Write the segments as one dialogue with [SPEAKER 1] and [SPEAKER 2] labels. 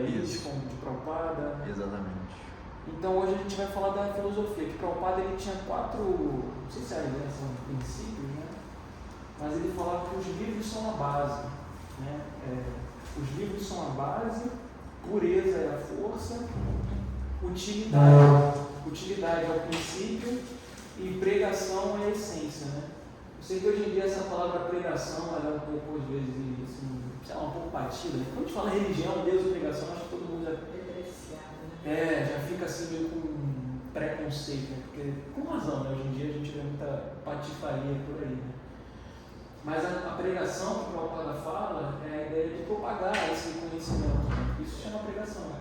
[SPEAKER 1] Isso.
[SPEAKER 2] como de Prabhupada.
[SPEAKER 1] Exatamente.
[SPEAKER 2] Então hoje a gente vai falar da filosofia, que Prabhupada ele tinha 4, não sei se são princípios, né? Mas ele falava que os livros são a base, né? Os livros são a base, pureza é a força, utilidade é o princípio e pregação é a essência, né? Eu sei que hoje em dia essa palavra pregação ela é um pouco, às vezes, assim, sei lá, um pouco batida, né? Quando a gente fala religião, Deus e pregação, acho que todo mundo já fica assim meio com preconceito, né? Porque, com razão, né? Hoje em dia a gente vê muita patifaria por aí, né? Mas a pregação que o Prabhupada fala é a ideia de propagar esse conhecimento, né? Isso chama pregação, né?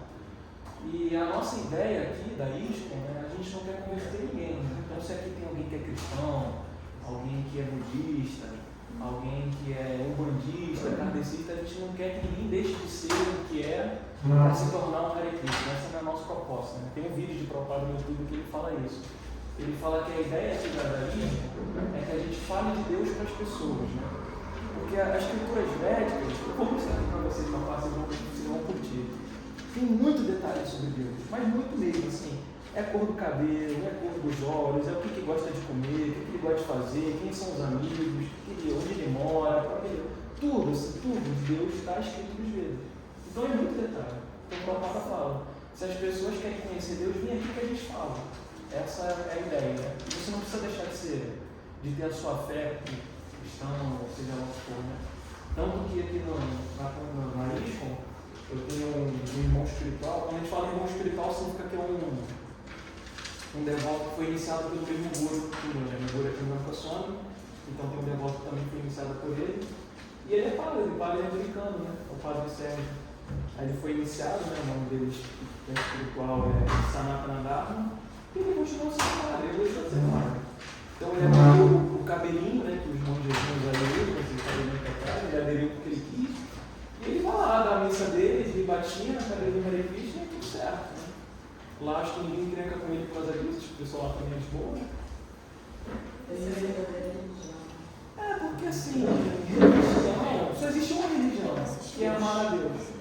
[SPEAKER 2] E a nossa ideia aqui da ISKCON, né? A gente não quer converter ninguém, né? Então se aqui tem alguém que é cristão, alguém que é budista, alguém que é umbandista, kardecista, a gente não quer que ninguém deixe de ser o que é para se tornar um Hare Krishna. Essa não é a nossa proposta, né? Tem um vídeo de Prabhupada no YouTube que ele fala isso. Ele fala que a ideia aqui da ISKCON é que a gente fale de Deus para as pessoas, né? Porque as escrituras védicas, eu vou mostrar aqui para vocês uma parte, vocês vão curtir. Tem muito detalhe sobre Deus, mas muito mesmo, assim. É a cor do cabelo, é a cor dos olhos, é o que gosta de comer, o que ele gosta de fazer, quem são os amigos, onde ele mora, tudo, assim, tudo de Deus está escrito nos Vedas. Então é muito detalhe. Então o Prabhupada fala, se as pessoas querem conhecer Deus, vem aqui que a gente fala. Essa é a ideia, né? Você não precisa deixar de ter a sua fé cristã, ou seja lá o que for, né? Tanto que aqui na ISKCON, eu tenho um irmão espiritual. Quando a gente fala irmão espiritual, significa que é um devoto que foi iniciado pelo mesmo guru, né? O guru é Chandra Swami, então tem um devoto que também foi iniciado por ele. E ele é padre americano, né? É o padre Sérgio. Aí ele foi iniciado, né? O nome dele espiritual é Sanatana Dharma. E ele continuou sendo padre, ele deixou de ser padre. Então ele aderiu o cabelinho, né, que os monges aderiram, esse cabelinho que atrás, ele aderiu porque ele quis. E ele vai lá dar a missa dele, ele batia na cabeça do Hare Krishna e tudo certo. Né? Lá acho que ninguém encrenca com ele por causa disso, o pessoal lá também é de boa. Né? Porque assim, religião, só existe uma religião, que é amar a Deus.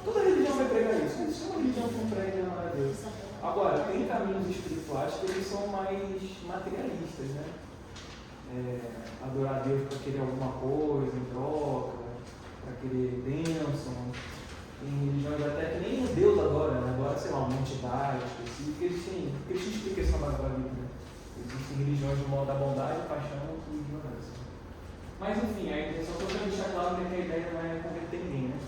[SPEAKER 2] Toda religião vai pregar isso, mas existe uma religião que não prega amar a Deus. Agora, tem caminhos espirituais que eles são mais materialistas, né? Adorar a Deus para querer alguma coisa em troca, para querer bênção. Em religiões até que nem Deus adora, né? Agora, sei lá, uma entidade específica. Eles explicam isso na Bhagavad Gita, né? Existem religiões do modo da bondade, paixão e ignorância. Mas enfim, a intenção é só deixar claro que a ideia não é converter ninguém, né?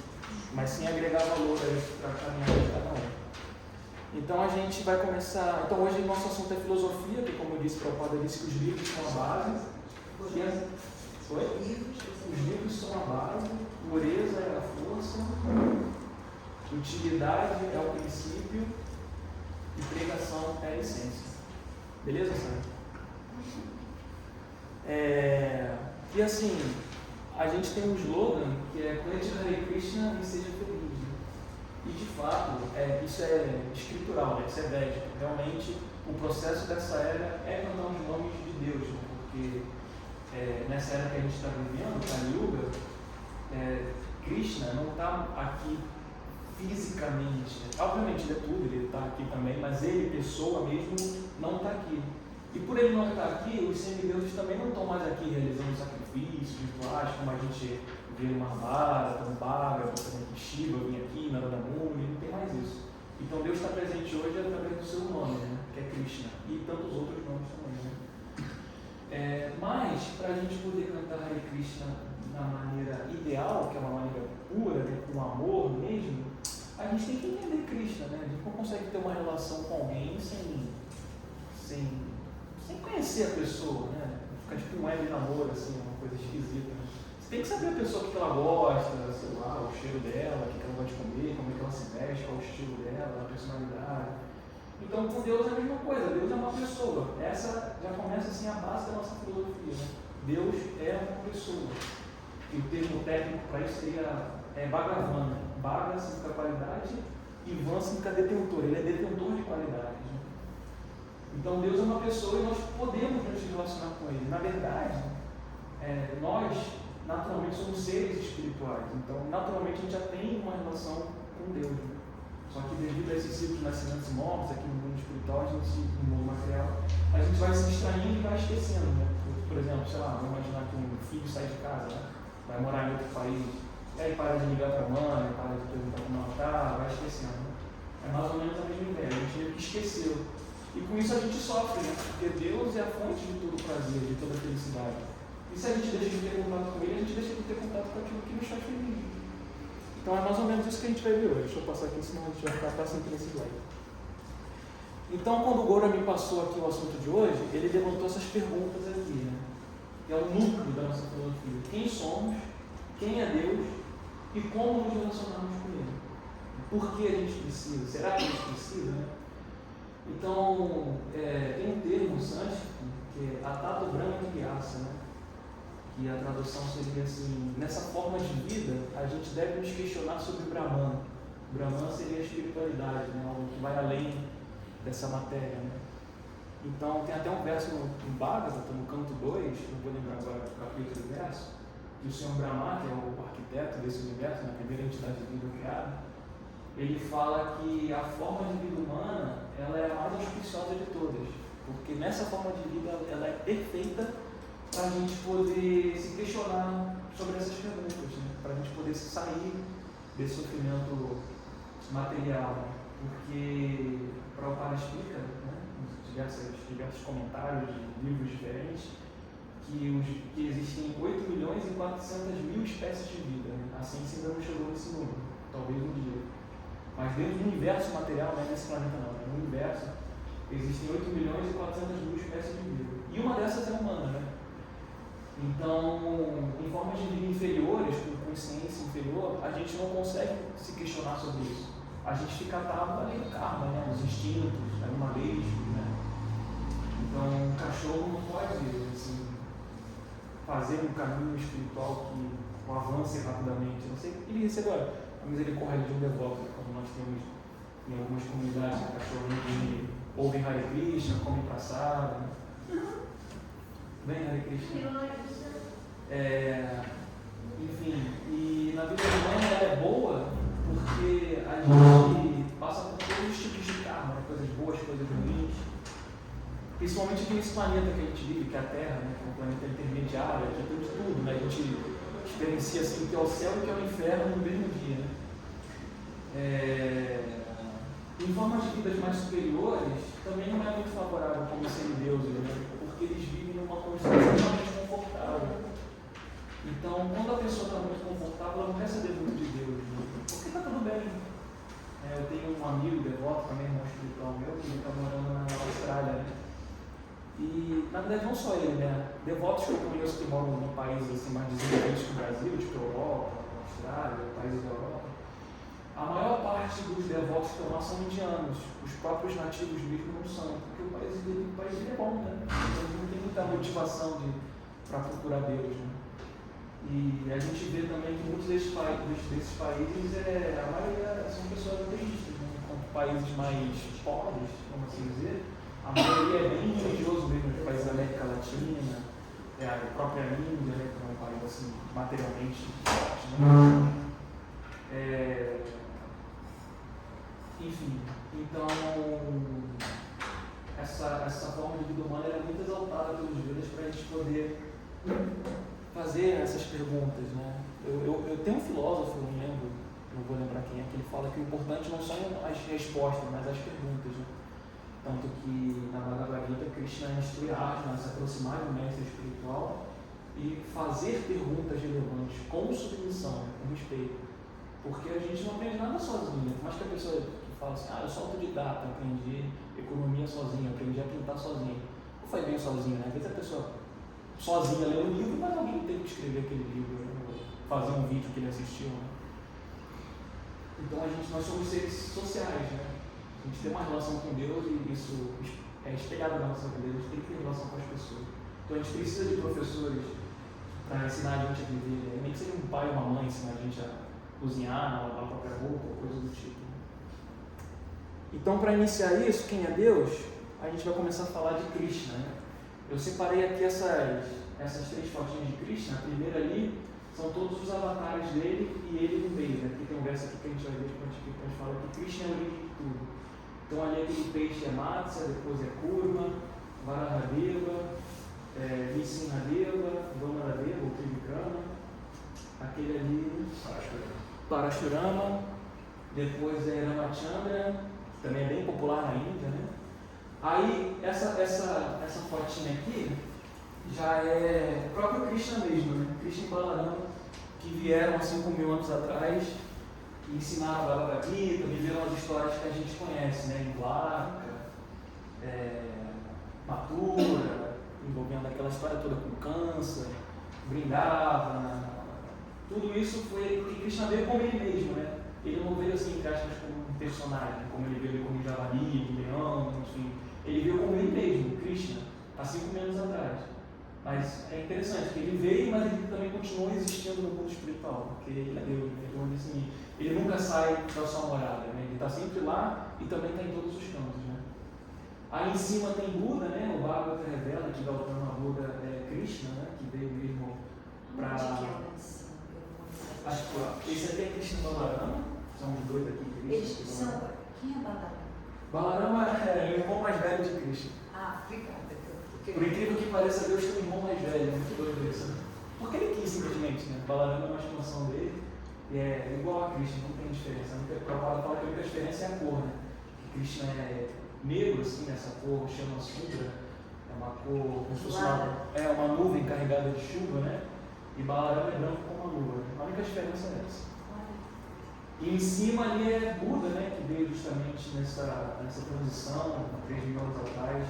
[SPEAKER 2] Mas sim agregar valor a isso para a caminhada de cada um. Então a gente vai começar. Então hoje o nosso assunto é filosofia, que como eu disse, Prabhupada disse que os livros são a base. Os livros são a base, pureza é a força, utilidade é o princípio e pregação é a essência. Beleza, Sérgio? E assim, a gente tem um slogan que é Cante Hare Krishna e seja feliz. E de fato, isso é escritural, né? Isso é védico. Realmente, o processo dessa era é cantar os nomes de Deus, né? Porque nessa era que a gente está vivendo, Kali Yuga, Krishna não está aqui fisicamente. Obviamente, ele é tudo, ele está aqui também, mas ele, pessoa mesmo, não está aqui. E por ele não estar aqui, os semideuses também não estão mais aqui realizando sacrifícios, rituais, como a gente vê no Mahabharata, no Bhagavad, por exemplo, Shiva vinha aqui, Narada Muni, não tem mais isso. Então Deus está presente hoje através do seu nome, né, que é Krishna, e tantos outros nomes também. Né? Mas, para a gente poder cantar Hare Krishna na maneira ideal, que é uma maneira pura, né, com amor mesmo, a gente tem que entender Krishna, né? A gente não consegue ter uma relação com alguém sem conhecer a pessoa, né? Fica tipo um web namoro, assim, uma coisa esquisita. Né? Você tem que saber a pessoa o que ela gosta, sei lá, o cheiro dela, o que ela gosta de comer, como é que ela se veste, qual o estilo dela, a personalidade. Então, com Deus é a mesma coisa. Deus é uma pessoa. Essa já começa assim a base da nossa filosofia. Né? Deus é uma pessoa. E o termo técnico para isso seria Bhagavan. Né? Bhaga significa qualidade e Van significa detentor. Ele é detentor de qualidade. Né? Então, Deus é uma pessoa e nós podemos nos relacionar com Ele. Na verdade, nós naturalmente somos seres espirituais. Então, naturalmente, a gente já tem uma relação com Deus. Né? Só que devido a esses ciclos de nascimentos e mortes, aqui no mundo espiritual, no mundo material, a gente vai se distraindo e vai esquecendo. Né? Por exemplo, sei lá, vamos imaginar que um filho sai de casa, né? Vai morar em outro país, e aí para de ligar para a mãe, para de perguntar como ela está, vai esquecendo. Né? É mais ou menos a mesma ideia, a gente meio que esqueceu. E com isso a gente sofre, né? Porque Deus é a fonte de todo prazer, de toda felicidade. E se a gente deixa de ter contato com Ele, a gente deixa de ter contato com aquilo que nos faz feliz. Então é mais ou menos isso que a gente vai ver hoje. Deixa eu passar aqui, senão a gente vai ficar sempre nesse slide. Então, quando o Gora me passou aqui o assunto de hoje, ele levantou essas perguntas aqui, né? Que é o núcleo da nossa filosofia. Quem somos, quem é Deus e como nos relacionamos com Ele. Por que a gente precisa? Será que a gente precisa, né? Então, tem um termo sânscrito que é Atato Brahma Jigyasa, né? Que a tradução seria assim: nessa forma de vida, a gente deve nos questionar sobre Brahman. Brahman seria a espiritualidade, né? Algo que vai além dessa matéria. Né? Então, tem até um verso no Bhagavata, no canto 2, não vou lembrar agora do capítulo e verso, que o Senhor Brahma, que é o arquiteto desse universo, na primeira entidade de vida criada, ele fala que a forma de vida humana ela é a mais auspiciosa de todas, porque nessa forma de vida ela é perfeita para a gente poder se questionar sobre essas perguntas, né? Para a gente poder sair desse sofrimento material, né? Porque Prabhupada explica, né, em diversos comentários de livros diferentes, que existem 8.400.000 espécies de vida, né? A ciência ainda não chegou nesse número, talvez um dia. Mas dentro do universo material, não é nesse planeta não, no universo, existem 8.400.000 espécies de vida. E uma dessas é humana, né? Então, em formas de vida inferiores, com consciência inferior, a gente não consegue se questionar sobre isso. A gente fica atado ali no karma, né? Nos instintos, animalescos, né? Então, um cachorro não pode assim, fazer um caminho espiritual que avance rapidamente. Não sei, ele recebeu a misericórdia de um devoto, como nós temos em algumas comunidades, cachorrinhos que ouvem Hare Krishna, comem praçada. Né? Bem, Hare Krishna. Enfim, e na vida humana ela é boa porque a gente passa por todos os tipos de karma, né? Coisas boas, coisas ruins. Principalmente aqui nesse planeta que a gente vive, que é a Terra, né? Que é um planeta intermediário, que tem de tudo, né? A gente experiencia assim, que é o céu e que é o inferno no mesmo dia. Né? Em formas de vidas mais superiores, também não é muito favorável como semideuses, né? Porque eles vivem numa condição extremamente confortável. Então, quando a pessoa está muito confortável, ela não quer saber muito de Deus, né? Porque está tudo bem. Eu tenho um amigo devoto, também irmão espiritual meu, que está morando na Austrália, né? E, na verdade, não só ele, né? Devotos que eu conheço que moram em países assim, mais desenvolvidos que o Brasil, tipo Europa, Austrália, países da Europa, a maior parte dos devotos que estão lá são indianos. Os próprios nativos mesmo não são, porque o país dele é bom, né? Então, não tem muita motivação para procurar Deus, né? E a gente vê também que muitos desses países, a maioria são pessoas ateístas, né? Enquanto países mais pobres, vamos assim dizer, a maioria é bem religioso mesmo, os países da América Latina, a própria Índia, né? Que é um país assim, materialmente forte, né? Enfim, então essa forma de vida humana é muito exaltada pelos Vedas para a gente poder fazer essas perguntas, né? Eu tenho um filósofo, não vou lembrar quem é, que ele fala que o importante não são as respostas, mas as perguntas, né? Tanto que na Bhagavad Gita, Krishna instrui a Arjuna a se aproximar do mestre espiritual e fazer perguntas relevantes com submissão, com respeito. Porque a gente não aprende nada sozinho. Por mais que a pessoa que fala assim, eu sou autodidata, aprendi economia sozinho, aprendi a pintar sozinho. Não foi bem sozinho, né? Às vezes a pessoa sozinha lê um livro, mas alguém tem que escrever aquele livro, né? Fazer um vídeo que ele assistiu. Né? Então nós somos seres sociais, né? A gente tem uma relação com Deus e isso é espelhado na nossa vida, a gente tem que ter relação com as pessoas. Então a gente precisa de professores para ensinar a gente a viver, nem que seja um pai ou uma mãe ensinar a gente a cozinhar, lavar a própria roupa, coisa do tipo. Então, para iniciar isso, quem é Deus, a gente vai começar a falar de Krishna. Né? Eu separei aqui essas 3 fotinhas de Krishna. A primeira ali são todos os avatares dele e ele no meio, né? Aqui tem um verso aqui que a gente vai ver quando a gente fala que Krishna é a origem de tudo. Então ali aquele peixe é Matsya, depois é Kurma, Varahadeva, Nisimhadeva, Vamanadeva, ou Trivikrama, aquele ali, Parashurama, depois é Ramachandra, que também é bem popular na Índia, né? Aí essa fotinha aqui já é o próprio Krishna mesmo, né? Krishna e Balarama, que vieram há 5.000 anos atrás e ensinaram a Bhagavad Gita, viveram as histórias que a gente conhece, né? Em Dwarka, Mathura, envolvendo aquela história toda com câncer, Vrindavana, tudo isso foi porque Krishna veio como ele mesmo, né? Ele não veio assim, entre aspas, como um personagem, como ele veio como um javali, um leão, enfim. Ele veio como ele mesmo, Krishna, há 5.000 anos atrás. Mas é interessante que ele veio, mas ele também continua existindo no mundo espiritual, porque ele é Deus, né? Assim, ele nunca sai da sua morada, né? Ele está sempre lá e também está em todos os cantos, né? Aí em cima tem Buda, né? O Bhagavata revela que Gautama Buda é Krishna, né? Que veio mesmo para... Acho que esse aqui é Krishna e Balarama, são os dois aqui, Krishna.
[SPEAKER 1] Eles são... Quem é Balarama?
[SPEAKER 2] Balarama é o irmão mais velho de Krishna.
[SPEAKER 1] Ah, obrigada.
[SPEAKER 2] Por incrível que pareça, Deus tem um irmão mais velho, muito doido isso, né? Porque ele quis simplesmente, né? Balarama é uma expansão dele e é igual a Krishna, não tem diferença. A Prabhupada fala que a única diferença é a cor, né? Que Krishna é negro, assim, essa cor chama Sudra, é uma cor como se fosse uma nuvem carregada de chuva, né? E Balarama é branco como uma lua. A única diferença é essa. E em cima ali é Buda, né? Que veio justamente nessa transição, 3.000 anos atrás,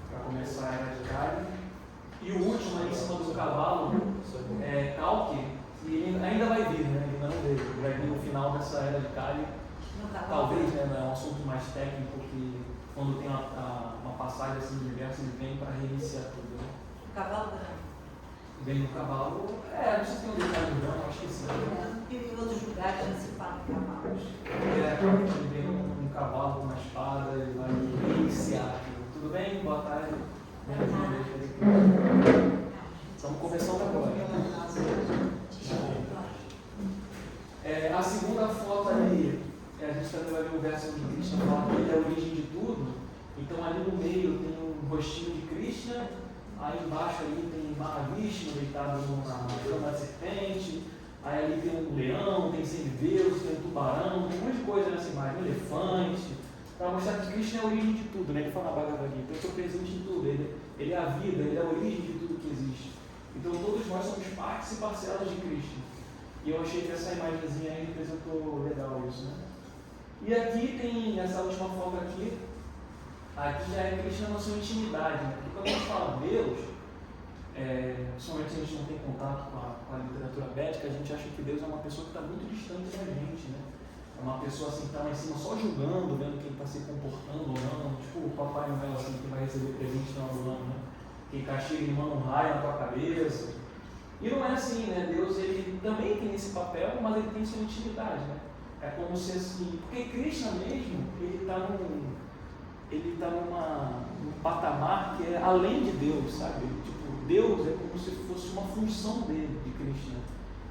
[SPEAKER 2] para começar a era de Kali. E o último ali em cima do cavalo é Kalki, e ele ainda vai vir, né? Ele não veio, ele vai vir no final dessa era de Kali. Talvez, né? É um assunto mais técnico que quando tem uma passagem assim de universo, ele vem para reiniciar tudo. Né?
[SPEAKER 1] O cavalo branco.
[SPEAKER 2] Vem no cavalo, não sei se tem um detalhe branco, acho que sim.
[SPEAKER 1] E em outros lugares já se fala em cavalos.
[SPEAKER 2] Ele vem um cavalo com uma espada e vai reiniciar aquilo. Tudo bem? Boa tarde. Estamos começando agora. A segunda foto ali, a gente também vai ver o verso de Krishna falando que ele é a origem de tudo. Então ali no meio tem um rostinho de Krishna, aí embaixo ali tem Mahavishnu deitado na cama da serpente, aí ali tem um leão, tem semideus, tem um tubarão, tem um monte de coisa nessa imagem, um elefante, para mostrar que Krishna é a origem de tudo, né? Ele fala na Bhagavad Gita, ele é presente em tudo, ele é a vida, ele é a origem de tudo que existe. Então todos nós somos partes e parcelas de Krishna. E eu achei que essa imagenzinha aí representou legal isso, né? E aqui tem essa última foto aqui já é Krishna na sua intimidade, né? Porque quando a gente fala Deus, principalmente se a gente não tem contato com a literatura védica, a gente acha que Deus é uma pessoa que está muito distante da gente, né? É uma pessoa assim que está lá em cima só julgando, vendo quem está se comportando ou não, tipo o Papai Noel assim, que vai receber presente no final do ano, né? Quem castiga e manda um raio na tua cabeça. E não é assim, né? Deus ele também tem esse papel, mas ele tem sua intimidade, né? É como se assim, porque Krishna mesmo, ele está num patamar que é além de Deus, sabe? Tipo, Deus é como se fosse uma função dele, de Krishna.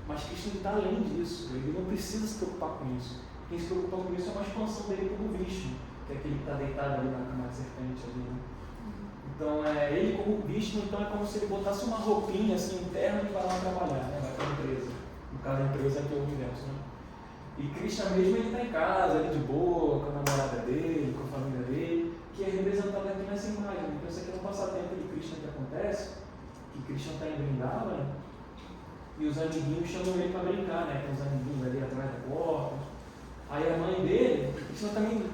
[SPEAKER 2] Mas Krishna está além disso, ele não precisa se preocupar com isso. Quem se preocupa com isso é uma expansão dele como Vishnu, que é aquele que está deitado ali na cama de serpente ali, né? Então, ele como Vishnu, então é como se ele botasse uma roupinha assim interna e vai lá trabalhar, né? Vai para a empresa. No caso, a empresa aqui é o universo, né? E Krishna mesmo, ele está em casa, ali de boa, com a namorada dele, com a família dele, que é representado aqui nessa imagem. Então, isso aqui é um passatempo de Krishna que acontece, que Krishna está em Vrindavan, e os amiguinhos chamam ele para brincar, né? Com os amiguinhos ali atrás da porta. Aí a mãe dele, Krishna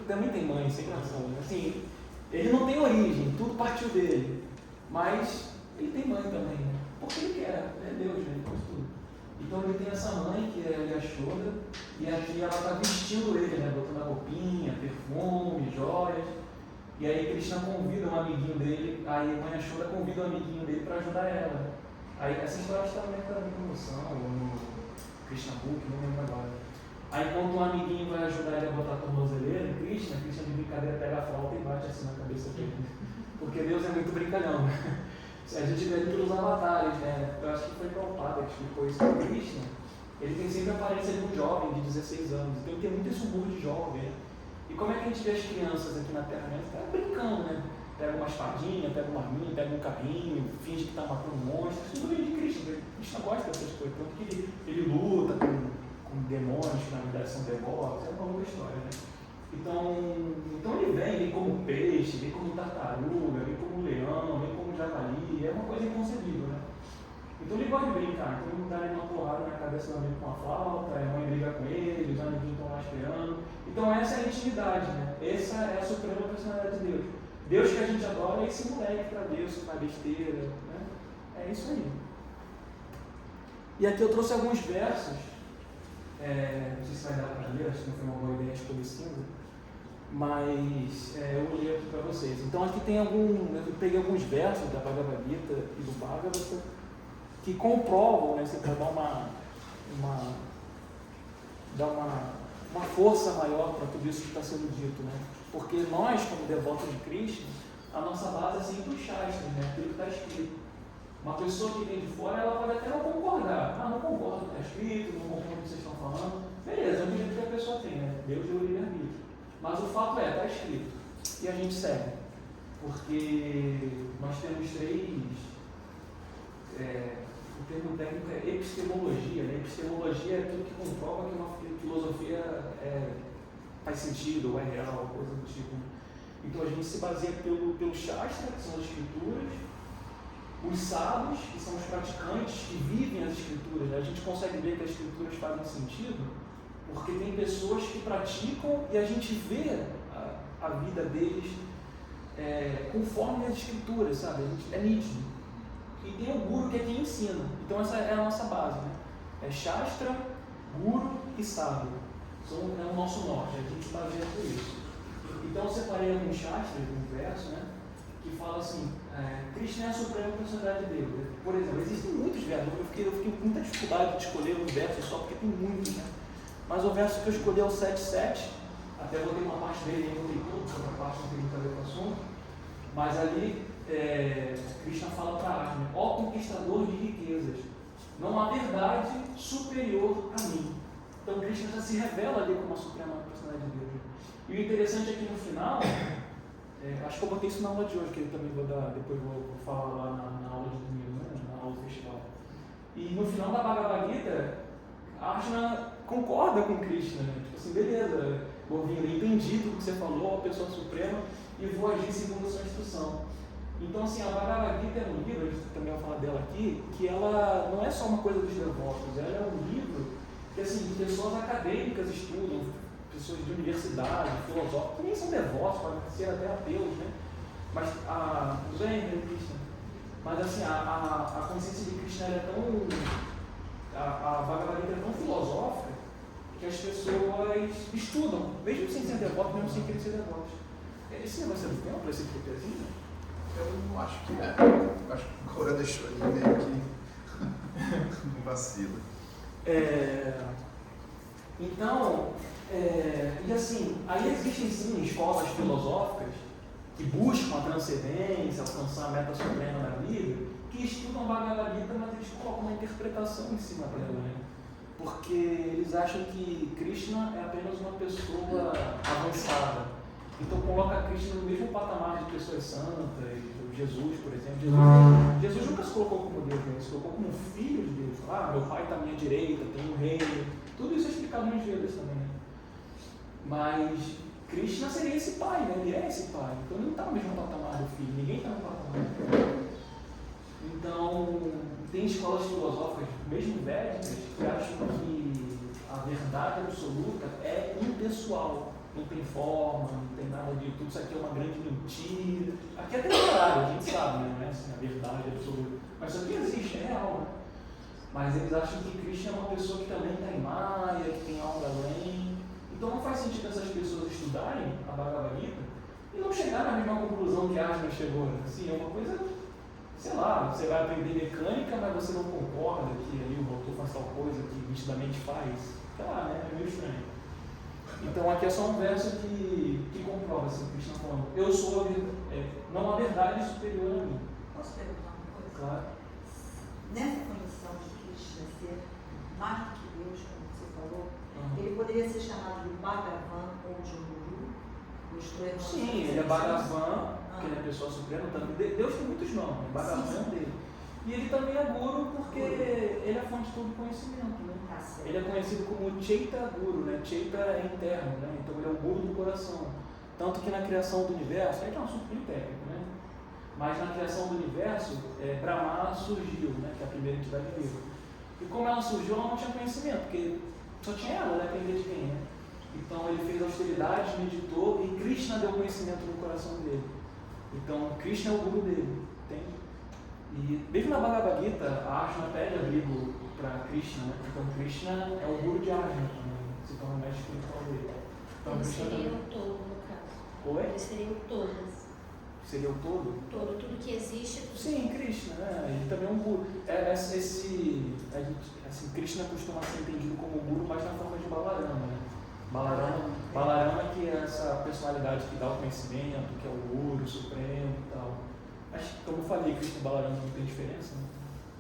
[SPEAKER 2] também tem mãe, sem razão, né? Assim, ele não tem origem, tudo partiu dele, mas ele tem mãe também, né? Porque ele quer, é Deus, né? Ele faz tudo. Então ele tem essa mãe, que é a Yashoda, e aqui ela está vestindo ele, né? Botando a roupinha, perfume, joias. E aí Krishna convida um amiguinho dele, aí a mãe Yashoda convida um amiguinho dele para ajudar ela. Aí essa história está também na promoção, ou no Krishna Book, não lembro agora. Aí quando um amiguinho vai ajudar ele a botar a tornozeleira em Krishna de brincadeira pega a flauta e bate assim na cabeça dele. Porque Deus é muito brincalhão, né? A gente vê pelos avatares, né? Eu acho que foi Prabhupada que explicou isso com Krishna. Ele tem sempre a aparência de um jovem de 16 anos, então ele tem muito esse humor de jovem. Né? E como é que a gente vê as crianças aqui na Terra? Né? Tá brincando, né? Pega uma espadinha, pega uma arminha, pega um carrinho, finge que está matando um monstro. Isso tudo vem de Krishna. Krishna gosta dessas coisas. Tanto que ele luta com demônios que na verdade são devotos. É uma longa história, né? Então ele vem como peixe, vem como tartaruga, vem como leão, vem como javali. É uma coisa inconcebível, né? Então ele gosta de brincar. Então ele dá uma porrada na cabeça do amigo com a flauta, a mãe briga com ele, os amiguinhos estão lá esperando. Então essa é a intimidade, né? Essa é a suprema personalidade de Deus. Deus que a gente adora é esse moleque para Deus, que faz besteira, né? É isso aí. E aqui eu trouxe alguns versos, não sei se vai dar para ler, acho que não foi uma boa ideia escolher cinza, mas eu vou ler aqui para vocês. Então aqui tem eu peguei alguns versos da Bhagavad Gita e do Bhagavata que comprovam, né, você vai dar uma força maior para tudo isso que está sendo dito, né? Porque nós, como devotos de Krishna, a nossa base é sempre o Shastra, né? Aquilo que está escrito. Uma pessoa que vem de fora, ela pode até não concordar. Não concordo com o que está escrito, não concordo com o que vocês estão falando. Beleza, é o direito que a pessoa tem, né? Deus deu o livre-arbítrio. Mas o fato está escrito. E a gente segue. Porque nós temos o termo técnico é epistemologia, né? Epistemologia é tudo que comprova que uma filosofia faz sentido, ou é real, coisa do tipo. Então a gente se baseia pelo Shastra, que são as escrituras, os sábios, que são os praticantes, que vivem as escrituras. Né? A gente consegue ver que as escrituras fazem sentido, porque tem pessoas que praticam e a gente vê a vida deles conforme as escrituras, sabe? É nítido. E tem o Guru, que é quem ensina. Então essa é a nossa base, né? É Shastra, Guru e Sábio. É o nosso norte, a gente se baseia por isso. Então eu separei alguns Shastras, um verso, né? Que fala assim, Krishna é a suprema personalidade de Deus. Por exemplo, existem muitos versos, eu fiquei com muita dificuldade de escolher um verso só porque tem muitos, né? Mas o verso que eu escolhi é o 7.7, até botei uma parte dele e botei tudo, outra parte não tem muito a ver com o assunto, mas ali Krishna fala para Arjuna, ó conquistador de riquezas, não há verdade superior a mim. Então Krishna já se revela ali como a suprema personalidade de Deus. E o interessante é que no final, acho que eu botei isso na aula de hoje, que eu também depois vou falar lá na aula de domingo, né, na aula do festival. E no final da Bhagavad Gita, Arjuna concorda com Krishna, né? Tipo assim, beleza, ouvindo, entendi tudo que você falou, a pessoa suprema, e vou agir segundo a sua instrução. Então, assim, a Bhagavad Gita é um livro, a gente também vai falar dela aqui, que ela não é só uma coisa dos devotos, ela é um livro que, assim, pessoas acadêmicas estudam, pessoas de universidade, filósofos, também são devotos, podem ser até ateus, né? Mas mas assim, a consciência de Krishna é tão... A Bhagavad Gita é tão filosófica que as pessoas estudam, mesmo sem ser devotos, mesmo sem querer ser devotos. Esse negócio é do tempo, esse tripézinho?
[SPEAKER 3] Eu não acho que é. Eu acho que o Cora deixou ali meio que um vacilo.
[SPEAKER 2] Então, e assim, aí existem sim escolas filosóficas que buscam a transcendência, alcançar a meta suprema da vida, que estudam Bhagavad Gita, mas eles colocam uma interpretação em cima dela, né? Porque eles acham que Krishna é apenas uma pessoa avançada. Então coloca Krishna no mesmo patamar de pessoas santas, Jesus, por exemplo. Jesus nunca se colocou como Deus, né? Ele se colocou como filho de Deus. Meu pai está à minha direita, tem um reino. Tudo isso é explicado nos Vedas também. Né? Mas Krishna seria esse pai, né? Ele é esse pai. Então ele não está no mesmo patamar do filho, ninguém está no patamar do filho. Então, tem escolas filosóficas, mesmo védicas, que acham que a verdade absoluta é impessoal. Não tem forma, não tem nada de tudo isso aqui é uma grande mentira. Aqui é temporário, a gente sabe, né? Não é assim, a verdade absoluta. Mas isso aqui existe, é real, né? Mas eles acham que Krishna é uma pessoa que também está em Maya, que tem algo além. Então não faz sentido essas pessoas estudarem a Bhagavad Gita e não chegar na mesma conclusão que Arjuna chegou. Assim, é uma coisa, sei lá, você vai aprender mecânica, mas você não concorda que ali o motor faz tal coisa que nitidamente faz. Sei lá, né? É meio estranho. Então aqui é só um verso que comprova assim, o Krishna falando, eu sou não há verdade superior a mim.
[SPEAKER 1] Posso perguntar uma
[SPEAKER 2] Claro.
[SPEAKER 1] Nessa condição de Krishna ser mais do que Deus, como você falou,
[SPEAKER 2] Uhum.
[SPEAKER 1] ele poderia ser chamado de Bhagavan ou de um Guru? Mistura
[SPEAKER 2] Sim, ele é Bhagavan, que ele é a pessoa suprema também. Deus tem muitos nomes, Bhagavan é um dele. E ele também é Guru porque ele é a fonte de todo conhecimento, né?
[SPEAKER 1] Tá certo.
[SPEAKER 2] Ele é conhecido como Chaita Guru, né? Chaita é interno, né? Então ele é o Guru do coração. Tanto que na criação do universo, aí é um assunto bem técnico, né? Mas na criação do universo, Brahma surgiu, né? Que é a primeira entidade viva. E como ela surgiu, ela não tinha conhecimento, porque só tinha ela, né? Aprender de quem, né? Então ele fez austeridade, meditou e Krishna deu conhecimento no coração dele. Então Krishna é o Guru dele, entende? E mesmo na Bhagavad Gita, a Arjuna pede abrigo para Krishna, né? Então Krishna é o Guru de Arjuna também, se torna o mestre espiritual dele. Então,
[SPEAKER 4] Ele
[SPEAKER 2] Krishna
[SPEAKER 4] seria
[SPEAKER 2] também.
[SPEAKER 4] o todo, no caso.
[SPEAKER 2] Oi?
[SPEAKER 4] Ele seria o todas.
[SPEAKER 2] Seria o todo?
[SPEAKER 4] Todo, tudo que existe.
[SPEAKER 2] Sim, Krishna, né? Ele também é um Guru. Assim, Krishna costuma ser entendido como Guru, mas na forma de Balarama, né? Balarama que é essa personalidade que dá o conhecimento, que é o Guru Supremo e tal. Mas, como eu falei, Krishna e Balarama não tem diferença, né?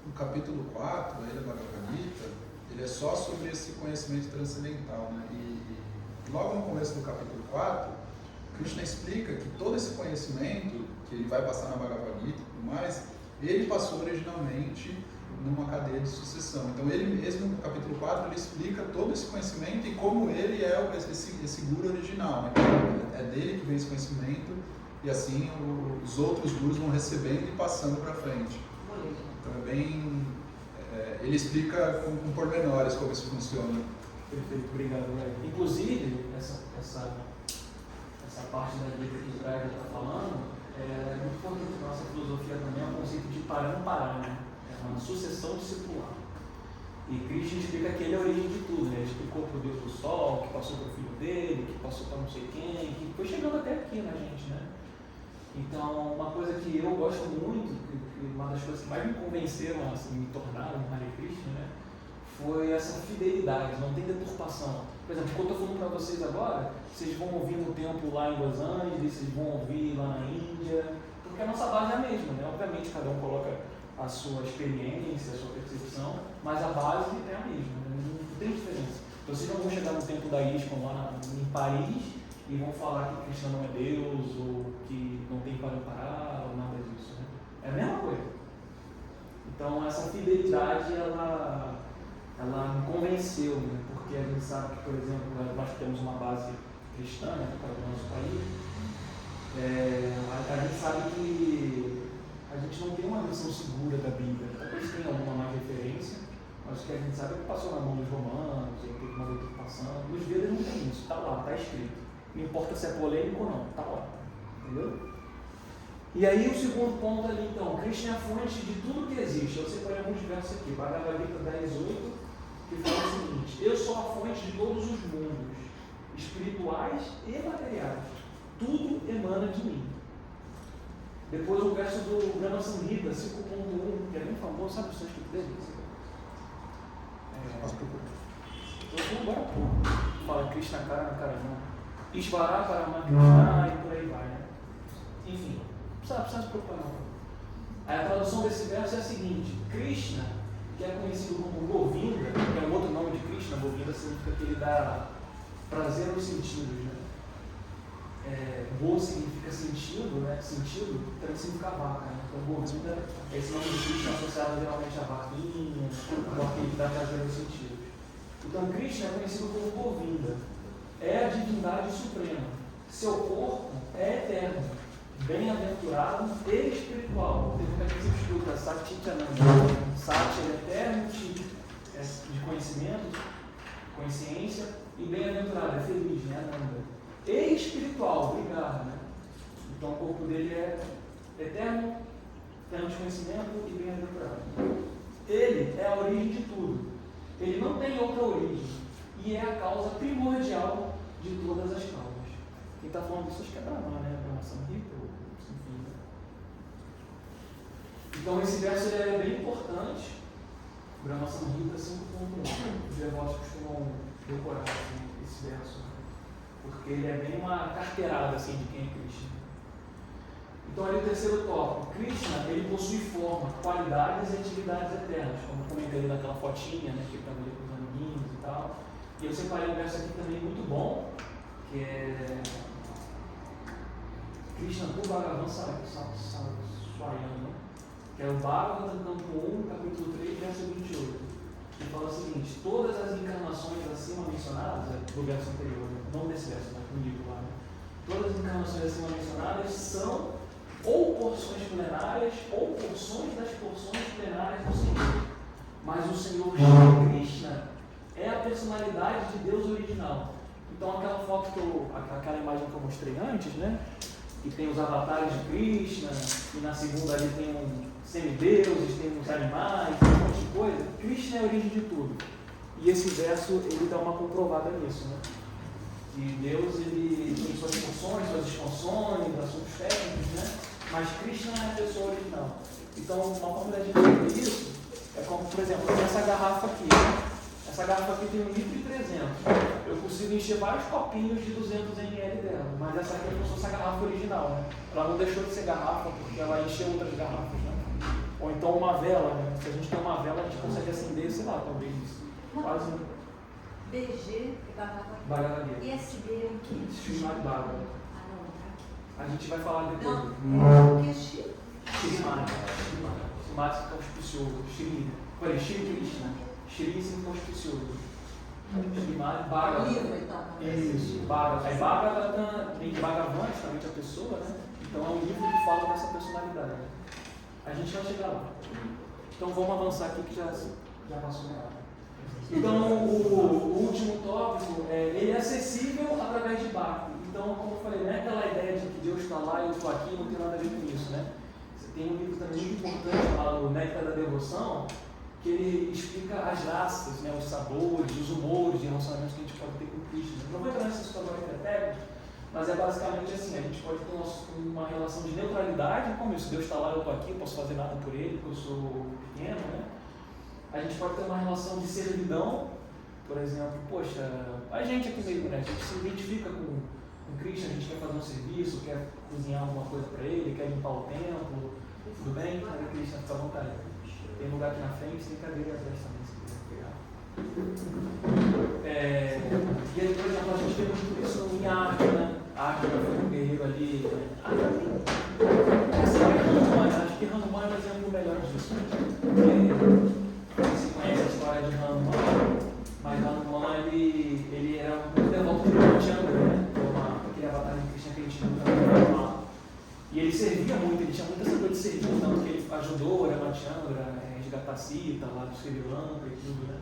[SPEAKER 3] No capítulo 4, aí da Bhagavad Gita, ele é só sobre esse conhecimento transcendental, né? E logo no começo do capítulo 4, Krishna explica que todo esse conhecimento que ele vai passar na Bhagavad Gita e tudo mais, ele passou originalmente numa cadeia de sucessão. Então ele mesmo, no capítulo 4, ele explica todo esse conhecimento e como ele é esse guru original, né? É dele que vem esse conhecimento e assim os outros gurus vão recebendo e passando para frente. Então é bem... ele explica com pormenores como isso funciona.
[SPEAKER 2] Perfeito, obrigado, Greg. Inclusive, essa parte da Gita que o Greg está falando é muito importante na nossa filosofia também, é o conceito de parampara, né? É uma sucessão discipular. E Krishna explica que ele é a origem de tudo, né? Ele explicou para o Deus do Sol, que passou para o filho dele, que passou para não sei quem, que foi chegando até aqui na gente, né? Então, uma coisa que eu gosto muito, que uma das coisas que mais me convenceram a me tornar um Hare Krishna, né? Foi essa fidelidade, não tem deturpação. Por exemplo, o que eu estou falando para vocês agora, vocês vão ouvir no templo lá em Los Angeles, vocês vão ouvir lá na Índia, porque a nossa base é a mesma, né? Obviamente cada um coloca a sua experiência, a sua percepção, mas a base é a mesma, né? Não tem diferença. Então, vocês não vão chegar no templo da ISKCON lá em Paris e vão falar que Krishna não é Deus, ou que não tem parampara, ou nada disso, né? É a mesma coisa. Então, essa fidelidade, ela me convenceu, né? Porque a gente sabe que, por exemplo, nós temos uma base cristã, né, para o nosso país. A gente sabe que a gente não tem uma versão segura da Bíblia. Talvez tenha alguma mais referência, mas o que a gente sabe é que passou na mão dos romanos, ou teve uma deturpação. Nos Vedas não tem isso, está lá, está escrito. Não importa se é polêmico ou não, está lá. Entendeu? E aí o segundo ponto ali, então, Krishna é a fonte de tudo que existe. Eu separei alguns versos aqui, Bhagavad Gita 10:8, que fala o seguinte: eu sou a fonte de todos os mundos, espirituais e materiais. Tudo emana de mim. Depois o verso do Brahma Samhita 5.1, que é bem famoso, sabe o sânscrito dele? Eu vou agora há pouco. Fala Krishna Karanam, Ishvara Paramatma e por aí vai, né? Enfim, não precisa se preocupar não. Aí a tradução desse verso é a seguinte: Krishna, que é conhecido como Govinda, que é um outro nome de Krishna, Govinda significa que ele dá prazer aos sentidos, né? Go significa sentido, né? Sentido também significa vaca, né? Então Govinda é esse nome de Krishna associado geralmente a vaquinha, ou aquele que dá prazer aos sentidos. Então Krishna é conhecido como Govinda, é a divindade suprema, seu corpo é eterno, bem-aventurado e espiritual. Tem muita gente que escuta Satchitananda. Sati é eterno, Chit é de conhecimento, consciência, e bem-aventurado, é feliz, né? Ananda. E espiritual, obrigado, né? Então o corpo dele é eterno, pleno de conhecimento e bem-aventurado. Ele é a origem de tudo. Ele não tem outra origem. E é a causa primordial de todas as causas. Quem está falando disso acho que é Brahma, né? Brahma Samhita, enfim. Né? Então esse verso ele é bem importante. Brahma Samhita 5.1. Os devotos costumam decorar assim, esse verso. Porque ele é bem uma carteirada assim, de quem é Krishna. Então, ali o terceiro tópico, Krishna, ele possui forma, qualidades e atividades eternas, como eu comentei ali naquela fotinha, né, que ele estava ali com os amiguinhos e tal. E eu separei um verso aqui também muito bom, que é Krishna do Bhagavan Swayam, que é o Bhagavatam, canto 1, capítulo 3, verso 28. Que fala o seguinte: todas as encarnações acima mencionadas, do verso anterior, não desse verso, mas do livro lá, né? Todas as encarnações acima mencionadas são ou porções plenárias ou porções das porções plenárias do Senhor. Mas o Senhor Shri Krishna é a personalidade de Deus original. Então aquela foto aquela imagem que eu mostrei antes, né? Que tem os avatares de Krishna, e na segunda ali tem semideuses, tem uns animais, tem um monte de coisa. Krishna é a origem de tudo. E esse verso, ele dá uma comprovada nisso, né? Que Deus, ele tem suas funções, suas expansões, assuntos técnicos, né? Mas Krishna é a pessoa original. Então, uma forma da gente ver isso é como, por exemplo, essa garrafa aqui. Essa garrafa aqui tem 1,3 litros. Eu consigo encher vários copinhos de 200 ml dela, mas essa aqui é como se fosse a garrafa original, né? Ela não deixou de ser garrafa porque ela encheu outras garrafas, né? Ou então uma vela, né? Se a gente tem uma vela, a gente consegue acender, sei lá, talvez quase um
[SPEAKER 1] BG é
[SPEAKER 2] Bhagavad Gita.
[SPEAKER 1] E SB é o quê?
[SPEAKER 2] Srimad Bhagavatam.
[SPEAKER 1] Ah, não, tá.
[SPEAKER 2] A gente vai falar depois.
[SPEAKER 1] Não, o que é Shri?
[SPEAKER 2] Srimad. Srimad significa auspicioso. Shri. Olha, Shri Krishna. Shri significa auspicioso. Srimad Bhagavatam.
[SPEAKER 1] Livro, então.
[SPEAKER 2] Isso, Bhagavatam. Aí Bhagavatam vem de Bhagavan, justamente a pessoa, né? Então é um livro que fala dessa personalidade. A gente vai chegar lá. Então vamos avançar aqui que já passou uma hora. Então o último tópico ele é acessível através de Bhakti. Então, como eu falei, não é aquela ideia de que Deus está lá e eu estou aqui, não tem nada a ver com isso, né? Você tem um livro também muito importante chamado Néctar da Devoção, que ele explica as raças, né, os sabores, os humores de relacionamentos que a gente pode ter com Cristo. Não vou entrar nessa história agora técnica, mas é basicamente assim: a gente pode ter uma relação de neutralidade, como isso, Deus está lá, eu estou aqui, eu posso fazer nada por ele, porque eu sou pequeno, né? A gente pode ter uma relação de servidão, por exemplo, poxa, a gente aqui mesmo, né? A gente se identifica com Cristo, a gente quer fazer um serviço, quer cozinhar alguma coisa para ele, quer limpar o templo, tudo bem? Cadê Cristo? Fica à vontade. Tem lugar aqui na frente, tem cadeira atrás também, se quiser pegar. E aí, por exemplo, a gente vê muito isso em Arca, né? Arca foi um guerreiro ali. Acho que Hanuman é um exemplo melhor disso. Você conhece a história de Hanuman, mas Hanuman ele era muito devoto de Ramachandra, né? Aquele avatar de Krishna que a gente viu lá. E ele servia muito, ele tinha muita essa coisa de servir, tanto que ele ajudou Ramachandra a resgatar Sita lá do Sri Lanka e tudo, né?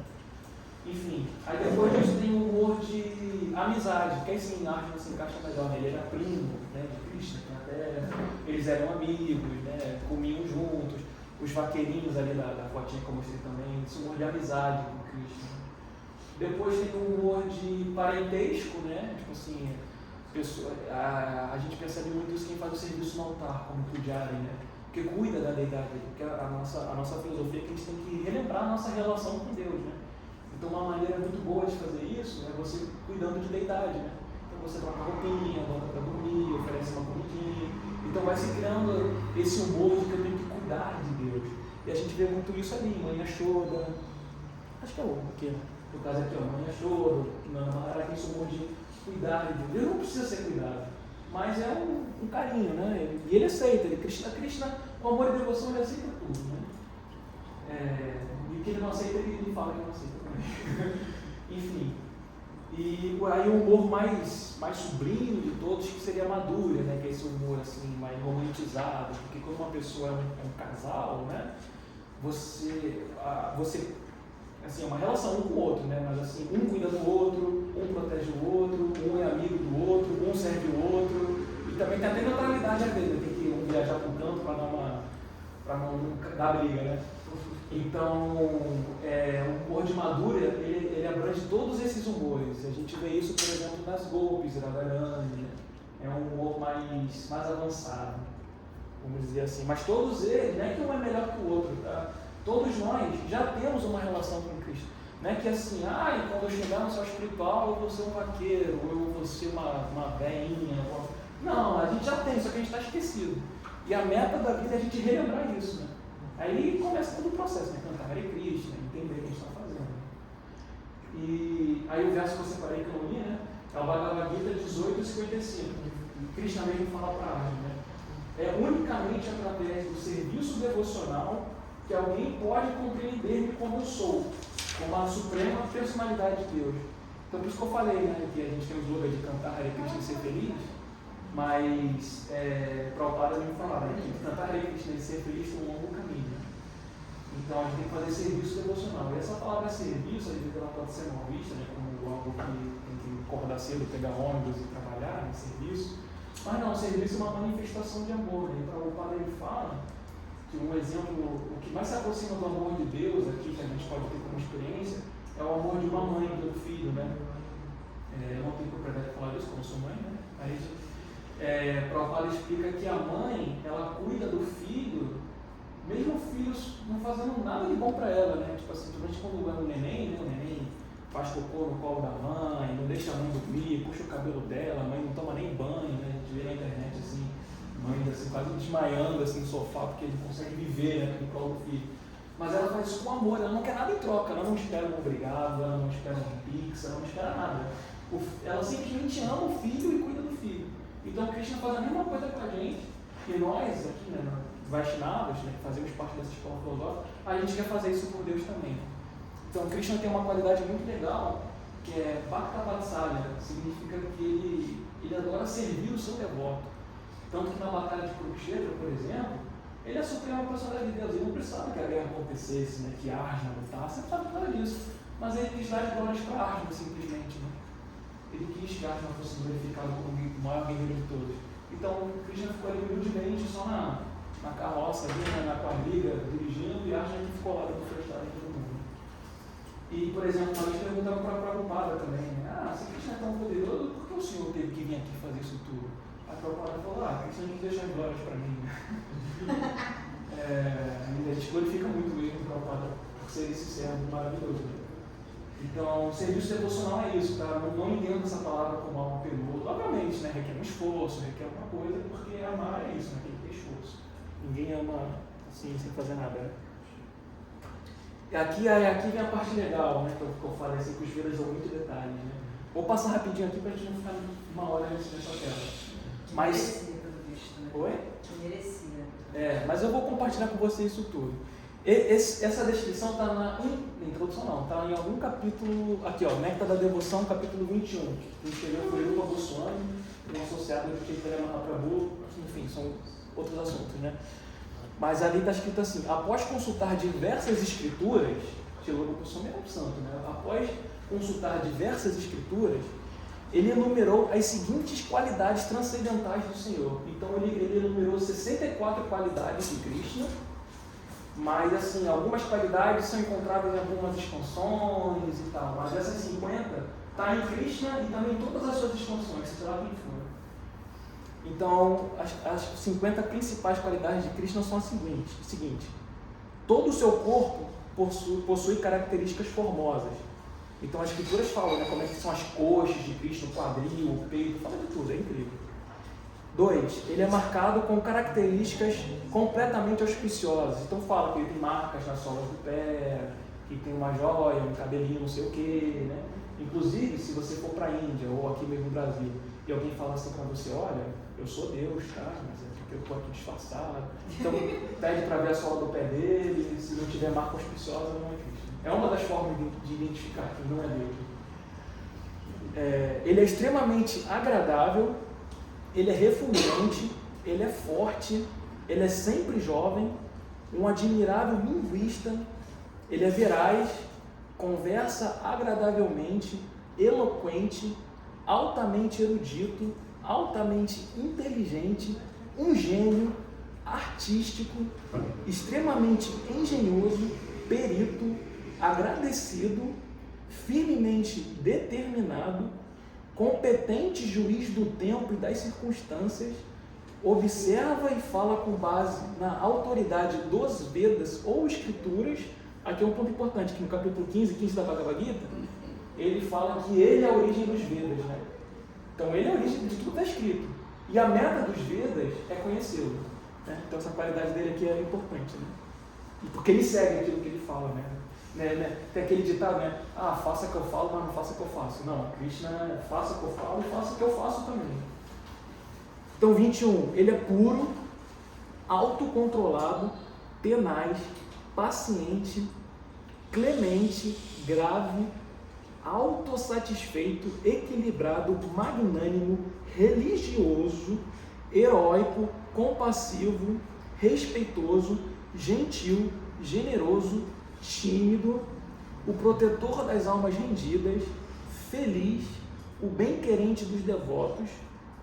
[SPEAKER 2] Enfim, aí depois disso tem o humor de amizade, que aí sim, acho que se encaixa melhor, né? Ele era primo, né, de Krishna na Terra, eles eram amigos, né? Comiam juntos. Os vaqueirinhos ali da fotinha que eu mostrei também, esse humor de amizade com Cristo. Depois tem o humor de parentesco, né? Tipo assim, a gente percebe muito isso quem faz o serviço no altar, como o Pujari, né? Porque cuida da deidade, porque a nossa filosofia é que a gente tem que relembrar a nossa relação com Deus, né? Então uma maneira muito boa de fazer isso é você cuidando de deidade, né? Então você troca roupinha, bota para dormir, oferece uma comidinha. Então vai se criando esse humor de que eu tenho que cuidar de Deus. E a gente vê muito isso ali, Mãe Yashoda, acho que é o que no caso aqui, Mãe Yashoda, ela tem esse humor de cuidar de Deus. Deus não precisa ser cuidado, mas é um carinho, né? E ele aceita, Krishna, com amor e devoção, ele aceita tudo, né? E o que ele não aceita, ele fala que não aceita também. Enfim. E aí o humor mais sobrinho de todos, que seria a Madhurya, né? Que é esse humor assim, mais romantizado, porque quando uma pessoa é um casal, né? Você assim, é uma relação um com o outro, né? Mas assim, um cuida do outro, um protege o outro, um é amigo do outro, um serve o outro, e também tem até neutralidade às vezes, tem que um viajar para um canto para não dar briga, né? Então, o humor de Madhurya, ele abrange todos esses humores. A gente vê isso, por exemplo, nas Gopis, Radharani, né? É um humor mais avançado, vamos dizer assim. Mas todos eles, não é que um é melhor que o outro, tá? Todos nós já temos uma relação com Cristo. Não é que assim, quando eu chegar no céu espiritual, eu vou ser um vaqueiro, ou eu vou ser uma velhinha. Não, a gente já tem, só que a gente está esquecido. E a meta da vida é a gente relembrar isso, né? Aí começa todo o processo, né? Cantar Hare Krishna, entender o que a gente está fazendo. E aí o verso que eu separei que eu li, né? É o Bhagavad Gita 18:55. Krishna mesmo fala para Arjuna, né? É unicamente através do serviço devocional que alguém pode compreender-me como eu sou, como a suprema personalidade de Deus. Então por isso que eu falei, né? Que a gente tem o slogan de cantar Hare Krishna e ser feliz, mas Prabhupada me falava, né? Que cantar Hare Krishna e ser feliz é um longo caminho, né? Então a gente tem que fazer serviço devocional. E essa palavra serviço, às vezes ela pode ser mal vista, né? Como algo que tem que acordar cedo, pegar ônibus e trabalhar, né? Serviço. Mas não, serviço é uma manifestação de amor, né? Então o padre ele fala que um exemplo, o que mais se aproxima do amor de Deus aqui, que a gente pode ter como experiência, é o amor de uma mãe pelo filho, né? Eu não tenho propriedade de falar isso, como sou mãe, né? Mas Prabhupada explica que a mãe, ela cuida do filho, mesmo o filho não fazendo nada de bom para ela, né? Tipo assim, principalmente quando é um neném, né? O neném faz cocô no colo da mãe, não deixa a mãe dormir, puxa o cabelo dela, a mãe não toma nem banho, né? A gente vê na internet assim, mãe assim, quase desmaiando assim, no sofá, porque ele não consegue viver, né? No colo do filho. Mas ela faz isso com amor, ela não quer nada em troca, ela não espera um obrigado, ela não espera um pix, ela não espera nada. Ela simplesmente ama o filho e cuida do filho. Então Krishna faz a mesma coisa com a gente, e nós aqui, né, Vaishnavas, né, que fazemos parte dessa escola filosófica, a gente quer fazer isso por Deus também. Então Krishna tem uma qualidade muito legal, que é Bhakta Vatsalya, que significa que ele adora servir o seu devoto. Tanto que na batalha de Kurukshetra, por exemplo, ele é a suprema personalidade de Deus, ele não precisava que a guerra acontecesse, né, que Arjuna lutasse, não precisava nada disso. Mas ele quis dar as glórias para Arjuna, simplesmente. Né? Ele quis que Arjuna fosse glorificado como o maior guerreiro de todos. Então, Krishna ficou ali humildemente só na carroça, ali, né, na quadriga, dirigindo, e Arjuna que ficou lá dando felicidade de todo mundo. E, por exemplo, uma vez perguntaram para a Prabhupada também, né? Se Krishna é tão poderoso, por que o senhor teve que vir aqui fazer isso tudo? A Prabhupada falou, Krishna não deixa as glórias para mim. A gente glorifica muito ele, o Prabhupada, por ser esse servo maravilhoso. Né? Então, serviço devocional é isso, tá? Não entendo essa palavra como algo penoso. Obviamente, né? Requer um esforço, requer uma coisa, porque amar é isso, né? Tem que ter esforço. Ninguém ama assim, sem fazer nada. Né? Aqui vem a parte legal, né? Que eu falei assim, que os Vedas dão muito detalhes. Né? Vou passar rapidinho aqui para a gente não ficar uma hora nessa tela. Mas...
[SPEAKER 1] Merecia, pelo visto, né?
[SPEAKER 2] Oi?
[SPEAKER 1] Merecia.
[SPEAKER 2] Mas eu vou compartilhar com vocês isso tudo. Essa descrição está na introdução, não, está em algum capítulo, aqui ó, Néctar da Devoção, capítulo 21, que escreveu foi Rupa Goswami, um associado de Chaitanya Mahaprabhu, enfim, são outros assuntos, né? Mas ali está escrito assim, após consultar diversas escrituras, Rupa Goswami era um santo, né? Após consultar diversas escrituras, ele enumerou as seguintes qualidades transcendentais do Senhor. Então ele enumerou 64 qualidades de Krishna, mas assim, algumas qualidades são encontradas em algumas expansões e tal, mas essas 50 está em Krishna e também em todas as suas expansões, seja lá quem for. Então, as 50 principais qualidades de Krishna são as seguintes. Todo o seu corpo possui características formosas. Então as escrituras falam, né, como é que são as coxas de Krishna, o quadril, o peito, fala de tudo, é incrível. 2. Ele é marcado com características completamente auspiciosas. Então fala que ele tem marcas nas solas do pé, que tem uma joia, um cabelinho, não sei o quê, né? Inclusive, se você for para a Índia ou aqui mesmo no Brasil, e alguém fala assim para você, olha, eu sou Deus, tá? Mas é porque eu estou aqui disfarçado. Então pede para ver a sola do pé dele, se não tiver marca auspiciosa, não é Cristo. É uma das formas de identificar que não é Deus. Ele é extremamente agradável, ele é refulgente, ele é forte, ele é sempre jovem, um admirável linguista, ele é veraz, conversa agradavelmente, eloquente, altamente erudito, altamente inteligente, um gênio, artístico, extremamente engenhoso, perito, agradecido, firmemente determinado, competente juiz do tempo e das circunstâncias, observa e fala com base na autoridade dos Vedas ou escrituras. Aqui é um ponto importante, que no capítulo 15 da Bhagavad Gita, ele fala que ele é a origem dos Vedas, né? Então ele é a origem de tudo que está escrito. E a meta dos Vedas é conhecê-lo. Né? Então essa qualidade dele aqui é importante, né? E porque ele segue aquilo que ele fala, né? Tem aquele ditado, né? Ah, faça o que eu falo, mas não faça o que eu faço. Não, Krishna é faça o que eu falo e faça o que eu faço também. Então 21, ele é puro, autocontrolado, tenaz, paciente, clemente, grave, autossatisfeito, equilibrado, magnânimo, religioso, heróico, compassivo, respeitoso, gentil, generoso, tímido, o protetor das almas rendidas, feliz, o bem-querente dos devotos,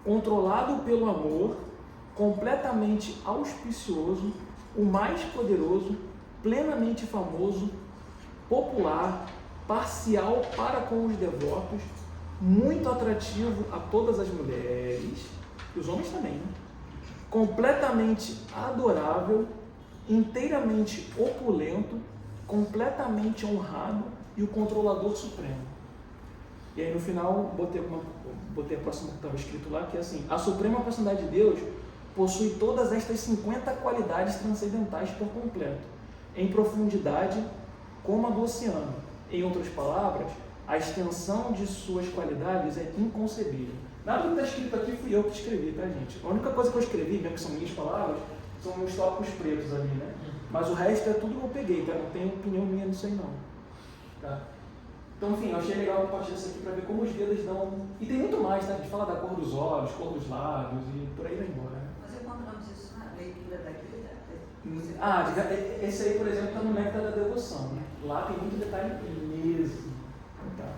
[SPEAKER 2] controlado pelo amor, completamente auspicioso, o mais poderoso, plenamente famoso, popular, parcial para com os devotos, muito atrativo a todas as mulheres, e os homens também, né? Completamente adorável, inteiramente opulento, completamente honrado e o controlador supremo. E aí no final botei a próxima que estava escrito lá, que é assim: a suprema personalidade de Deus possui todas estas 50 qualidades transcendentais por completo, em profundidade como a do oceano. Em outras palavras, a extensão de suas qualidades é inconcebível. Nada do que está escrito aqui fui eu que escrevi, tá, gente? A única coisa que eu escrevi, mesmo que são minhas palavras, são meus tópicos pretos ali, né? Mas o resto é tudo que eu peguei, tá? Não tem opinião minha nisso aí, não. Tá? Então, enfim, eu achei legal compartilhar isso aqui para ver como os Vedas dão... E tem muito mais, tá? A gente fala da cor dos olhos, cor dos lábios e por aí vai embora, né?
[SPEAKER 1] Mas encontramos isso na leitura da Gita.
[SPEAKER 2] Esse aí, por exemplo, está no Néctar da Devoção, né? Lá tem muito detalhe mesmo. Tá.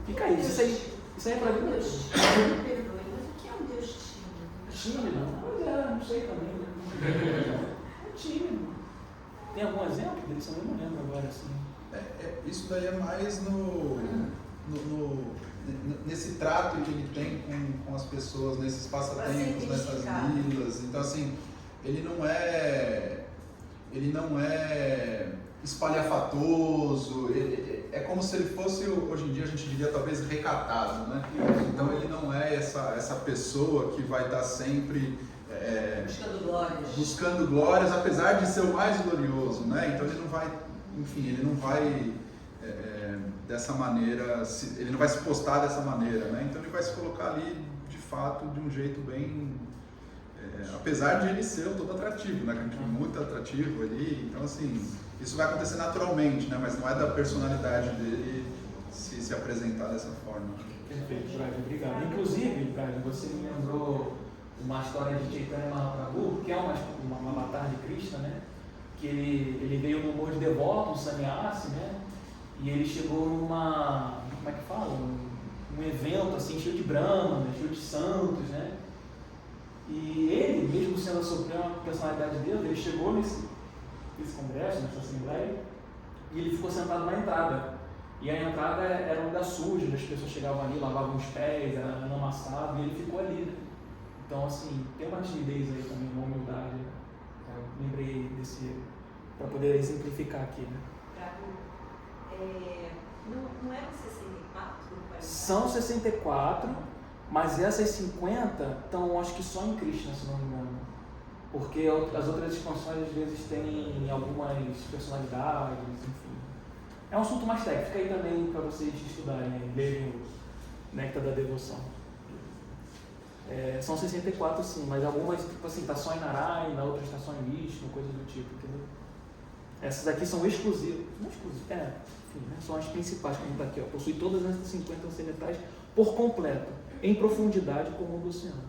[SPEAKER 2] Fica aí, isso aí é para ver.
[SPEAKER 1] Deus tímido, me perdoe, mas o que é um Deus tímido?
[SPEAKER 2] Tímido? Pois é, não sei também. Né? É tímido. Tem algum exemplo dele? Eu não lembro agora, assim.
[SPEAKER 3] Isso daí é mais nesse trato que ele tem com as pessoas, nesses passatempos, nessas vilas. Então, assim, ele não é espalhafatoso, é como se ele fosse, hoje em dia a gente diria talvez recatado, né? Então ele não é essa pessoa que vai estar sempre buscando glórias, apesar de ser o mais glorioso, né? Então ele não vai, enfim, ele não vai dessa maneira, ele não vai se postar dessa maneira, né? Então ele vai se colocar ali de fato de um jeito bem, apesar de ele ser todo atrativo, né? Que a gente é muito atrativo ali, então assim, isso vai acontecer naturalmente, né? Mas não é da personalidade dele se apresentar dessa forma.
[SPEAKER 2] Perfeito, Brian, obrigado. Inclusive, Brian, você me lembrou uma história de Chaitanya Mahaprabhu, que é uma avatar de Krishna, né? Que ele veio no humor de devoto, um sannyasi, né? E ele chegou numa, como é que fala? Um evento assim, cheio de brahmanas, cheio de santos, né? E ele, mesmo sendo a suprema personalidade de Deus, ele chegou nesse congresso, nessa assembleia, e ele ficou sentado na entrada. E a entrada era um lugar sujo, as pessoas chegavam ali, lavavam os pés, era amassado, e ele ficou ali, né? Então, assim, tem uma timidez aí também, uma humildade. Eu lembrei desse, para poder exemplificar aqui, né?
[SPEAKER 5] Não eram 64?
[SPEAKER 2] São 64, mas essas 50 estão, acho que só em Krishna, se não me engano. Porque as outras expansões, às vezes, têm algumas personalidades, enfim. É um assunto mais técnico, fica aí também para vocês estudarem, lerem o Néctar da Devoção. São 64, sim, mas algumas, tipo assim, está só em Narayana, outras está só em Vishnu, coisa do tipo, entendeu? Essas aqui são exclusivas, não exclusivas, enfim, né? São as principais, como está aqui, ó. Possui todas essas 50 transcendentais por completo, em profundidade como o do oceano.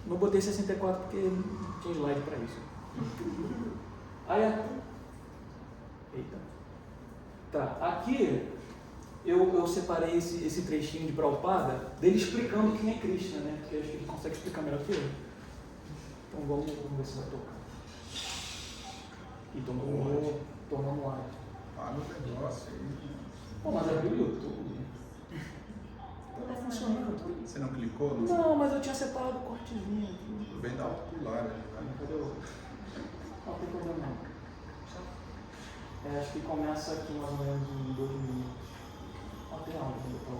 [SPEAKER 2] Não botei 64 porque não tinha slide para isso. Eita. Tá, aqui eu separei esse trechinho de Prabhupada dele explicando quem é Krishna, né? Porque acho que ele consegue explicar melhor que eu. Então vamos ver se vai tocar. E tomando um like.
[SPEAKER 3] Paga o negócio aí.
[SPEAKER 2] Pô, mas abriu o YouTube. Tá funcionando tudo.
[SPEAKER 3] Você não clicou?
[SPEAKER 2] Não, mas eu tinha separado o cortezinho aqui.
[SPEAKER 3] Bem da autopular, né?
[SPEAKER 2] Cadê o... Não tem problema não. Acho que começa aqui mais ou menos em 2 minutos. Tem algo que eu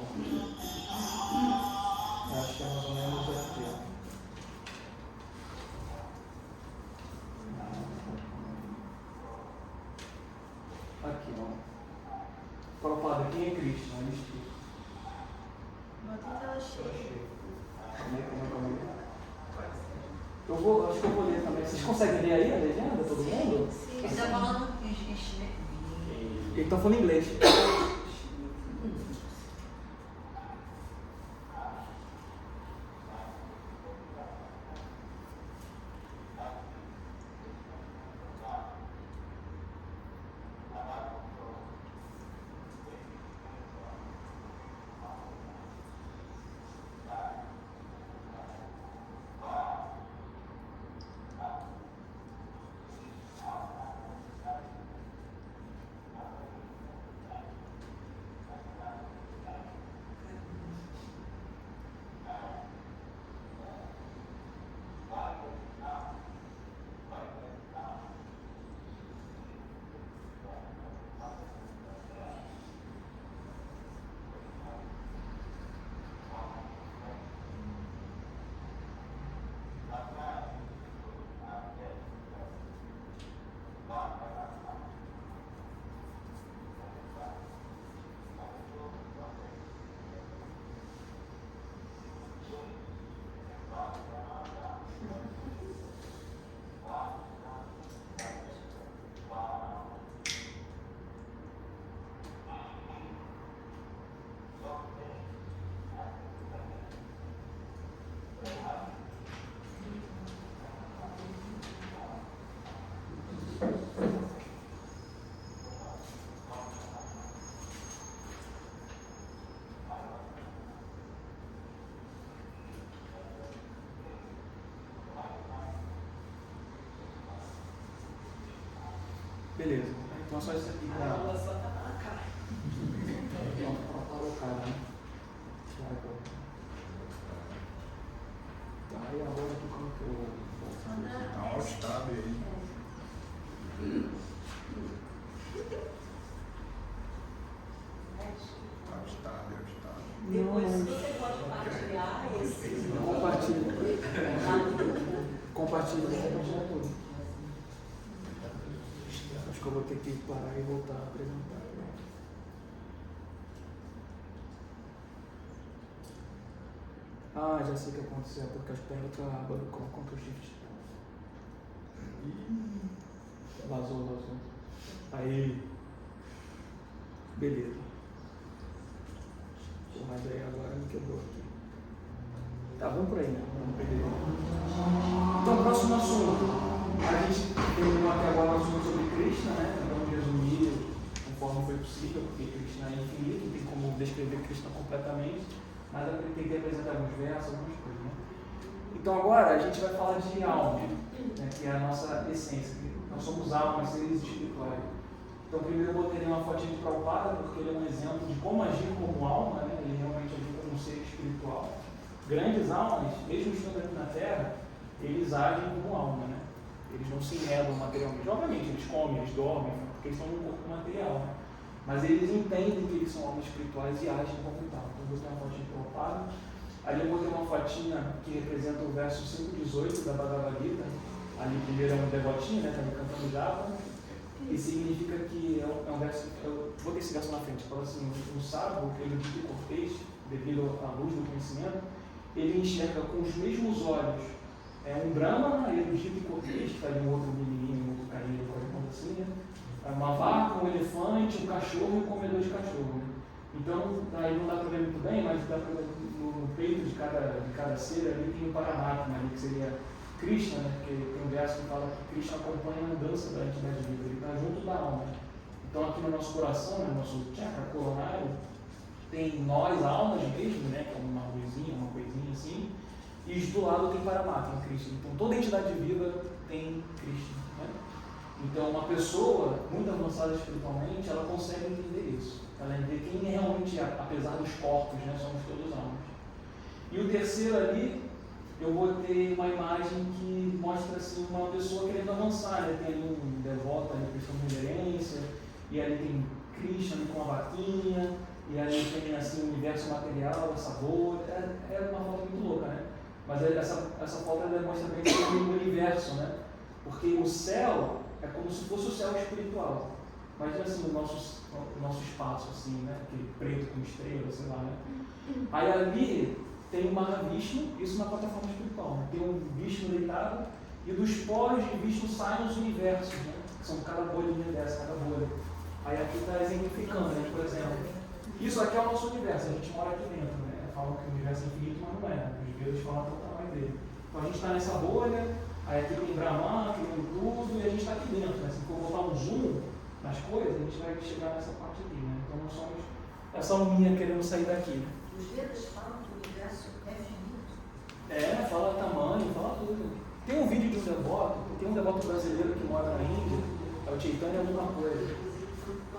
[SPEAKER 2] acho que é mais ou menos aqui. acho que eu vou ler também. Vocês conseguem ler aí a legenda, todo mundo?
[SPEAKER 1] Ele está falando em chinês.
[SPEAKER 2] Eles estão falando inglês. Beleza. Então só isso aqui para
[SPEAKER 5] Ela só tá na cara.
[SPEAKER 2] colocar, né? Tá, aí a roda aqui como que eu
[SPEAKER 3] Tá um alt tab aí. Alt tab.
[SPEAKER 5] Depois você pode partilhar esse.
[SPEAKER 2] compartilha. Compartilha tudo. Acho que eu vou ter que parar e voltar a apresentar. Ah, já sei o que aconteceu, porque acho que tem outra aba do Ctrl Shift. Vazou. Aí. Beleza. Mas aí agora me quebrou aqui. Tá, vamos por aí, né? Vamos perder. Então, próximo assunto. A gente terminou até agora o assunto sobre Krishna, né? Vamos resumir conforme foi possível, porque Krishna é infinito, não tem como descrever Krishna completamente, mas eu tentei apresentar alguns versos, algumas coisas, né? Então agora a gente vai falar de alma, né? Que é a nossa essência. Nós somos almas, seres espirituais. Então primeiro eu botei uma fotinha de Prabhupada, porque ele é um exemplo de como agir como alma, né? Ele realmente agir como um ser espiritual. Grandes almas, mesmo estando aqui na Terra, eles agem como alma, né? Eles não se enredam materialmente. Obviamente, eles comem, eles dormem, porque eles estão no corpo material, né? Mas eles entendem que eles são almas espirituais e agem como tal. Então eu botei uma fotinha de Prabhupada. Ali eu botei uma fotinha que representa o verso 5:18 da Bhagavad Gita. Ali primeiro é um devotinho, né? Está me cantando japa. E significa que é um verso, eu botei esse verso na frente, fala assim, um sábio, erudito e cortês, devido à luz do conhecimento, ele enxerga com os mesmos olhos um brahmana, erudito e cortês, que está ali um outro menininho, um outro carinho, qualquer coisa assim, né? Uma vaca, um elefante, um cachorro e um comedor de cachorro, né? Então, aí não dá para ver muito bem, mas dá para ver no peito de cada ser ali tem um Paramatma ali, que seria Krishna, né? Porque tem um verso que fala que Krishna acompanha a mudança da entidade viva, ele está junto da alma. Então aqui no nosso coração, no nosso chakra coronário, tem nós, almas mesmo, né? Que é uma luzinha, uma coisinha assim, e do lado tem Paramatma, Krishna. Então toda entidade viva tem Krishna, né? Então uma pessoa muito avançada espiritualmente, ela consegue entender isso. Ela entende quem realmente, apesar dos corpos, né? Somos todos almas. E o terceiro ali, eu botei uma imagem que mostra assim, uma pessoa querendo avançar, né? Tem ali um devoto, ali, questão de reverência, e ali tem Krishna ali com uma vaquinha, e ali tem assim, o universo material, essa boa, é uma foto muito louca, né? Mas essa foto demonstra bem o universo, né? Porque o céu é como se fosse o céu espiritual. Imagina assim, o nosso espaço, assim, né? Aquele preto com estrela, sei lá, né? Aí ali tem o Mahavishnu, isso na plataforma espiritual, né? Tem um Vishnu deitado e dos polos de Vishnu saem os universos, né? Que são cada bolinha dessa, cada bolha. Aí aqui está exemplificando, né? Por exemplo, isso aqui é o nosso universo, a gente mora aqui dentro, né? Falam que o universo é infinito, mas não é. Os Vedas falam até o tamanho dele. Então a gente está nessa bolha, aí aqui tem Brahman, aqui tem tudo, e a gente está aqui dentro, né? Se for botar um zoom nas coisas, a gente vai chegar nessa parte aqui, né? Então nós somos essa alminha querendo sair daqui.
[SPEAKER 1] Os Vedas falam que o universo é finito.
[SPEAKER 2] Fala tamanho, fala tudo. Tem um vídeo de um devoto, tem um devoto brasileiro que mora na Índia, é o Chaitanya alguma coisa.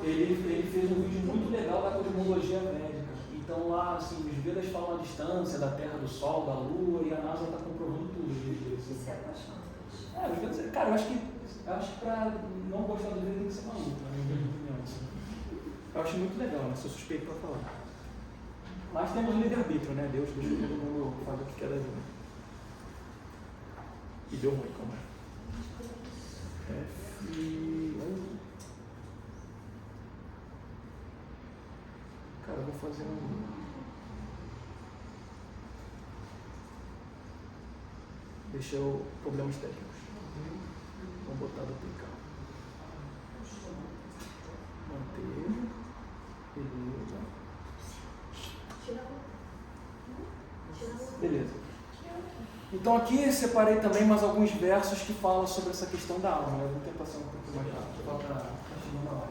[SPEAKER 2] Ele fez um vídeo muito legal da cosmologia védica. Então lá, assim, os Vedas falam a distância da Terra, do Sol, da Lua, e a NASA está comprovando tudo.
[SPEAKER 1] Isso é apaixonante.
[SPEAKER 2] Os Vedas, cara, eu acho que para não gostar do Veda tem que ser maluco, na minha opinião. Assim. Eu acho muito legal, né? Sou suspeito para falar. Mas temos livre-arbítrio, né? Deus deixa todo mundo fazer o que quer da vida. E deu ruim, como é? Cara, eu vou fazer Deixa eu problemas técnicos. Vamos botar duplicar. Manter. Beleza. Beleza. Então aqui separei também mais alguns versos que falam sobre essa questão da alma. Eu vou tentar ser um pouco mais rápido, só para continuar na hora.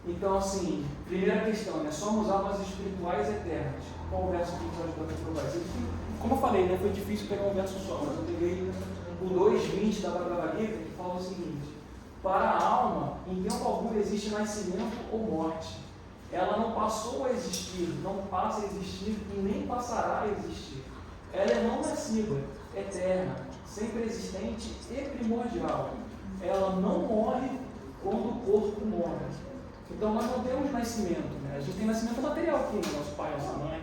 [SPEAKER 2] Então assim, primeira questão, né? Somos almas espirituais eternas. Qual o verso que nos ajuda a provar isso? Como eu falei, né? Foi difícil pegar um verso só, mas eu peguei o 2:20 da Bhagavad Gita, que fala o seguinte: para a alma, em tempo algum existe nascimento ou morte. Ela não passou a existir, não passa a existir e nem passará a existir. Ela é não nascida, eterna, sempre existente e primordial. Ela não morre quando o corpo morre. Então nós não temos nascimento, né? A gente tem nascimento material aqui, né? Nosso pai, nossa mãe.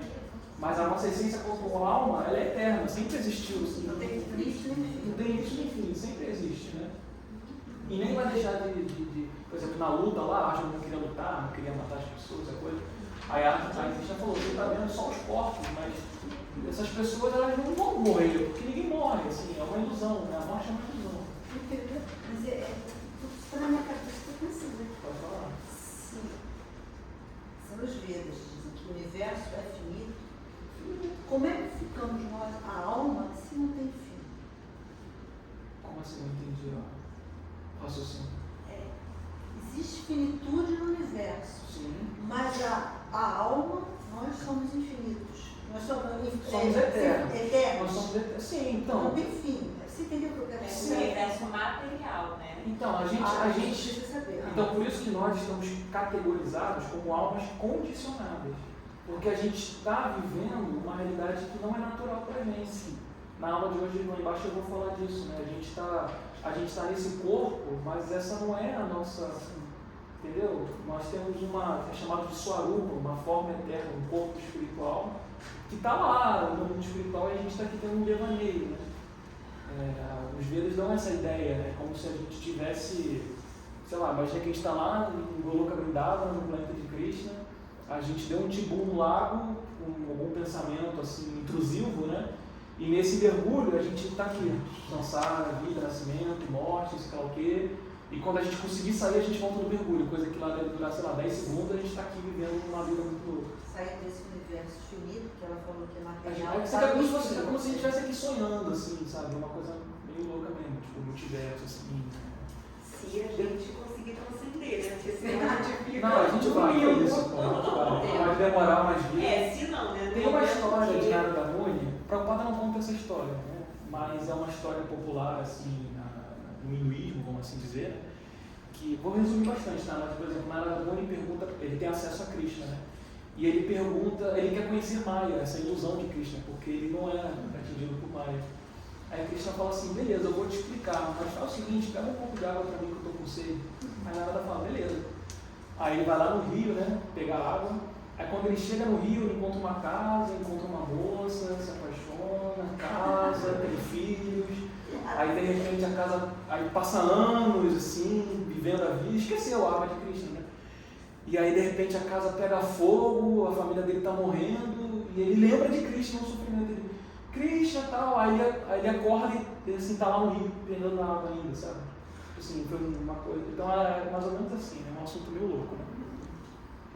[SPEAKER 2] Mas a nossa essência como alma, ela é eterna, sempre existiu. Assim,
[SPEAKER 1] Não tem início nem fim.
[SPEAKER 2] não tem início nem fim, sempre existe, né? E nem vai deixar de por exemplo, na luta lá, Arjuna não queria lutar, não queria matar as pessoas, essa coisa. Aí a Krishna falou, você está vendo só os corpos, mas essas pessoas elas não vão morrer, porque ninguém morre, assim, é uma ilusão, né? A morte é uma ilusão.
[SPEAKER 1] Mas está na minha cabeça, estou pensando.
[SPEAKER 2] Pode falar.
[SPEAKER 1] Sim. São os Vedas, dizem que o universo é finito. Como é que ficamos nós, a alma, se não tem fim?
[SPEAKER 2] Como assim? Não entendi o raciocínio.
[SPEAKER 1] Existe finitude no universo,
[SPEAKER 2] Sim.
[SPEAKER 1] mas a alma, nós somos infinitos. Nós somos
[SPEAKER 2] Eternos.
[SPEAKER 1] eternos.
[SPEAKER 2] Nós somos eternos. Sim, então.
[SPEAKER 1] Não tem fim. Você entendeu o que eu quero
[SPEAKER 5] É um
[SPEAKER 1] dizer?
[SPEAKER 5] universo material, né?
[SPEAKER 2] Então, a gente
[SPEAKER 1] precisa saber.
[SPEAKER 2] então, por isso que nós estamos categorizados como almas condicionadas. Porque a gente está vivendo uma realidade que não é natural para a gente. Na aula de hoje, lá embaixo, eu vou falar disso, né? A gente está nesse corpo, mas essa não é a nossa, entendeu? Nós temos é chamado de Swarupa, uma forma eterna, um corpo espiritual, que está lá no mundo espiritual e a gente está aqui tendo um devaneio, né? Os Vedas dão essa ideia, né? Como se a gente tivesse, sei lá, imagina que a gente está lá em Goloka Vrindavana, no planeta de Krishna, a gente deu um tibu no lago, com algum pensamento assim, intrusivo, né? E nesse mergulho a gente está aqui, samsara, vida, nascimento, morte, sei lá o quê. E quando a gente conseguir sair, a gente volta no mergulho, coisa que lá deve durar, sei lá, 10 segundos, a gente está aqui vivendo uma vida muito louca.
[SPEAKER 1] Sair desse universo finito, que ela falou que é
[SPEAKER 2] É
[SPEAKER 1] material.
[SPEAKER 2] como se a gente estivesse aqui sonhando, assim, sabe? Uma coisa meio louca mesmo, tipo, multiverso, assim.
[SPEAKER 5] Se a gente conseguir transcender, né? Porque senão a gente fica.
[SPEAKER 2] Não, a gente vai, é isso, pô, a gente vai. Vai demorar mais dias.
[SPEAKER 5] Se não, né?
[SPEAKER 2] Tem uma história de Narada Muni, Prabhupada não conta essa história, né? Mas é uma história popular, assim, no hinduísmo, vamos assim dizer, que vou resumir bastante, tá? Mas, por exemplo, Narada Muni pergunta, ele tem acesso a Krishna, né? E ele pergunta, ele quer conhecer Maya, essa ilusão de Krishna, porque ele não é atingido por Maya. Aí Krishna fala assim, beleza, eu vou te explicar, mas faz o seguinte, pega um pouco de água para mim que eu estou com sede. Aí Narada fala, beleza. Aí ele vai lá no rio, né, pegar água. Aí quando ele chega no rio, ele encontra uma casa, encontra uma moça, se apaixona, casa, tem filhos. Aí de repente a casa, aí passa anos assim, vivendo a vida, esqueceu a alma de Krishna, né? E aí de repente a casa pega fogo, a família dele está morrendo e ele lembra de Krishna no sofrimento dele. Krishna tal, aí ele acorda e assim, tá lá no rio, pegando na água ainda, sabe? Assim, foi uma coisa. Então é mais ou menos assim, né? Um assunto meio louco, né?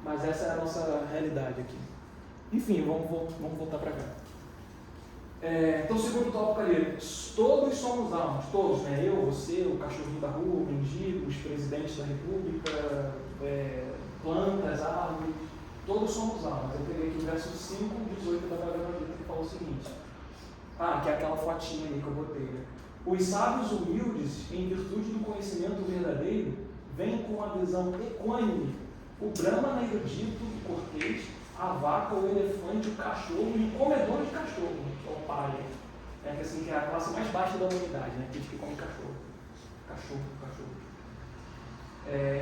[SPEAKER 2] Mas essa é a nossa realidade aqui. Enfim, vamos voltar para cá. Então, o segundo tópico ali, todos somos almas, todos, né? Eu, você, o cachorrinho da rua, o mendigo, os presidentes da república, plantas, árvores, todos somos almas. Eu peguei aqui o verso 5, 18 da Bhagavad Gita, que fala o seguinte, que é aquela fotinha ali que eu botei, né? Os sábios humildes, em virtude do conhecimento verdadeiro, vêm com uma visão equânime, o Brahmana erudito e cortês, a vaca, o elefante, o cachorro e o comedor de cachorro, que é o pai, que é a classe mais baixa da humanidade, né? Aqueles que comem cachorro.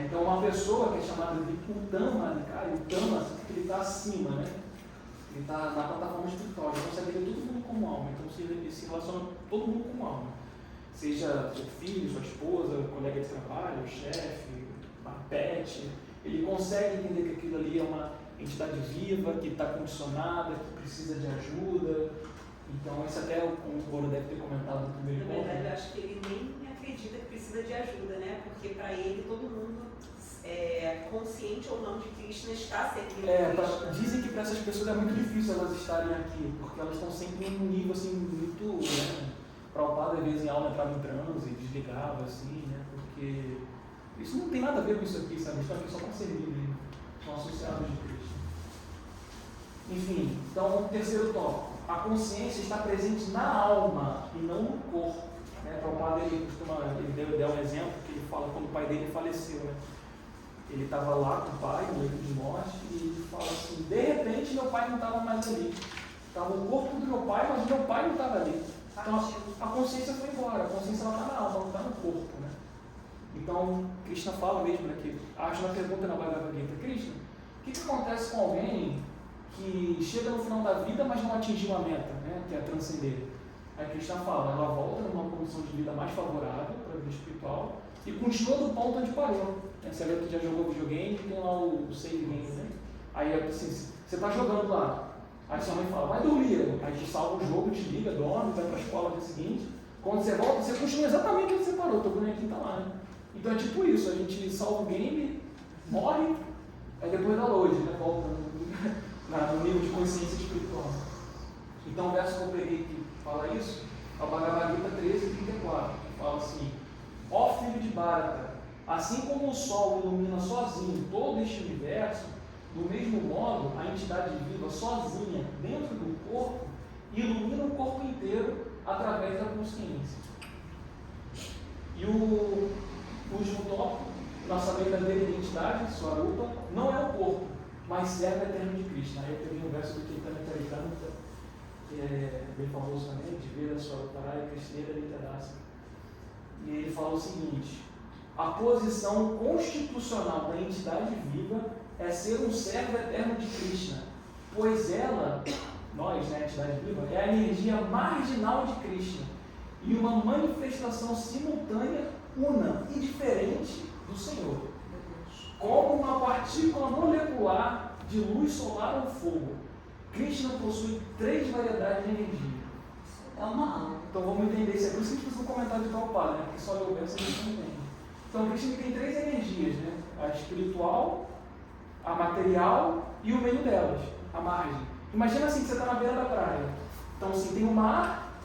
[SPEAKER 2] Então, uma pessoa que é chamada de Uttama, o Uttama, ele está acima, né? Ele está na plataforma espiritual, ele consegue ver todo mundo como alma, então ele se relaciona todo mundo como alma. Seja seu filho, sua esposa, colega de trabalho, chefe, pet, ele consegue entender que aquilo ali é uma entidade viva, que está condicionada, que precisa de ajuda. Então, isso até o Goro deve ter comentado no primeiro ponto.
[SPEAKER 5] Na verdade, eu acho que ele nem acredita que precisa de ajuda, né? Porque para ele, todo mundo, consciente ou não de Krishna, está servindo Krishna.
[SPEAKER 2] Dizem que para essas pessoas é muito difícil elas estarem aqui, porque elas estão sempre em um nível assim, muito... Né? Prabhupada, às vezes, em aula, entrava em transe e desligava, assim, né? Porque isso não tem nada a ver com isso aqui, sabe? Isso aqui só para servir mesmo. São associados de Krishna. Enfim, então, terceiro tópico. A consciência está presente na alma e não no corpo. Né? Prabhupada, ele deu um exemplo que ele fala quando o pai dele faleceu, né? Ele estava lá com o pai, no leito de morte, e ele fala assim, de repente meu pai não estava mais ali. Estava o corpo do meu pai, mas o meu pai não estava ali. Então, a consciência foi embora, a consciência está na alma, não está no corpo, né? Então, Krishna fala mesmo, né, que acho uma pergunta na Bhagavad Gita, Krishna, o que acontece com alguém que chega no final da vida, mas não atingiu uma meta, né, que é transcender? Aí Krishna fala, ela volta numa condição de vida mais favorável para a vida espiritual e continua do ponto onde parou. Você lembra que já jogou videogame, tem lá o save game, né? Aí assim, você está jogando lá. Aí sua mãe fala, vai dormir. Aí te salva o jogo, desliga, dorme, vai para a escola no dia seguinte. Quando você volta, você continua exatamente onde você parou. Teu bonequinho está lá, né? Então é tipo isso, a gente salva o game, morre, aí depois dá load, né? Volta no nível de consciência espiritual. Então o verso que eu peguei que fala isso, é o Bhagavad Gita 13:34, que fala assim, ó filho de Bharata, assim como o sol ilumina sozinho todo este universo, do mesmo modo, a entidade viva sozinha, dentro do corpo, ilumina o corpo inteiro através da consciência. E o último tópico, nossa verdadeira identidade, Swarupa, não é o corpo, mas servo eterno de Krishna. Aí eu peguei um verso do Chaitanya Charitamrita, que é bem famoso também, de Vera Swaruparaya Krishna Litadasa. E ele fala o seguinte, a posição constitucional da entidade viva é ser um servo eterno de Krishna, pois ela, nós, né, a entidade viva, é a energia marginal de Krishna e uma manifestação simultânea, una e diferente do Senhor, como uma partícula molecular de luz solar ou fogo. Krishna possui 3 variedades de energia.
[SPEAKER 1] É uma alma.
[SPEAKER 2] Então vamos entender isso. É por isso que a gente precisa comentar de Prabhupada, né? Porque só eu verso a gente não entende. Então Krishna tem 3 energias, né? A espiritual, a material e o meio delas, a margem. Imagina assim que você está na beira da praia. Então assim, tem o mar,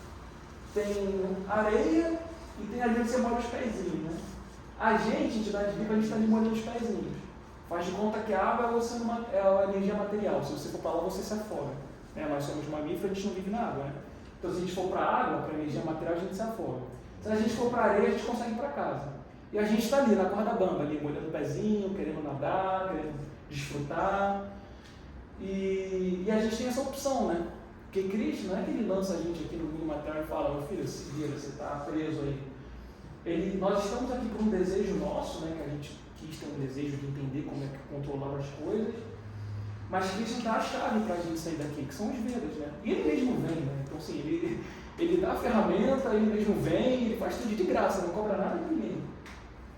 [SPEAKER 2] tem areia e tem ali onde você molha os pezinhos, né? A gente, entidade viva, a gente está ali molhando os pezinhos. Faz de conta que a água é a energia material. Se você for para lá, você se afoga. Né? Nós somos mamíferos, a gente não vive na água, né? Então se a gente for para a água, para a energia material, a gente se afoga. Se a gente for para a areia, a gente consegue ir para casa. E a gente está ali na corda bamba, ali molhando o pezinho, querendo nadar, querendo desfrutar. E a gente tem essa opção, né? Porque Krishna não é que ele lança a gente aqui no mundo material e fala, meu filho, se vira, você está preso aí. Nós estamos aqui por um desejo nosso, né? Que a gente quis ter um desejo de entender como é que controlava as coisas. Mas Krishna dá a chave para a gente sair daqui, que são os Vedas, né? E ele mesmo vem, né? Então assim, ele dá a ferramenta, ele mesmo vem, ele faz tudo de graça, não cobra nada de ninguém.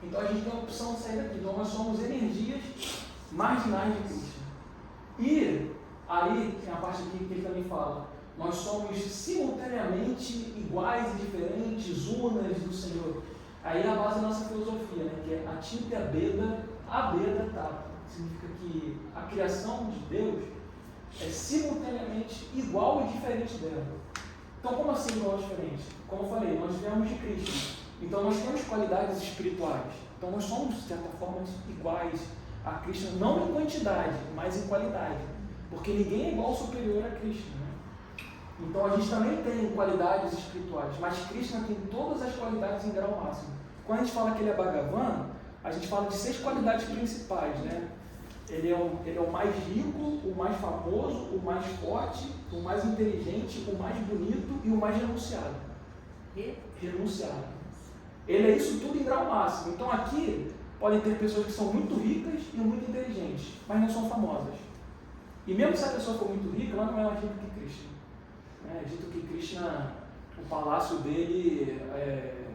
[SPEAKER 2] Então a gente tem a opção de sair daqui. Então nós somos energias marginais de Krishna. E Aí tem a parte aqui que ele também fala, nós somos simultaneamente iguais e diferentes, unas do Senhor. Aí é a base da nossa filosofia, né? Que é a tinta e a beda tapa. Significa que a criação de Deus é simultaneamente igual e diferente dela. Então, como assim igual e diferente? Como eu falei, nós viemos de Cristo. Então, nós temos qualidades espirituais. Então, nós somos, de certa forma, iguais a Cristo, não em quantidade, mas em qualidade. Porque ninguém é igual ou superior a Cristo. Né? Então, a gente também tem qualidades espirituais, mas Cristo tem todas as qualidades em grau máximo. Quando a gente fala que ele é Bhagavan, a gente fala de 6 qualidades principais, né? Ele é o mais rico, o mais famoso, o mais forte, o mais inteligente, o mais bonito e o mais renunciado. Renunciado. Ele é isso tudo em grau máximo. Então aqui podem ter pessoas que são muito ricas e muito inteligentes, mas não são famosas. E mesmo se a pessoa for muito rica, ela não é mais rica que Krishna. É dito que Krishna, o palácio dele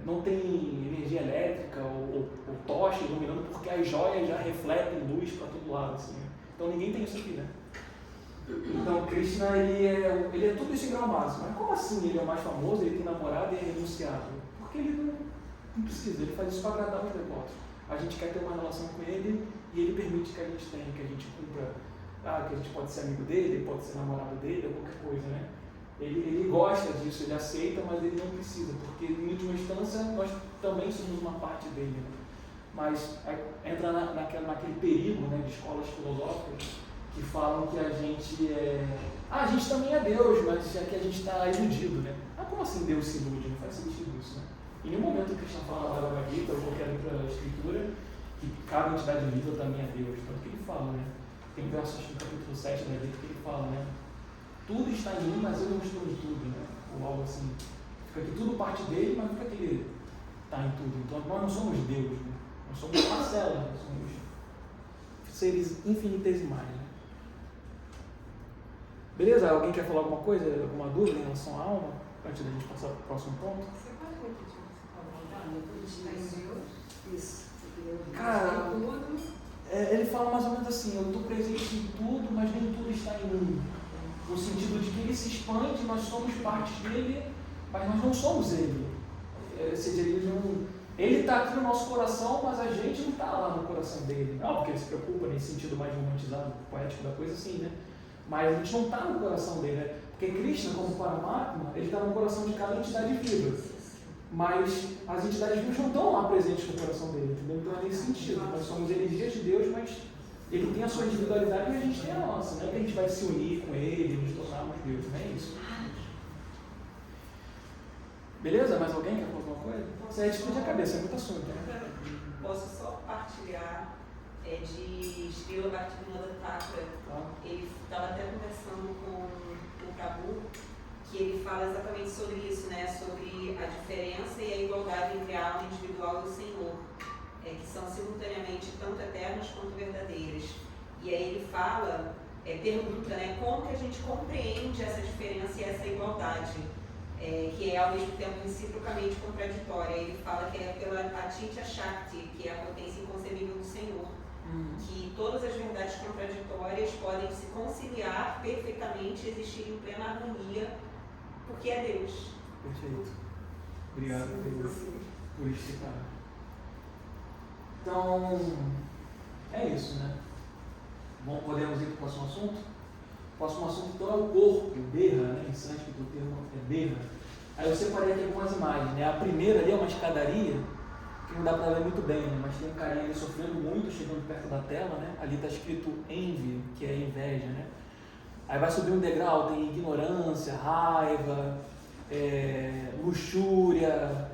[SPEAKER 2] não tem energia elétrica ou tocha iluminando, porque as joias já refletem luz para todo lado. Assim. Então ninguém tem isso aqui, né? Então Krishna, ele é tudo isso em grau máximo. Mas como assim ele é o mais famoso, ele tem namorado e é renunciado? Porque ele não precisa, ele faz isso para agradar os devotos. A gente quer ter uma relação com ele e ele permite que a gente tenha, que a gente cumpra, que a gente pode ser amigo dele, ele pode ser namorado dele, ou qualquer coisa, né? Ele gosta disso, ele aceita, mas ele não precisa, porque em última instância nós também somos uma parte dele. Né? Mas entra naquele perigo, né, de escolas filosóficas que falam que a gente também é Deus, mas é que a gente está iludido. Né? Como assim Deus se ilude? Não faz sentido isso. Né? Em nenhum momento o Krishna fala na Bhagavad Gita ou qualquer outra escritura que cada entidade viva também é Deus. Tanto que ele fala, né? Tem um verso no capítulo 7 da Gita que ele fala, né? Tudo está em mim, mas eu não estou em tudo, né? Ou algo assim. Fica que tudo parte dele, mas fica que ele está em tudo. Então nós não somos Deus, né? Nós somos parcelas, nós somos seres infinitesimais. Né? Beleza? Alguém quer falar alguma coisa, alguma dúvida em relação à alma? Antes da gente passar para o próximo ponto?
[SPEAKER 6] Você pode repetir o que você falou? Está em Deus?
[SPEAKER 1] Isso.
[SPEAKER 2] Cara, ele fala mais ou menos assim, eu estou presente em tudo, mas nem tudo está em mim. No sentido de que ele se expande, nós somos parte dele, mas nós não somos ele. Ele está aqui no nosso coração, mas a gente não está lá no coração dele. Não, porque ele se preocupa nesse sentido mais romantizado, poético da coisa, assim, né? Mas a gente não está no coração dele, né? Porque Krishna, como Paramatma, ele está no coração de cada entidade viva. Mas as entidades vivas não estão lá presentes no coração dele, entendeu? Então é nesse sentido. Nós somos energias de Deus, mas ele tem a sua individualidade e a gente tem a nossa. Não é que a gente vai se unir com ele, nos tornarmos Deus, não é isso. Beleza? Mais alguém quer falar alguma coisa? Você aí explode a cabeça, é muito assunto, né?
[SPEAKER 5] Posso só partilhar de Srila Bhaktivinoda Thakur. Ele estava até conversando com o Prabhu, que ele fala exatamente sobre isso, né? Sobre a diferença e a igualdade entre a alma individual e o Senhor, que são simultaneamente tanto eternas quanto verdadeiras. E aí ele fala, pergunta, né? Como que a gente compreende essa diferença e essa igualdade? Que é ao mesmo tempo reciprocamente contraditória. Ele fala que é pela Atitya Shakti, que é a potência inconcebível do Senhor, que todas as verdades contraditórias podem se conciliar perfeitamente e existir em plena harmonia, porque é Deus.
[SPEAKER 2] Perfeito. Obrigado por explicar. Então, é isso, né? Bom, podemos ir para o próximo assunto? O próximo assunto então é o corpo, Deha, né? Em sânscrito o termo é Deha. Aí eu separei aqui algumas imagens, né? A primeira ali é uma escadaria, que não dá para ver muito bem, né? Mas tem um carinha ali sofrendo muito, chegando perto da tela, né? Ali está escrito envy, que é inveja, né? Aí vai subir um degrau, tem ignorância, raiva, luxúria,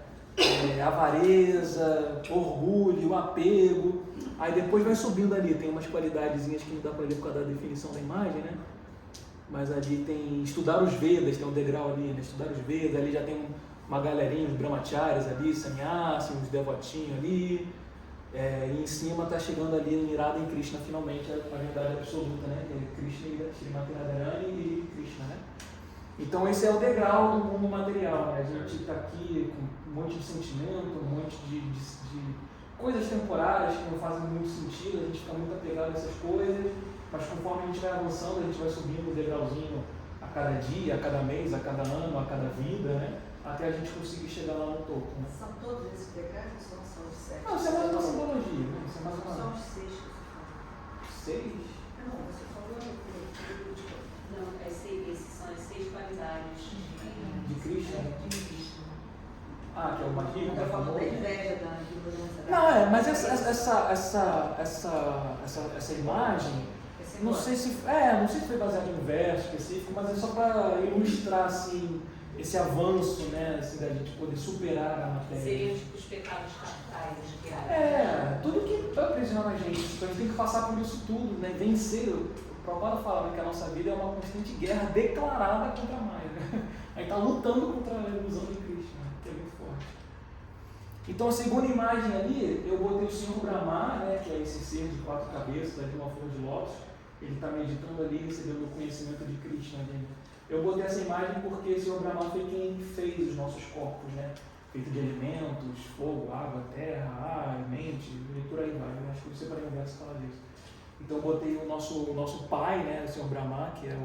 [SPEAKER 2] avareza, orgulho, apego. Aí depois vai subindo ali, tem umas qualidadezinhas que não dá para ver por causa da definição da imagem, né? Mas ali tem estudar os Vedas, tem um degrau ali, né? Estudar os Vedas, ali já tem uma galerinha, os brahmacharyas ali, sannyasi, uns devotinhos ali. E em cima está chegando ali mirada em Krishna, finalmente, a verdade absoluta, né? Que é Krishna, Srimati Radharani e Krishna, né? Então esse é o degrau do mundo material, né? A gente está aqui com um monte de sentimento, um monte de coisas temporárias que não fazem muito sentido, a gente fica muito apegado a essas coisas, mas conforme a gente vai avançando, a gente vai subindo um degrauzinho a cada dia, a cada mês, a cada ano, a cada vida, né? Até a gente conseguir chegar lá no topo. Né?
[SPEAKER 1] São todos esses pecados ou são os 7?
[SPEAKER 2] Não, isso é mais uma simbologia, né? Isso é mais
[SPEAKER 1] São
[SPEAKER 2] uma...
[SPEAKER 1] os 6 que você falou.
[SPEAKER 2] 6?
[SPEAKER 1] Não, você falou no último.
[SPEAKER 5] Não, esses são as 6 qualidades
[SPEAKER 2] De Cristo? Né? Ah, que é o mais rico,
[SPEAKER 1] Está falando da
[SPEAKER 2] famoso.
[SPEAKER 1] inveja, da ignorância.
[SPEAKER 2] Não, mas essa imagem, não sei se foi baseado em um verso específico, mas é só para ilustrar assim, esse avanço, né, assim, da gente poder superar a matéria.
[SPEAKER 5] seriam tipo os pecados capitais.
[SPEAKER 2] Tudo que aprisiona a gente, então a gente tem que passar por isso tudo, né, vencer. O Prabhupada fala, né, que a nossa vida é uma constante guerra declarada contra a Maya. Né? A gente está lutando contra a ilusão de Cristo, né, que é muito forte. Então a segunda imagem ali, eu botei o Senhor Brahma, né, que é esse ser de 4 cabeças, ali uma flor de lótus. Ele está meditando ali, recebendo o conhecimento de Krishna dele. Eu botei essa imagem porque o Senhor Brahma foi quem fez os nossos corpos, né? Feito de alimentos, fogo, água, terra, ar, mente, e por aí vai. Eu acho que você para o universo fala disso. Então eu botei o nosso pai, né, o Senhor Brahma, que é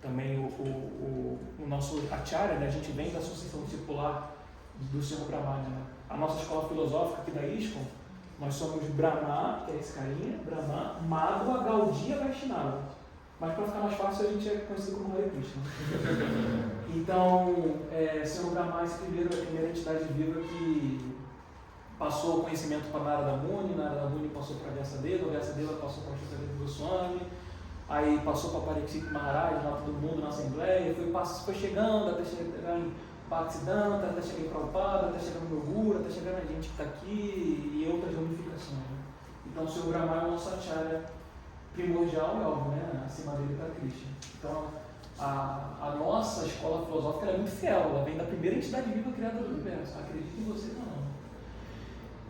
[SPEAKER 2] também o nosso acharya, né? A gente vem da associação discipular do Senhor Brahma, né? A nossa escola filosófica aqui da ISKCON, nós somos Brahma, que é esse carinha, Brahma, Madhva, Gaudiya, Vaishnava. Mas para ficar mais fácil, a gente é conhecido como Hare Krishna. Então, Senhor Brahma é essa primeira entidade viva que passou o conhecimento para Narada Muni passou para Vyasadeva passou para Shukadeva Goswami, aí passou para Parikshit Maharaj, lá todo mundo na Assembleia, foi chegando até chegar em Bhaktisiddhanta, até chegar em Prabhupada, até chegar no meu Guru, até chegar na gente que está aqui e outras ramificações. Né? Então, o Senhor Brahma é o nosso acharya primordial e óbvio, né? Acima dele está Krishna. Então, a nossa escola filosófica é muito fiel, ela vem da primeira entidade viva criada do universo. Acredite em você ou não.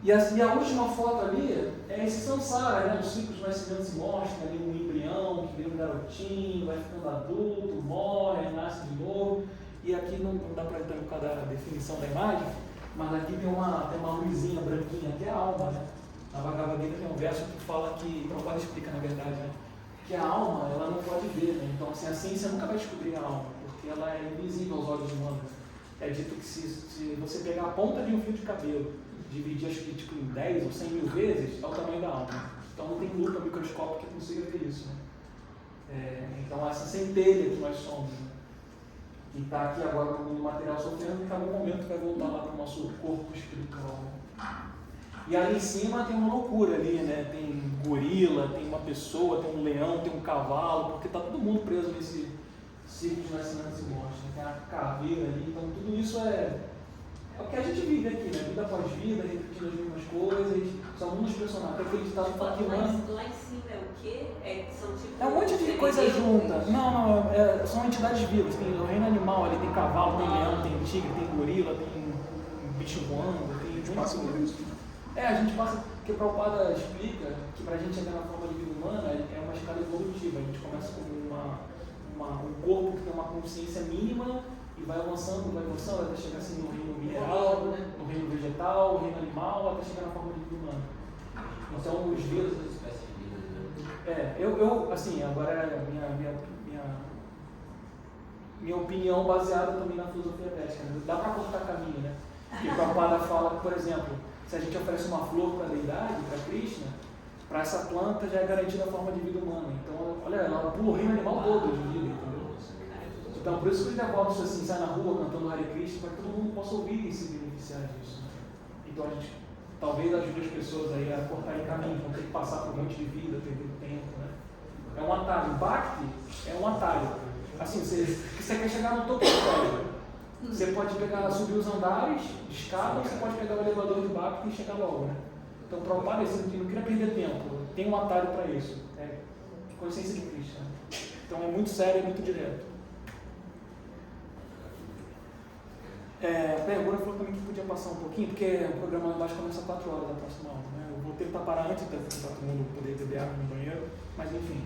[SPEAKER 2] E a última foto ali é esse samsara, né? Os ciclos de nascimento se mostram ali um embrião que vira um garotinho, vai ficando adulto, morre, nasce de novo. E aqui não dá para entrar por causa da definição da imagem, mas aqui tem uma luzinha branquinha, que é a alma, né? Na Bhagavad Gita tem um verso que fala que, não pode explicar na verdade, né? Que a alma, ela não pode ver, né? Então, assim, a ciência nunca vai descobrir a alma, porque ela é invisível aos olhos humanos. É dito que se você pegar a ponta de um fio de cabelo, dividir acho que tipo, em 10 ou 100 mil vezes, é o tamanho da alma. Então não tem lupa microscópica que consiga ver isso, né? Então essa centelha que nós somos, né? Que está aqui agora no mundo material sofrendo, que em algum momento vai voltar lá para o nosso corpo espiritual. Né? E ali em cima tem uma loucura ali, né? Tem gorila, tem uma pessoa, tem um leão, tem um cavalo, porque está todo mundo preso nesse ciclo de nascimento e morte, né? Tem a caveira ali, então tudo isso é o que a gente vive aqui, né? Vida após vida, repetindo as mesmas coisas, são alguns personagens. Tem aquele ditado que fala que
[SPEAKER 5] lá em cima é o quê? São tipo.
[SPEAKER 2] É um monte de coisa junta. Não, são entidades vivas. Tem o reino animal ali, tem cavalo, tem leão, tem tigre, tem gorila, tem bicho voando, tem.
[SPEAKER 3] A gente passa por isso.
[SPEAKER 2] A gente passa, porque o Prabhupada explica que para a gente chegar na forma de vida humana é uma escala evolutiva. A gente começa com um corpo que tem uma consciência mínima e vai avançando até chegar assim no reino mineral, no reino vegetal, no reino animal, até chegar na forma de vida humana. Então os Vedas. Eu assim, agora é minha opinião baseada também na filosofia védica. Né? Dá para cortar caminho, né? Porque o Prabhupada fala, por exemplo, se a gente oferece uma flor para a deidade, para Krishna, para essa planta já é garantida a forma de vida humana. Então, olha, ela pula o reino animal todo de vida, entendeu? Então, por isso que os devotos assim, saem na rua cantando Hare Krishna, para que todo mundo possa ouvir e se beneficiar disso. Né? Então, a gente talvez ajude as pessoas aí a cortarem caminho, vão ter que passar por um monte de vida, perder tempo. Né? É um atalho. Bhakti é um atalho. Assim, você quer chegar no topo do prédio. Você pode subir os andares de escada, ou você pode pegar o elevador de Bhakti e chegar logo. Né? Então, para o Prabhupada, não queria perder tempo. Tem um atalho para isso. É consciência de Cristo. Né? Então, é muito sério e muito direto. A Gura falou também que podia passar um pouquinho, porque o programa lá embaixo começa às 4 horas da próxima aula. Né? Eu vou tentar parar antes para todo mundo poder beber água no banheiro, mas enfim.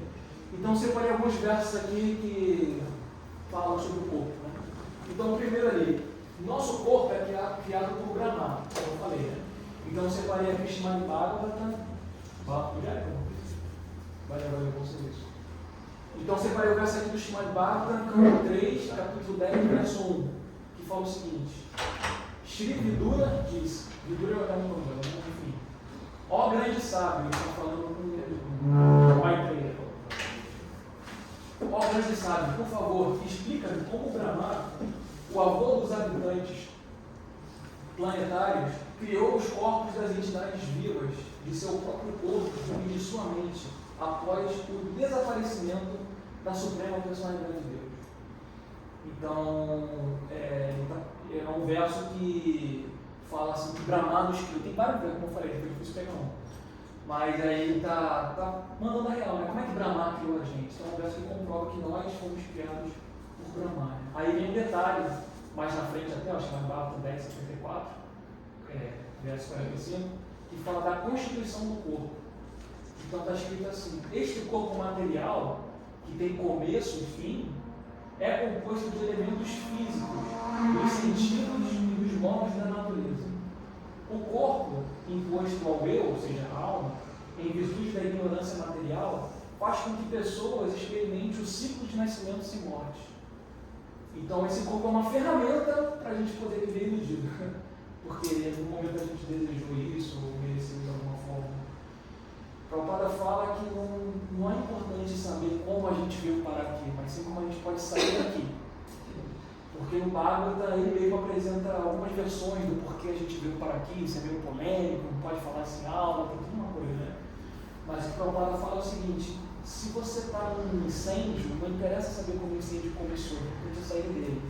[SPEAKER 2] Então, eu separei alguns versos aqui que falam sobre o corpo. Né? Então, o primeiro ali, nosso corpo é criado por Brahma, como eu falei. Né? Então eu separei aqui o Srimad Bhagavatam. Vai com vocês. Então eu separei o verso aqui do Srimad Bhagavatam, canto 3, capítulo 10, verso 1, que fala o seguinte: Shri Vidura diz, Vidura é o nome, enfim, ó grande sábio, ele está falando com o Maitreya. Ó grande sábio, por favor, explica-me como Brahma, o avô dos habitantes planetários, criou os corpos das entidades vivas de seu próprio corpo e de sua mente após o desaparecimento da Suprema Personalidade de Deus. Então, é um verso que fala assim, que Brahma nos criou. Tem vários versos, como eu falei, foi difícil pegar um. Mas aí ele está mandando a real, né? Como é que Brahma criou a gente? Então é um verso que comprova que nós fomos criados por Brahma. Né? Aí vem um detalhe, mais na frente até, acho que na Bhagavatam 10, 54, verso 45, que fala da constituição do corpo. Então está escrito assim: este corpo material, que tem começo e fim, é composto de elementos físicos, dos sentidos e dos modos da natureza. O corpo, imposto ao eu, ou seja, a alma, em virtude da ignorância material, faz com que pessoas experimentem o ciclo de nascimentos e mortes. Então esse corpo é uma ferramenta para a gente poder viver iludido, porque em algum momento a gente desejou isso ou mereceu de alguma forma. Prabhupada fala que não é importante saber como a gente veio parar aqui, mas sim como a gente pode sair daqui. Porque no Bhagavata ele mesmo apresenta algumas versões do porquê a gente veio parar aqui, isso é meio polêmico, não pode falar assim aula, tem tudo uma coisa, né? Mas o Prabhupada fala o seguinte: se você está num incêndio, não interessa saber como o incêndio começou, tem que sair dele.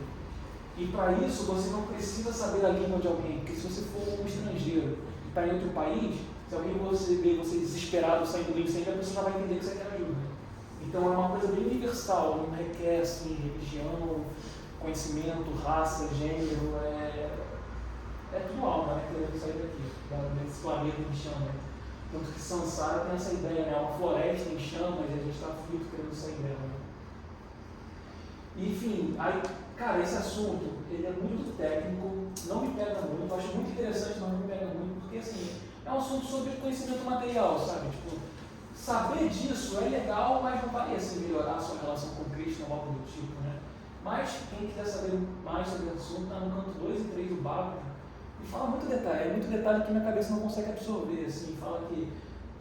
[SPEAKER 2] E para isso você não precisa saber a língua de alguém, porque se você for um estrangeiro e está em outro país, se alguém vê você desesperado saindo do incêndio, a pessoa já vai entender que você quer ajuda. Então é uma coisa bem universal, não requer assim, religião, conhecimento, raça, gênero, é tudo alma, né? Querendo sair daqui, desse planeta em chama. Tanto que Sansara tem essa ideia, né? Uma floresta em chamas e a gente está aflito querendo sair dela. Enfim, aí, cara, esse assunto, ele é muito técnico, não me pega muito, eu acho muito interessante, mas não me pega muito, porque assim, é um assunto sobre conhecimento material, sabe? Tipo, saber disso é legal, mas não vai assim melhorar a sua relação com Cristo ou algo do tipo, né? Mas quem quiser saber mais sobre o assunto, está no canto 2 e 3 do Bhagavatam, e fala muito detalhe que minha cabeça não consegue absorver, assim, fala que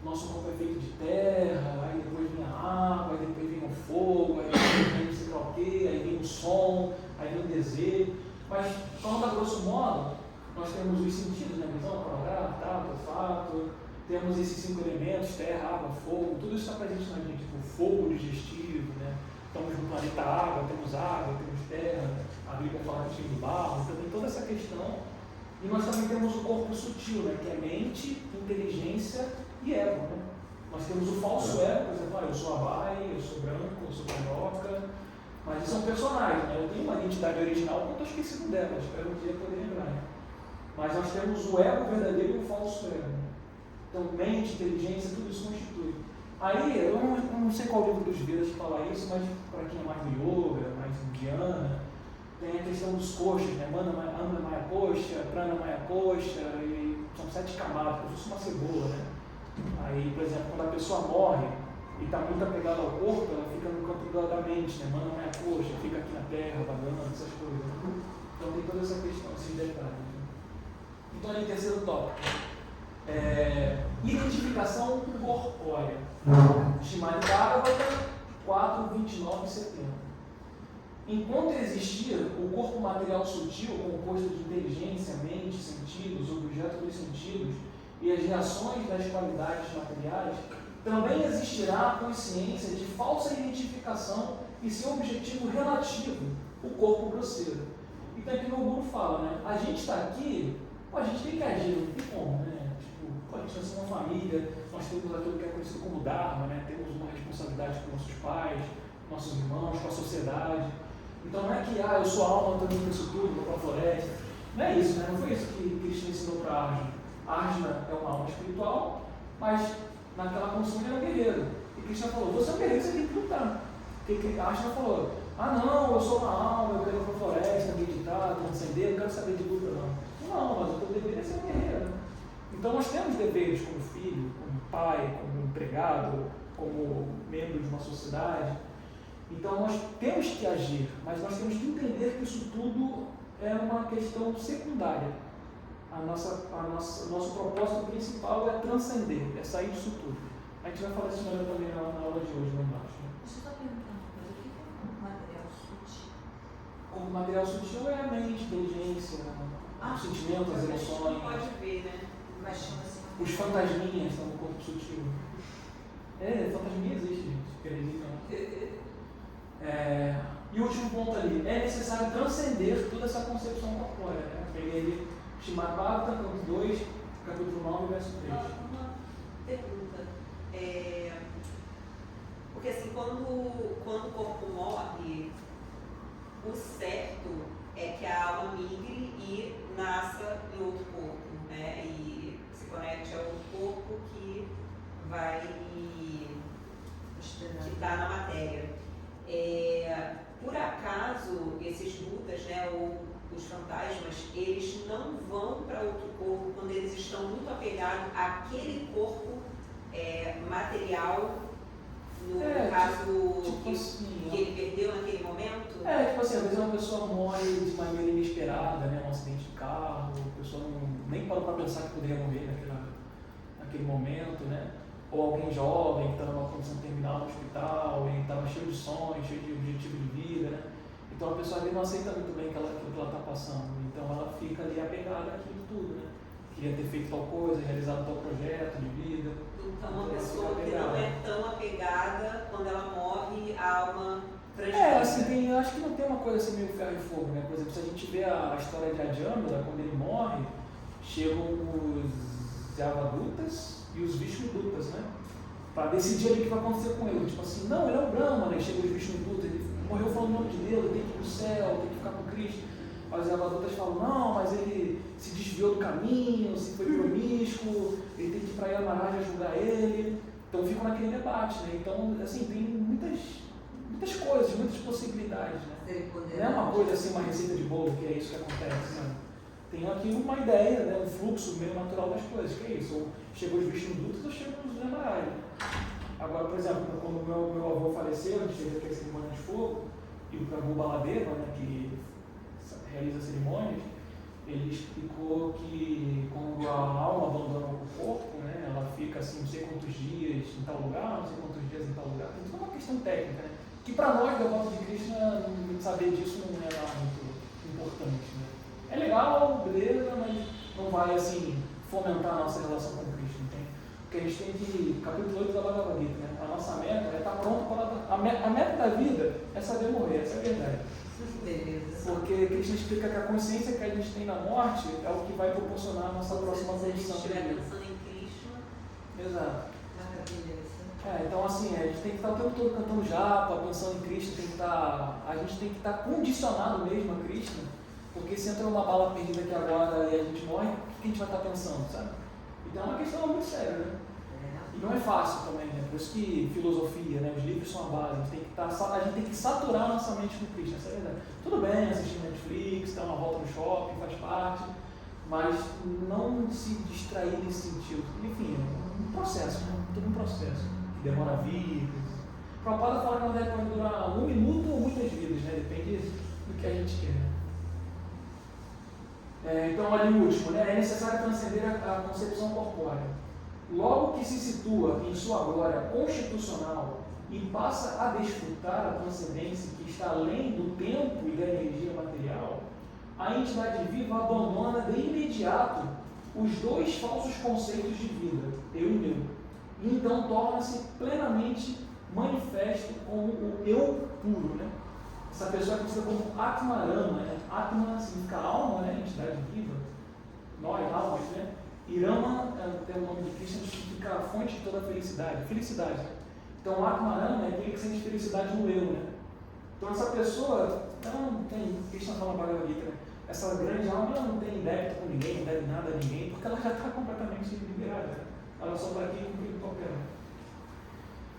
[SPEAKER 2] nosso corpo é feito de terra, aí depois vem a água, aí depois vem o fogo, aí depois vem não sei lá o quê, aí vem o som, aí vem o desejo. Mas, falando a grosso modo, nós temos os sentidos, né? Visão, paladar, tato, olfato, temos esses 5 elementos, terra, água, fogo, tudo isso está presente na gente, tipo fogo digestivo, né? Estamos no planeta água, temos terra, a Bíblia fala que do barro, então tem toda essa questão. E nós também temos o corpo sutil, né? Que é mente, inteligência e ego, né? Nós temos o falso ego, por exemplo, eu sou Abai, eu sou branco, eu sou carioca, mas eles são personagens, né? Eu tenho uma identidade original que eu estou esquecido dela, espero um dia poder lembrar. Né? Mas nós temos o ego verdadeiro e o falso ego. Né? Então, mente, inteligência, tudo isso constitui. Aí, eu não sei qual livro dos Vedas que fala isso, mas para quem é mais do yoga, mais indiana, tem a questão dos koshas, né? Mana Maya Kosha, Prana Maya Kosha, e são 7 camadas, como se fosse uma cebola, né? Aí, por exemplo, quando a pessoa morre e está muito apegada ao corpo, ela fica no campo da mente, né? Mana Maya Kosha, fica aqui na terra, vagando, essas coisas. Né? Então tem toda essa questão, esses detalhes. Né? Então, aí, terceiro tópico. Identificação corpórea. Srimad Bhagavatam 4, 29 e 70. Enquanto existir o corpo material sutil, composto de inteligência, mente, sentidos, objeto dos sentidos e as reações das qualidades materiais, também existirá a consciência de falsa identificação e seu objetivo relativo, o corpo grosseiro. Então aqui no Guru fala, né? A gente está aqui, a gente tem que agir, não tem como, né? A gente nasceu uma família, nós temos aquilo que é conhecido como Dharma, né? Temos uma responsabilidade com nossos pais, nossos irmãos, com a sociedade. Então não é que, eu sou alma, estou indo isso tudo, vou para a floresta. Não é isso, né? Não foi isso que Krishna ensinou para Arjuna. Arjuna é uma alma espiritual, mas naquela condição ele é um guerreiro. E Krishna falou, você é um guerreiro, você tem que lutar. Porque Arjuna falou, não, eu sou uma alma, eu quero ir para a floresta, meditar, transcender, não quero saber de luta não. Não, mas o teu dever é ser um guerreiro. Então nós temos deveres como filho, como pai, como empregado, como membro de uma sociedade. Então nós temos que agir, mas nós temos que entender que isso tudo é uma questão secundária. O nosso propósito principal é transcender, é sair disso tudo. A gente vai falar isso melhor também na aula de hoje, lá embaixo. Né?
[SPEAKER 1] Deixa eu só perguntar uma coisa, o que é um material sutil?
[SPEAKER 2] O material sutil é a mente, a inteligência, os sentimentos, as
[SPEAKER 5] A gente não
[SPEAKER 2] emoções.
[SPEAKER 5] pode ver, né?
[SPEAKER 1] Mas chama assim.
[SPEAKER 2] Os fantasminhas estão no corpo sutil. Fantasminha existe, gente. Acreditam. E o último ponto ali, é necessário transcender toda essa concepção corpórea. Né? Peguei ali Shimabhata, capítulo 2, capítulo 9, verso 3.
[SPEAKER 5] Uma pergunta. Porque assim, quando o corpo morre, o certo é que a alma migre e nasça em outro corpo, né? E se conecte ao corpo que vai que está na matéria. Por acaso, esses Budas, né, ou os fantasmas, eles não vão para outro corpo quando eles estão muito apegados àquele corpo material, no caso
[SPEAKER 2] tipo assim,
[SPEAKER 5] que ele perdeu naquele momento?
[SPEAKER 2] Tipo assim, às vezes uma pessoa morre de maneira inesperada, né? Um acidente de carro, a pessoa nem parou para pensar que poderia morrer naquele momento, né? Ou alguém jovem que está numa condição terminal no hospital e estava cheio de sonhos, cheio de objetivo de vida, né? Então a pessoa ali não aceita muito bem aquilo que ela está passando, então ela fica ali apegada àquilo tudo, né? Queria ter feito tal coisa, realizado tal projeto de vida.
[SPEAKER 5] Então uma pessoa que não é tão apegada, quando ela morre, a alma
[SPEAKER 2] assim, eu acho que não tem uma coisa assim meio ferro e fogo, né? Por exemplo, se a gente vê a história de Ajamila, quando ele morre, chegam os Yavadutas e os Vishnudutas, né? Para decidir ali o que vai acontecer com ele. Tipo assim, não, ele é o Brahma, né? Chega os Vishnudutas, ele morreu falando o nome de Deus, tem que ir para o céu, tem que ficar com Cristo. Aí os Yavadutas falam, não, mas ele se desviou do caminho, se foi promíscuo, ele tem que ir para Yamaraja julgar ele. Então ficam naquele debate, né? Então, assim, tem muitas coisas, muitas possibilidades, né? Não é uma coisa assim, uma receita de bolo, que é isso que acontece, né? Tem aqui uma ideia, né? Um fluxo meio natural das coisas, que é isso, ou chegou os Vishnudutas ou chegou os Yamaraja. Agora, por exemplo, quando meu avô faleceu, a gente fez aqui a cerimônia de fogo, e o Prabhu Baladeva, né, que realiza cerimônias, ele explicou que quando a alma abandona o corpo, né, ela fica assim, não sei quantos dias em tal lugar, não sei quantos dias em tal lugar. Isso é uma questão técnica, né? Que para nós, devotos de Krishna, saber disso não é lá muito importante, né? É legal, beleza, mas não vai assim fomentar a nossa relação com Krishna, entende? Porque a gente tem que, capítulo 8 da Bhagavad Gita, né? A nossa meta é estar pronto para... A meta da vida é saber morrer, essa é a verdade.
[SPEAKER 1] Beleza.
[SPEAKER 2] Porque Krishna explica que a consciência que a gente tem na morte é o que vai proporcionar a nossa próxima
[SPEAKER 5] Se a gente
[SPEAKER 2] condição.
[SPEAKER 5] estiver pensando em Krishna.
[SPEAKER 2] Exato.
[SPEAKER 1] Maravilha.
[SPEAKER 2] Então assim, a gente tem que estar o tempo todo cantando japa, pensando em Krishna, a gente tem que estar condicionado mesmo a Krishna, porque se entra uma bala perdida aqui agora e a gente morre, o que a gente vai estar pensando, sabe? Então é uma questão muito séria, né? E não é fácil também, né? Por isso que filosofia, né? Os livros são a base, a gente tem que saturar a nossa mente com Krishna, essa é a verdade. Tudo bem assistir Netflix, dar uma volta no shopping, faz parte, mas não se distrair nesse sentido. Enfim, é um processo, né? Todo um processo. Demora vidas. Prabhupada fala que uma ideia pode durar 1 minuto ou muitas vidas, né? Depende do que a gente quer. Então, ali o último, né? É necessário transcender a concepção corpórea. Logo que se situa em sua glória constitucional e passa a desfrutar a transcendência que está além do tempo e da energia material, a entidade viva abandona de imediato os 2 falsos conceitos de vida, eu e meu. E então torna-se plenamente manifesto como o eu puro, né? Essa pessoa é conhecida como Atmarama, né? Atma significa alma, né? Entidade viva, nós, almas, né? E Rama, tem o nome de Krishna, significa a fonte de toda a felicidade, né? Então Atmarama é aquele que sente felicidade no eu, né? Então essa pessoa, ela não tem, Krishna fala na Bhagavad Gita, né? Essa grande alma, ela não tem débito com ninguém, não deve nada a ninguém, porque ela já está completamente liberada, né? Ela só está aqui cumprindo qualquer um.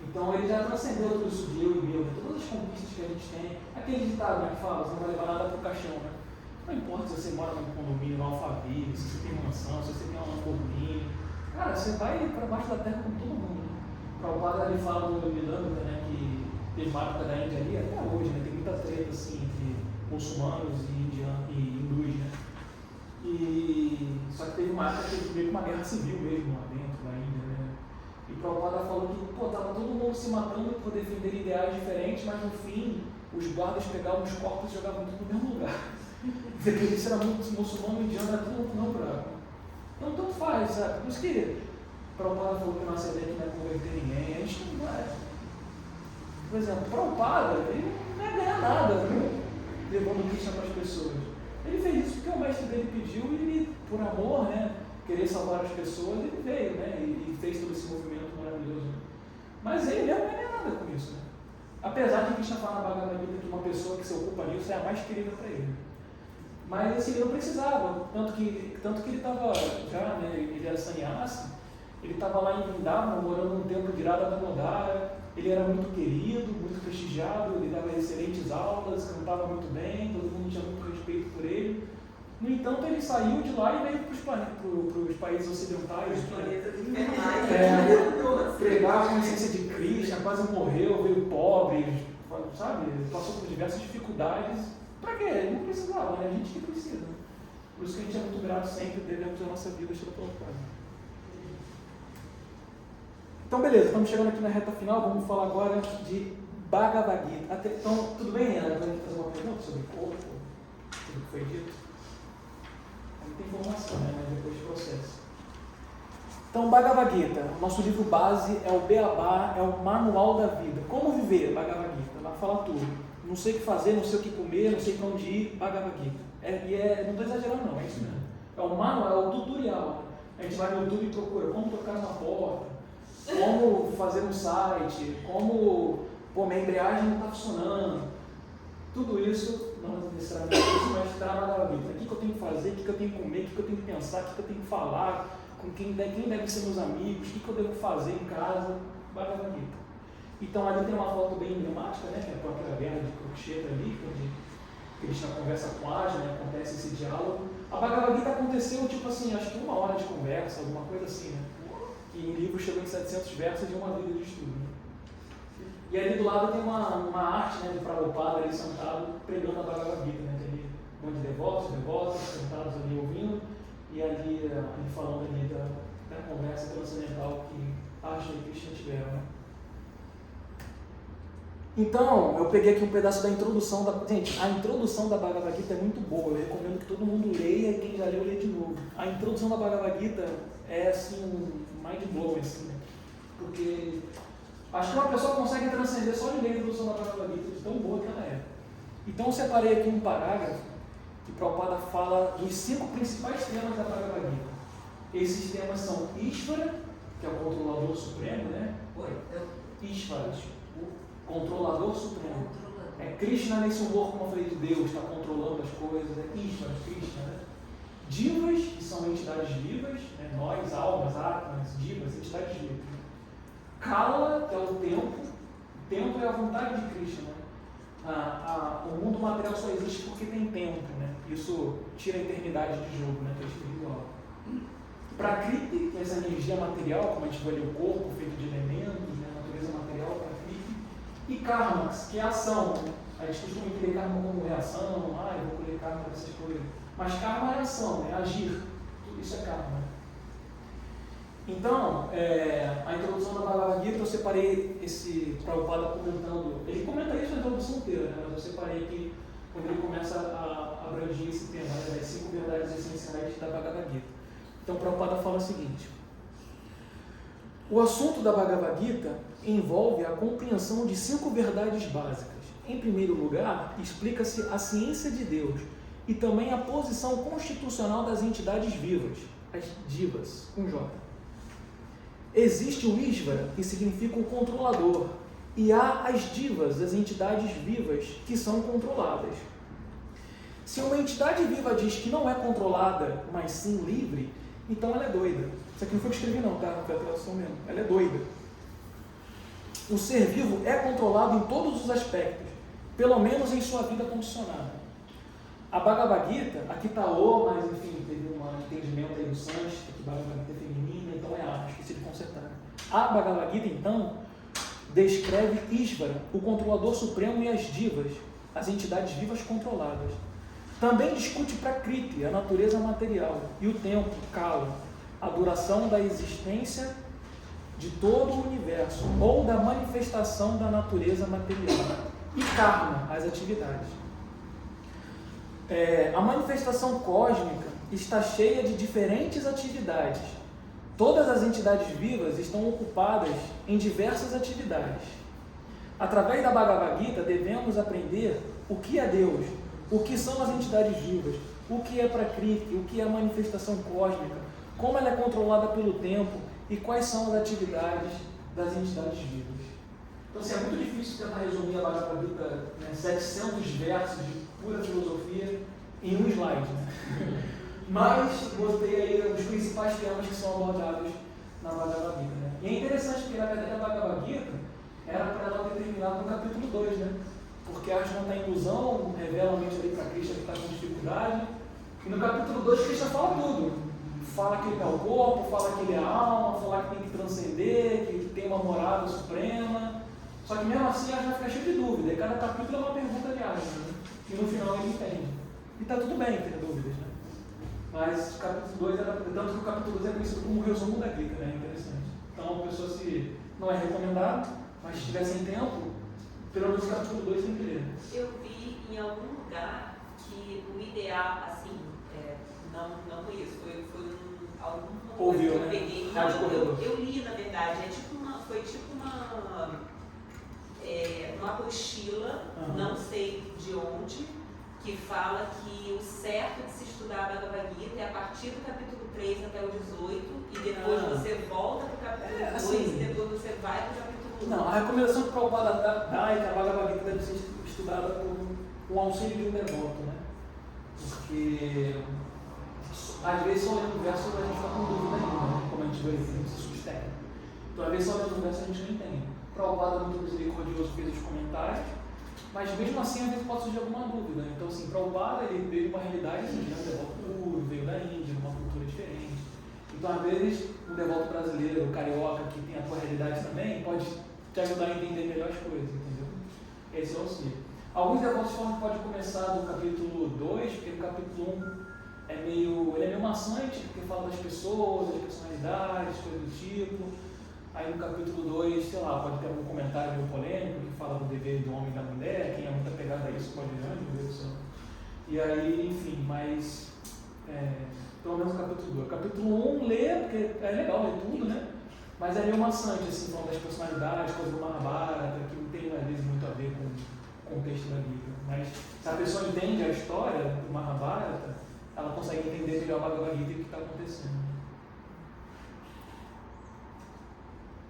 [SPEAKER 2] Então ele já transcendeu tudo isso de eu e meu, né? Todas as conquistas que a gente tem. Aquele ditado, né, que fala, você não vai levar nada para o caixão, né? Não importa se você mora num condomínio, num Alphaville, se você tem mansão, se você tem uma Lamborghini. Cara, você vai para baixo da terra como todo mundo. Né? O padre ali fala do Milândia, né, que teve uma época da Índia ali, até hoje, né, tem muita treta assim, entre muçulmanos e hindus, né? Só que teve uma época que teve uma guerra civil mesmo lá dentro da Índia, né? E o Prabhupada falou que, tava todo mundo se matando por defender ideais diferentes, mas no fim, os guardas pegavam os corpos e jogavam tudo no mesmo lugar. Porque se era muito muçulmano, indiano, era tudo não branco. Então, tanto faz, sabe? Por isso que o Prabhupada falou que nossa ideia não é converter ninguém. A gente não é. Por exemplo, o Prabhupada, ele não ia ganhar nada, né? Levando Krishna para as pessoas. Ele fez isso porque o mestre dele pediu e ele, por amor, né, querer salvar as pessoas, ele veio, né, e fez todo esse movimento maravilhoso. Mas ele mesmo não ganha nada com isso, né? Apesar de Krishna falar na Bhagavad Gita que uma pessoa que se ocupa disso é a mais querida para ele. Mas assim, ele não precisava, tanto que ele estava já, né, ele era sannyasi, ele estava lá em Vrindavan, morando num templo de Radha Damodara, ele era muito querido, muito prestigiado, ele dava excelentes aulas, cantava muito bem, todo mundo tinha muito respeito por ele. No entanto, ele saiu de lá e veio para os países ocidentais.
[SPEAKER 5] Os planetas infernais.
[SPEAKER 2] Pregar com a essência de Krishna, quase morreu, veio pobre, sabe? Passou por diversas dificuldades. Para quê? Ele não precisava, né? A gente que precisa. Por isso que a gente é muito grato sempre, devemos a nossa vida estar colocada. Então, beleza, estamos chegando aqui na reta final, vamos falar agora de Bhagavad Gita. Então, tudo bem, Ana? Vamos fazer uma pergunta sobre o corpo, tudo que foi dito? Muita informação, né? Mas depois processo. Então, Bhagavad Gita, nosso livro base é o Beabá, é o manual da vida. Como viver Bhagavad Gita? Vai falar tudo. Não sei o que fazer, não sei o que comer, não sei para onde ir, Bhagavad Gita. Não estou exagerando não, é isso mesmo. É o manual, é o tutorial. A gente vai no YouTube e procura como tocar uma porta, como fazer um site, como minha embreagem não está funcionando. Tudo isso, não necessariamente isso, mas está na Bhagavad Gita. O que eu tenho que fazer, o que eu tenho que comer, o que eu tenho que pensar, o que eu tenho que falar, com quem deve ser meus amigos, o que eu devo fazer em casa, Bhagavad Gita. Então ali tem uma foto bem emblemática, né, que é a própria guerra de Kurukshetra ali, onde Krishna conversa com Arjuna, né, acontece esse diálogo. A Bhagavad Gita aconteceu, tipo assim, acho que 1 hora de conversa, alguma coisa assim, né? Que em livro chegou em 700 versos de uma vida de estudo. Né? E ali do lado tem uma arte, né, de Prabhupada ali sentado pregando a Bhagavad Gita, né? Tem ali um monte de devotos, sentados ali ouvindo, e ali falando ali da conversa transcendental que Arjuna e Krishna tiveram. Né? Então, eu peguei aqui um pedaço da introdução Gente, a introdução da Bhagavad Gita é muito boa, eu recomendo que todo mundo leia e quem já leu, lê de novo. A introdução da Bhagavad Gita é assim, mind blowing, assim, né? Porque acho que uma pessoa consegue transcender só de ler a introdução da Bhagavad Gita, de tão boa que ela é. Então eu separei aqui um parágrafo que Prabhupada fala dos 5 principais temas da Bhagavad Gita. Esses temas são Ishvara, que é o controlador supremo, né? Ishvara, o controlador supremo. É Krishna nesse humor, como eu falei, de Deus, está controlando as coisas, é Ishvara, Krishna, né? Divas, que são entidades vivas, né? Nós, almas, atmas, divas, entidades vivas. Kala, que é o tempo. O tempo é a vontade de Krishna. Né? O mundo material só existe porque tem tempo. Né? Isso tira a eternidade de jogo, né? Que é espiritual. Prakriti, que é essa energia material, como a gente vai ler o corpo, feito de elementos, né? A natureza material, Prakriti. E karmas, que é a ação. Né? A gente costuma entender karma como reação, eu vou colher karma dessas coisas. Mas karma é ação, é agir. Tudo isso é karma. Então, a introdução da Bhagavad Gita, eu separei esse Prabhupada comentando. Ele comenta isso na introdução inteira, né? Mas eu separei aqui quando ele começa a abranger esse tema, né? As 5 verdades essenciais da Bhagavad Gita. Então, Prabhupada fala o seguinte: o assunto da Bhagavad Gita envolve a compreensão de 5 verdades básicas. Em primeiro lugar, explica-se a ciência de Deus e também a posição constitucional das entidades vivas, as divas, com J. Existe o Ishvara, que significa o controlador, e há as divas, as entidades vivas, que são controladas. Se uma entidade viva diz que não é controlada, mas sim livre, então ela é doida. Isso aqui não foi o que escrevi não, tá? Foi a tradução mesmo. Ela é doida. O ser vivo é controlado em todos os aspectos, pelo menos em sua vida condicionada. A Bhagavad Gita, aqui está O, mas enfim, teve um entendimento aí do Sanskrit, que Bhagavad Gita é feminina, então é A, esqueci de consertar. A Bhagavad Gita, então, descreve Ishvara, o controlador supremo, e as divas, as entidades vivas controladas. Também discute Prakriti, a natureza material, e o tempo, Kala, a duração da existência de todo o universo, ou da manifestação da natureza material, e Karma, as atividades. A manifestação cósmica está cheia de diferentes atividades. Todas as entidades vivas estão ocupadas em diversas atividades. Através da Bhagavad Gita, devemos aprender o que é Deus, o que são as entidades vivas, o que é Prakriti, o que é a manifestação cósmica, como ela é controlada pelo tempo e quais são as atividades das entidades vivas. Então, assim, é muito difícil tentar resumir a Bhagavad Gita, né, 700 versos de pura filosofia em um slide, né? Mas botei aí os principais temas que são abordados na Bhagavad Gita, né? E é interessante porque, na verdade, a Bhagavad Gita era para ela ter terminado no capítulo 2, né? Porque Arjuna está em ilusão, revela a mente ali para Krishna que está com dificuldade, e no capítulo 2 Krishna fala tudo. Fala que ele é o corpo, fala que ele é a alma, fala que tem que transcender, que tem uma morada suprema. Só que mesmo assim Arjuna fica cheio de dúvida, e cada capítulo é uma pergunta de Arjuna, né? E no final ele entende. E está tudo bem ter dúvidas, né? Mas o capítulo 2 era, tanto que o capítulo 2 é conhecido como o resumo da Gita, né? Interessante. Então a pessoa, se não é recomendado, mas se tiver sem tempo, pelo menos o capítulo 2 tem que ler.
[SPEAKER 5] Eu vi em algum lugar que o ideal, assim, não conheço, alguma coisa
[SPEAKER 2] Ouviu,
[SPEAKER 5] que eu
[SPEAKER 2] né?
[SPEAKER 5] peguei.
[SPEAKER 2] Rádio Corredor.
[SPEAKER 5] Eu li, na verdade, foi tipo uma apostila, não sei de onde, que fala que o certo de se estudar a Bhagavad Gita é a partir do capítulo 3 até o 18, e depois você volta para o capítulo 2
[SPEAKER 2] assim,
[SPEAKER 5] e depois você vai para o capítulo 1.
[SPEAKER 2] Não, a recomendação que o Prabhupada dá é que a Bhagavad Gita deve ser estudada com o auxílio de um devoto, né? Porque às vezes só lendo o verso a gente está com dúvida ainda, né? Como a gente vê aqui, se substecta. Então às vezes só lendo o verso a gente não entende. O Prabhupada, muito misericordioso, fez os comentários, mas mesmo assim às vezes pode surgir alguma dúvida. Então assim, Prabhupada ele veio de uma realidade, assim, um devoto puro, veio da Índia, uma cultura diferente. Então às vezes um devoto brasileiro, carioca, que tem a tua realidade também, pode te ajudar a entender melhor as coisas, entendeu? Esse é o auxílio. Alguns devotos falam que pode começar do capítulo 2, porque no capítulo 1 ele é meio maçante, porque fala das pessoas, das personalidades, coisas do tipo. Aí no capítulo 2, sei lá, pode ter algum comentário meio polêmico que fala do dever do homem e da mulher, quem é muito apegado a isso pode ir, meu Deus do céu. E aí, enfim, mas pelo menos o capítulo 2. Capítulo 1 lê, porque é legal ler tudo, né? Mas é meio maçante, assim, falando das personalidades, coisas do Mahabharata, que não tem às vezes muito a ver com o contexto da Bíblia. Mas se a pessoa entende a história do Mahabharata, ela consegue entender melhor a Bhagavad Gita e o que está acontecendo.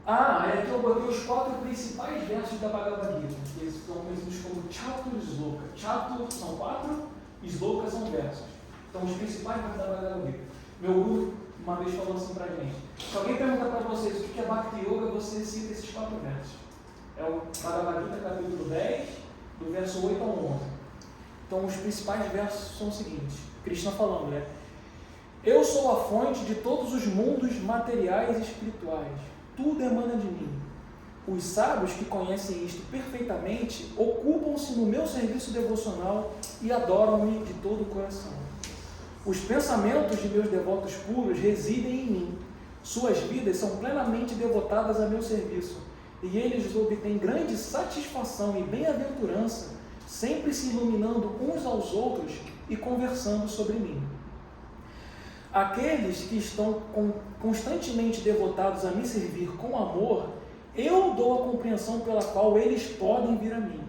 [SPEAKER 2] Aqui eu botei os 4 principais versos da Bhagavad Gita, que eles são conhecidos como Chatur Sloka. Chatur são 4, Sloka são versos. Então, os principais versos da Bhagavad Gita. Meu guru uma vez falou assim pra gente: se alguém perguntar para vocês o que é Bhakti Yoga, você cita esses 4 versos. É o Bhagavad Gita, capítulo 10, do verso 8 ao 11. Então, os principais versos são os seguintes: Krishna falando, né? Eu sou a fonte de todos os mundos materiais e espirituais. Tudo emana de mim. Os sábios que conhecem isto perfeitamente ocupam-se no meu serviço devocional e adoram-me de todo o coração. Os pensamentos de meus devotos puros residem em mim. Suas vidas são plenamente devotadas a meu serviço, e eles obtêm grande satisfação e bem-aventurança, sempre se iluminando uns aos outros e conversando sobre mim. Aqueles que estão constantemente devotados a me servir com amor, eu dou a compreensão pela qual eles podem vir a mim.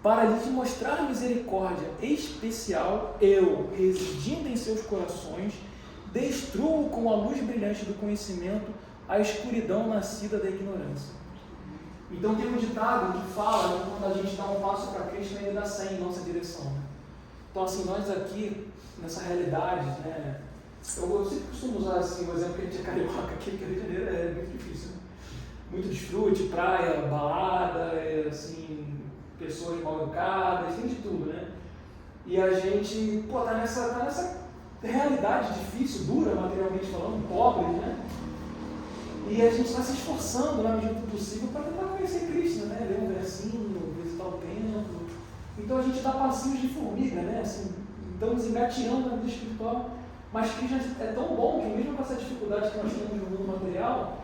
[SPEAKER 2] Para lhes mostrar misericórdia especial, eu, residindo em seus corações, destruo com a luz brilhante do conhecimento a escuridão nascida da ignorância. Então tem um ditado que fala que quando a gente dá um passo para Cristo, ele dá 100 em nossa direção. Então assim, nós aqui, nessa realidade, né, eu sempre costumo usar assim, o exemplo que a gente é carioca aqui, porque Rio de Janeiro é muito difícil, né? Muito desfrute, praia, balada, assim, pessoas mal educadas, tem de tudo, né? E a gente, tá nessa realidade difícil, dura, materialmente falando, pobre, né? E a gente está se esforçando na medida do possível para tentar conhecer Cristo, né? Ler um versinho, visitar o templo. Então a gente dá passinhos de formiga, né? Assim, estamos engateando na vida espiritual. Mas Cristo é tão bom que mesmo com essa dificuldade que nós temos no mundo material,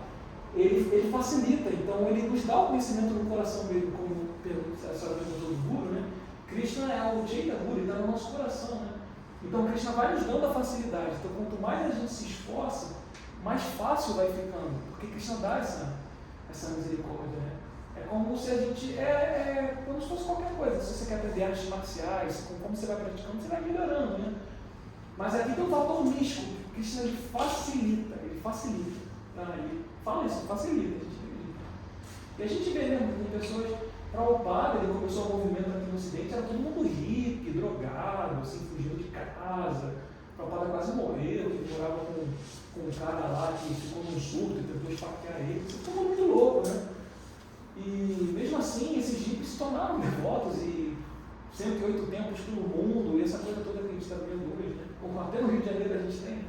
[SPEAKER 2] ele facilita. Então ele nos dá o conhecimento no coração dele, como a senhora perguntou do Guru, né? Krishna é o Chaitanya Guru, ele está no nosso coração, né? Então Krishna vai nos dando a facilidade. Então quanto mais a gente se esforça, mais fácil vai ficando, porque Krishna dá essa misericórdia, né? É como se a gente, como se fosse qualquer coisa. Se você quer aprender artes marciais, como você vai praticando, você vai melhorando, né? Mas aqui tem um fator místico, Krishna ele facilita. Tá? Ele fala isso, facilita, a gente acredita. E a gente vê, né, tem pessoas, Prabhupada, ele começou o movimento aqui no Ocidente, era todo mundo hippie, drogado, assim, fugindo de casa. Prabhupada quase morreu, que morava com um cara lá que ficou num surto e tentou esfaquear ele. Isso ficou muito louco, né? E mesmo assim, esses hippies se tornaram devotos e 108 templos pelo mundo, e essa coisa toda que a gente está vendo hoje, né? Como até no Rio de Janeiro a gente tem.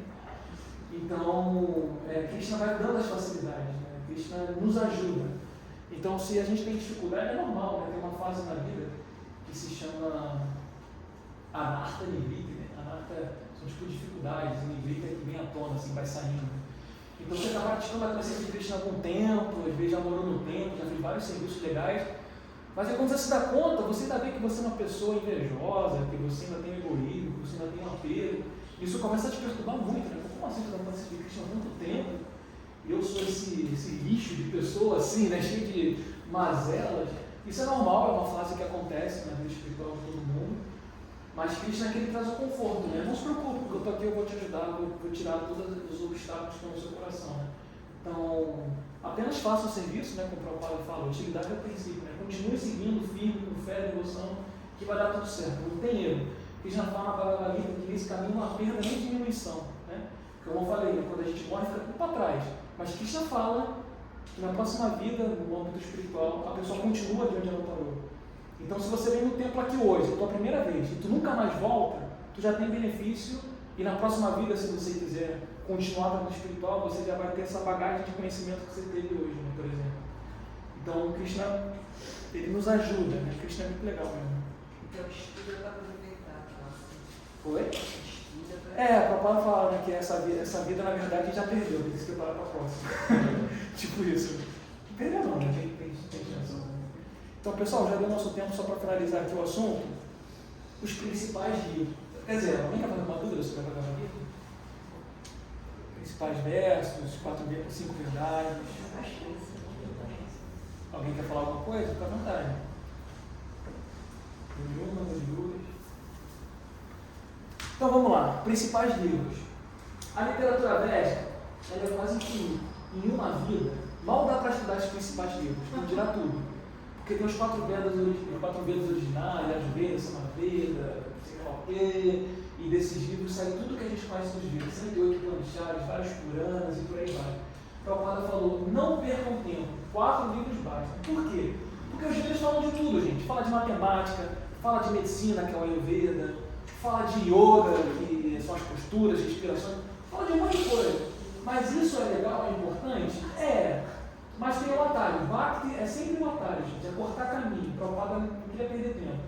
[SPEAKER 2] Então, Krishna vai dando as facilidades, né? Krishna nos ajuda. Então, se a gente tem dificuldade, é normal, né? Tem uma fase na vida que se chama Anartha Nivriti, né? Anartha são tipo dificuldades, Nivriti é que vem à tona, assim, vai saindo. Então, você está praticando a consciência de Krishna há algum tempo, às vezes já morou no templo, já fez vários serviços legais, mas aí quando você se dá conta, você ainda vê que você é uma pessoa invejosa, que você ainda tem egoísmo, que você ainda tem um apego. Isso começa a te perturbar muito, né? Como assim você está falando de Krishna há muito tempo? E eu sou esse lixo de pessoa assim, né? Cheio de mazelas. Isso é normal, é uma fase que acontece na vida espiritual de todo mundo. Mas Krishna é que ele traz o conforto, né? Não se preocupe, porque eu estou aqui, eu vou te ajudar, eu vou tirar todos os obstáculos que estão no seu coração, né? Então, apenas faça o serviço, né? Como o Prabhupada fala, utilidade é o princípio, né? Continue seguindo, firme, com fé e devoção, que vai dar tudo certo, não tem erro. Krishna fala na Bhagavad Gita que nesse caminho não há perda nem diminuição, né? Como eu falei, né? Quando a gente morre, fica tudo para trás. Mas Krishna fala que na próxima vida, no âmbito espiritual, a pessoa continua de onde ela parou. Então, se você vem no templo aqui hoje, a tua primeira vez, e tu nunca mais volta, tu já tem benefício, e na próxima vida, se você quiser continuar na vida espiritual, você já vai ter essa bagagem de conhecimento que você teve hoje, né, por exemplo. Então, Krishna, ele nos ajuda, né? Krishna é muito legal mesmo.
[SPEAKER 6] Então, estuda para aproveitar.
[SPEAKER 2] Oi? A Prabhupada fala, né, que essa vida, na verdade, a gente já perdeu, tem que se preparar para a próxima. Tipo isso. Não perdeu não, né? Tem chance. Então, pessoal, já deu nosso tempo só para finalizar aqui o assunto. Os principais livros. Quer dizer, alguém quer fazer uma dúvida sobre a Bhagavad Gita? Principais versos, 5 verdades. Alguém quer falar alguma coisa? Fica à vontade. Nenhuma, duas. Então vamos lá, principais livros. A literatura védica, ela é quase que em uma vida, mal dá para estudar os principais livros, não dirá tudo. Porque tem os 4 Vedas originais, as Vedas, Samaveda, sei lá o quê, e desses livros sai tudo que a gente conhece dos livros, 108 Upanishads, vários Puranas e por aí vai. Prabhupada falou, não percam tempo, 4 livros bastam. Por quê? Porque os Vedas falam de tudo, gente. Fala de matemática, fala de medicina, que é o Ayurveda, fala de yoga, que são as posturas, respirações, fala de um monte de coisa. Mas isso é legal, é importante? É. Mas tem um atalho. Bhakti é sempre um atalho, gente. É cortar caminho. Prabhupada não queria perder tempo.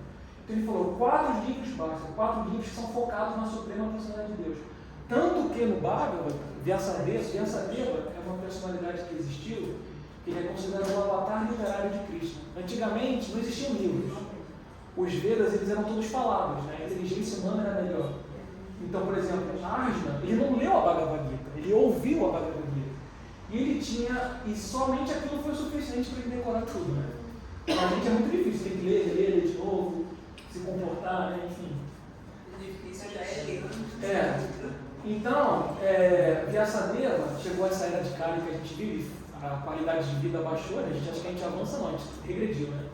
[SPEAKER 2] Então ele falou, 4 livros bastam. 4 livros que são focados na suprema personalidade de Deus. Tanto que no Bhagavad, Vyasadeva é uma personalidade que existiu, que ele é considerado o avatar literário de Krishna. Antigamente não existiam livros. Os Vedas, eles eram todos falados, né? A inteligência humana era melhor. Então, por exemplo, Arjuna, ele não leu a Bhagavad Gita, ele ouviu a Bhagavad Gita. E ele tinha, e somente aquilo foi suficiente para ele decorar tudo, né? Para a gente é muito difícil, tem que ler de novo, se comportar, né? Enfim.
[SPEAKER 5] O difícil já é ler.
[SPEAKER 2] Então, Vyasadeva chegou a essa era de Kali que a gente vive, a qualidade de vida baixou, né? A gente acha que a gente avança não, a gente regrediu, né?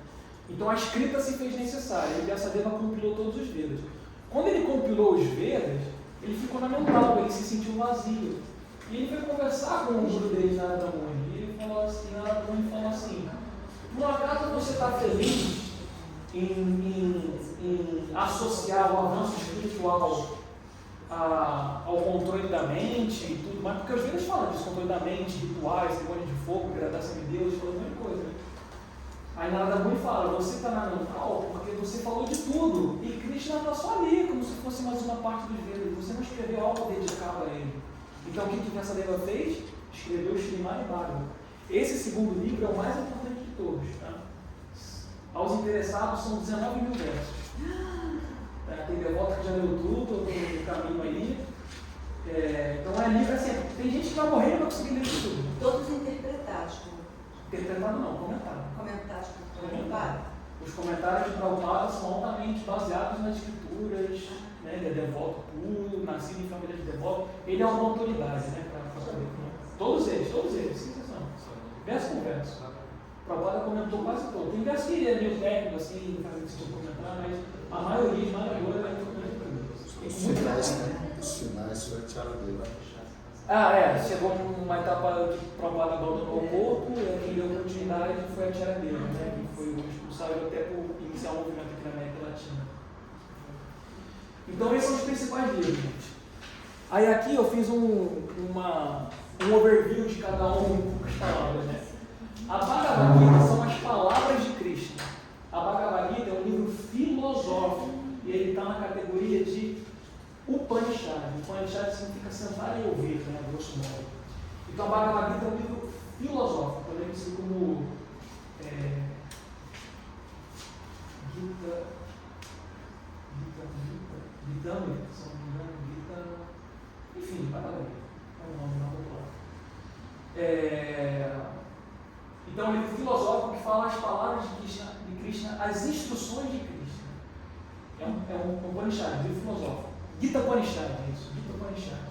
[SPEAKER 2] Então a escrita se fez necessária, e Vyasadeva compilou todos os Vedas. Quando ele compilou os Vedas, ele ficou na mental, ele se sentiu vazio. E ele foi conversar com o guru dele, Narada Muni, e ele falou assim, Narada Muni falou assim, por acaso você está feliz em associar o avanço espiritual ao controle da mente e tudo mais, porque os Vedas falam disso, controle da mente, rituais, cerimônia de fogo, agradar semideus, fala um monte de coisa. Né? Aí Narada Muni fala, você está na mental porque você falou de tudo, e Krishna está só ali, como se fosse mais uma parte dos Vedas, você não escreveu algo dedicado a ele. Então o que Vyasadeva fez? Escreveu o Srimad Bhagavatam. Esse segundo livro é o mais importante de todos. Tá? Aos interessados são 19 mil versos. Tem devoto que já leu tudo, tem caminho aí. Então é livro assim, tem gente que vai morrer e não vai conseguir ler tudo.
[SPEAKER 1] Todos interpretados.
[SPEAKER 2] Interpretado não, comentado.
[SPEAKER 1] Comentados por Prabhupada.
[SPEAKER 2] Os comentários de Prabhupada são altamente baseados nas escrituras, né? Ele é devoto puro, nascido em família de devoto. Ele é uma autoridade, né? Para saber. Todos eles, sem exceção. Verso por verso. Prabhupada comentou quase todo. Tem verso que é meio técnico, assim, não faz muito sentido comentar, mas a maioria esmagadora é importante para Deus.
[SPEAKER 7] Os finais, né? Os finais foi a tiara dele.
[SPEAKER 2] Chegou numa etapa que Prabhupada abandonou o corpo, e quem deu continuidade foi a tiara dele, né? Que foi o responsável até por iniciar o movimento aqui na América Latina. Então esses são os principais livros, gente. Aí aqui eu fiz um overview de cada um com poucas palavras, né? A Bhagavad Gita são as palavras de Krishna. A Bhagavad Gita é um livro filosófico e ele está na categoria de Upanishad. Upanishad significa sentar e ouvir, né? Grosso modo. Então a Bhagavad Gita é um livro filosófico, também conhecido como Gitamrita, se não me engano, enfim, Bhagavad Gita. É um nome popular. Então é um livro filosófico que fala as palavras de Krishna, as instruções de Krishna. É um Upanishad, um livro filosófico. Gita Upanishad, é isso, Gita Upanishad.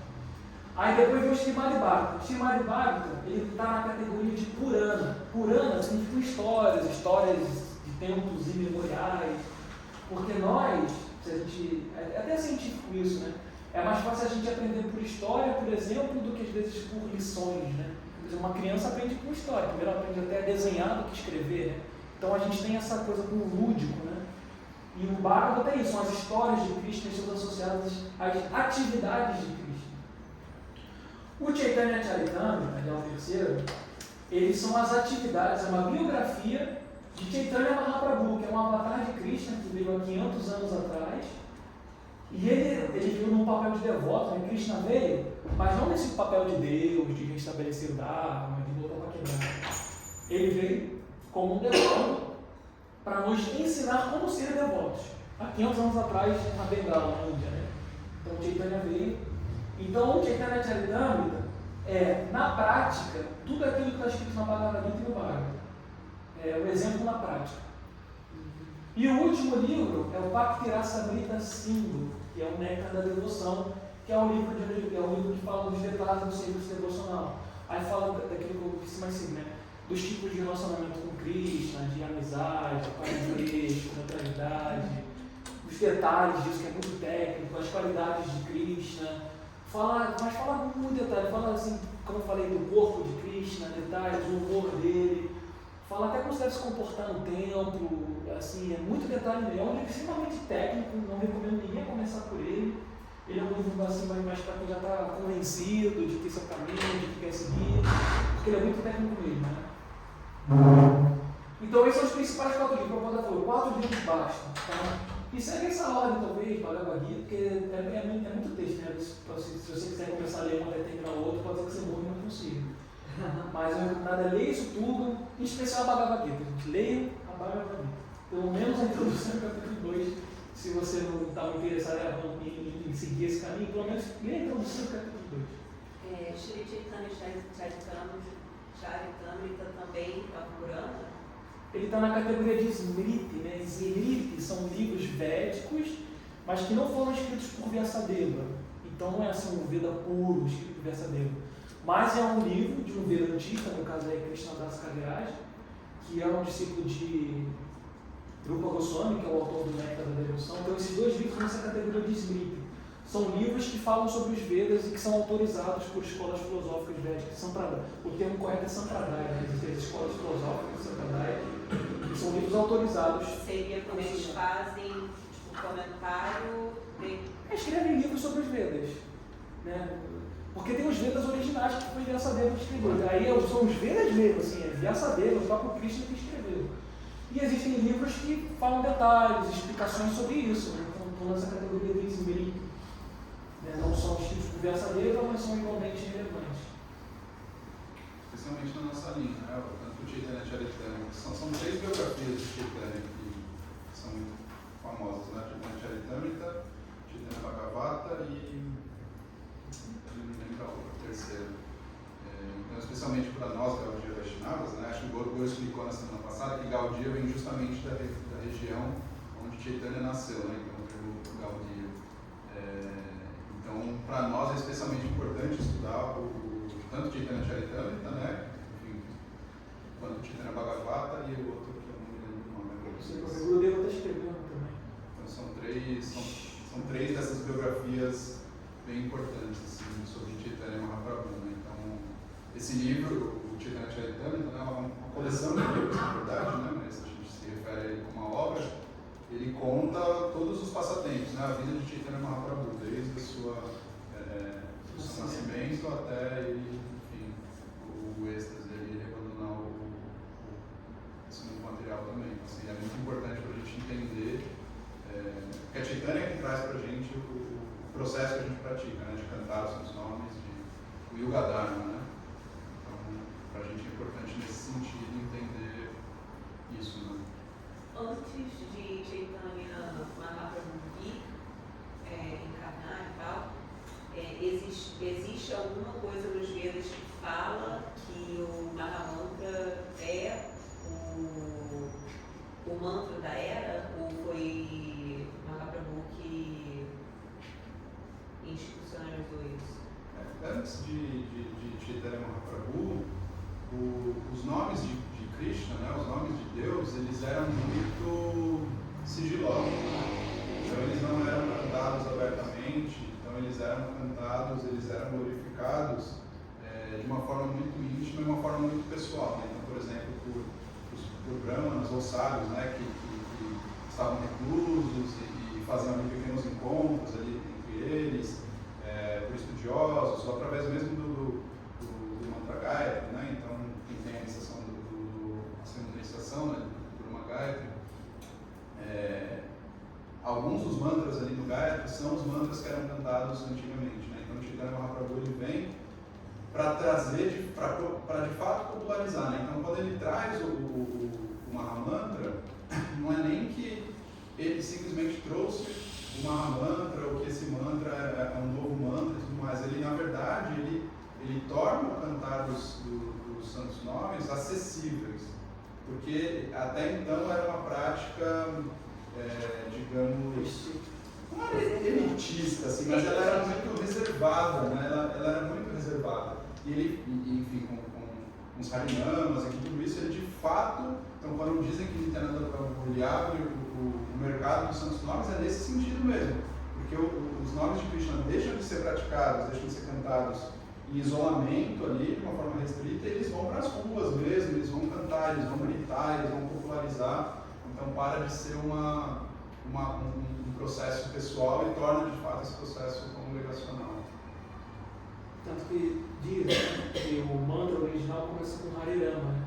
[SPEAKER 2] Aí depois vem o Srimad Bhagavatam. O Srimad Bhagavatam, ele está na categoria de Purana. Purana significa histórias de tempos imemoriais. Porque nós, é até científico isso, né? É mais fácil a gente aprender por história, por exemplo, do que às vezes por lições, né? Uma criança aprende com história, primeiro ela aprende até a desenhar do que escrever, né? Então a gente tem essa coisa com o lúdico, né? E o Bhagavatam é isso, são as histórias de Krishna e suas associadas às atividades de Krishna. O Chaitanya Charitamrita, que é o terceiro, eles são as atividades, é uma biografia de Chaitanya Mahaprabhu, que é um avatar de Krishna que veio há 500 anos atrás. E ele veio num papel de devoto, né? Krishna veio, mas não nesse papel de Deus, de restabelecer o Dharma, de botar para quebrar. Ele veio como um devoto para nos ensinar como ser devotos. Há 500 anos atrás, na Bengala, na Índia, né? Então o Chaitanya veio. Então o Chaitanya Charitamrita na prática, tudo aquilo que está escrito na Bhagavad Gita e no Bhagavatam. É o exemplo na prática. E o último livro é o Bhakti-rasamrita Sindhu, que é o Néctar da Devoção, que é um livro que fala dos detalhes do serviço devocional. Aí fala daquilo que eu disse mais cedo, né? Dos tipos de relacionamento com Krishna, de amizade, parentesco, neutralidade, os detalhes disso que é muito técnico, as qualidades de Krishna. Mas fala muito detalhe, fala assim, como eu falei, do corpo de Krishna, detalhes, o humor dele. Fala até como você deve se comportar no templo, assim, é muito detalhe mesmo. É um livro extremamente técnico, não recomendo ninguém começar por ele. Ele é um livro assim, mais para quem já está convencido de que esse é o caminho, de que quer seguir, porque ele é muito técnico mesmo, né? Então esses são os principais 4 livros, como eu falei, 4 livros bastam, tá? E segue essa ordem talvez, Bhagavad Gita, porque é muito texto, né? Se você quiser começar a ler um até terminar o outro, pode ser que você morra e não consiga. Mas eu recomendo é ler isso tudo, em especial a Bhagavad Gita. Gente, leia a Bhagavad Gita. Pelo menos a introdução do capítulo 2, se você não está muito interessado em seguir esse caminho, pelo menos leia a introdução do capítulo 2.
[SPEAKER 5] Shri Chaitanya Charitamrita também está Purana?
[SPEAKER 2] Ele está na categoria de Smriti, né? Smriti são livros védicos, mas que não foram escritos por Vyasadeva. Então não é assim um Veda puro escrito por Vyasadeva. Mas é um livro de um Vedantista, no caso é Krishnadas Kaviraj, que é um discípulo de Rupa Goswami, que é o autor do Néctar da Devoção. Então esses 2 livros são nessa categoria de Smriti. são livros que falam sobre os Vedas e que são autorizados por escolas filosóficas védicas. O termo correto é Sampradaya, né? Existem as escolas filosóficas Sampradaya, que são livros autorizados.
[SPEAKER 5] Seria quando eles fazem tipo, comentário de...
[SPEAKER 2] Escrevem livros sobre os Vedas, né? Porque tem os Vedas originais que foi Vyasadeva que escreveu. Aí são os Vedas mesmo, assim, é Vyasadeva, o próprio Krishna que escreveu. E existem livros que falam detalhes, explicações sobre isso, né? Então estão nessa categoria de Smriti. Não são escritos por Vyasadeva, mas são igualmente relevantes.
[SPEAKER 3] Especialmente na nossa linha, né? Tanto o Chaitanya Charitamrita, são 3 biografias de Chaitanya que são muito famosas, né? Chaitanya Charitamrita, Chaitanya Bhagavata e não lembro a outra, a terceira. Então, especialmente para nós, Gaudiya Vaishnavas, né? Acho que o Guru explicou na semana passada que Gaudiya vem justamente da região onde Chaitanya nasceu, né? Então, o termo Gaudiya. Então, para nós é especialmente importante estudar tanto Chaitanya Charitamrita, né? Enfim, quanto Chaitanya Bhagavata e o outro que eu não me lembro o nome agora.
[SPEAKER 2] O Gurudeva está escrevendo também.
[SPEAKER 3] Então, são três dessas biografias bem importantes assim, sobre Chaitanya Mahaprabhu. Né? Então, esse livro, o Chaitanya Charitamrita, né, é uma coleção de livros, na verdade, né, mas a gente se refere a ele como uma obra. Ele conta todos os passatempos, né, a vida de Chaitanya Mahaprabhu, desde o seu nascimento até ele, enfim, o êxtase dele, ele abandonar esse mundo material também. Então, assim, é muito importante para a gente entender, porque a Chaitanya é que traz para a gente o processo que a gente pratica, né, de cantar os seus nomes, o Yuga Dharma, né? Então, para a gente é importante nesse sentido entender isso, né?
[SPEAKER 5] Antes de Chaitanya Mahaprabhu vir encarnar e tal, existe alguma coisa nos Vedas que fala que o Mahamantra é o mantra da era, ou foi Mahaprabhu que institucionalizou isso?
[SPEAKER 3] Antes de Chaitanya Mahaprabhu, os nomes de Krishna, né, os nomes de Deus, eles eram muito sigilosos. Né? Então eles não eram cantados abertamente, então eles eram cantados, eles eram glorificados de uma forma muito íntima e uma forma muito pessoal. Né? Então, por exemplo, por brahmanas ou sábios, né, que estavam reclusos e faziam ali pequenos encontros ali entre eles, por estudiosos, ou através mesmo do mantra Gayatri, né? Então, quem tem a iniciação a segunda iniciação, né, do Brahma Gayatri, alguns dos mantras ali do Gayatri são os mantras que eram cantados antigamente, né? Então, o Chaitanya Mahaprabhu ele vem para trazer, para de fato popularizar, né? Então, quando ele traz o Mahamantra, não é nem que ele simplesmente trouxe o Mahamantra ou que esse mantra é um novo mantra e tudo mais. Ele, na verdade, ele torna o cantar dos santos nomes acessíveis, porque até então era uma prática, digamos, não era elitista, assim, mas ela era muito reservada, né? Ela era muito reservada. E ele, enfim, com os harinamas e tudo isso, ele de fato, então quando dizem que Nityananda Prabhu ele abre o mercado dos santos nomes, é nesse sentido mesmo, porque os nomes de Krishna deixam de ser praticados, deixam de ser cantados em isolamento ali, de uma forma restrita, e eles vão para as ruas mesmo, eles vão cantar, eles vão gritar, eles vão popularizar, então para de ser um processo pessoal e torna de fato esse processo congregacional.
[SPEAKER 2] Tanto que diz que o mantra original começa com Harirama, né?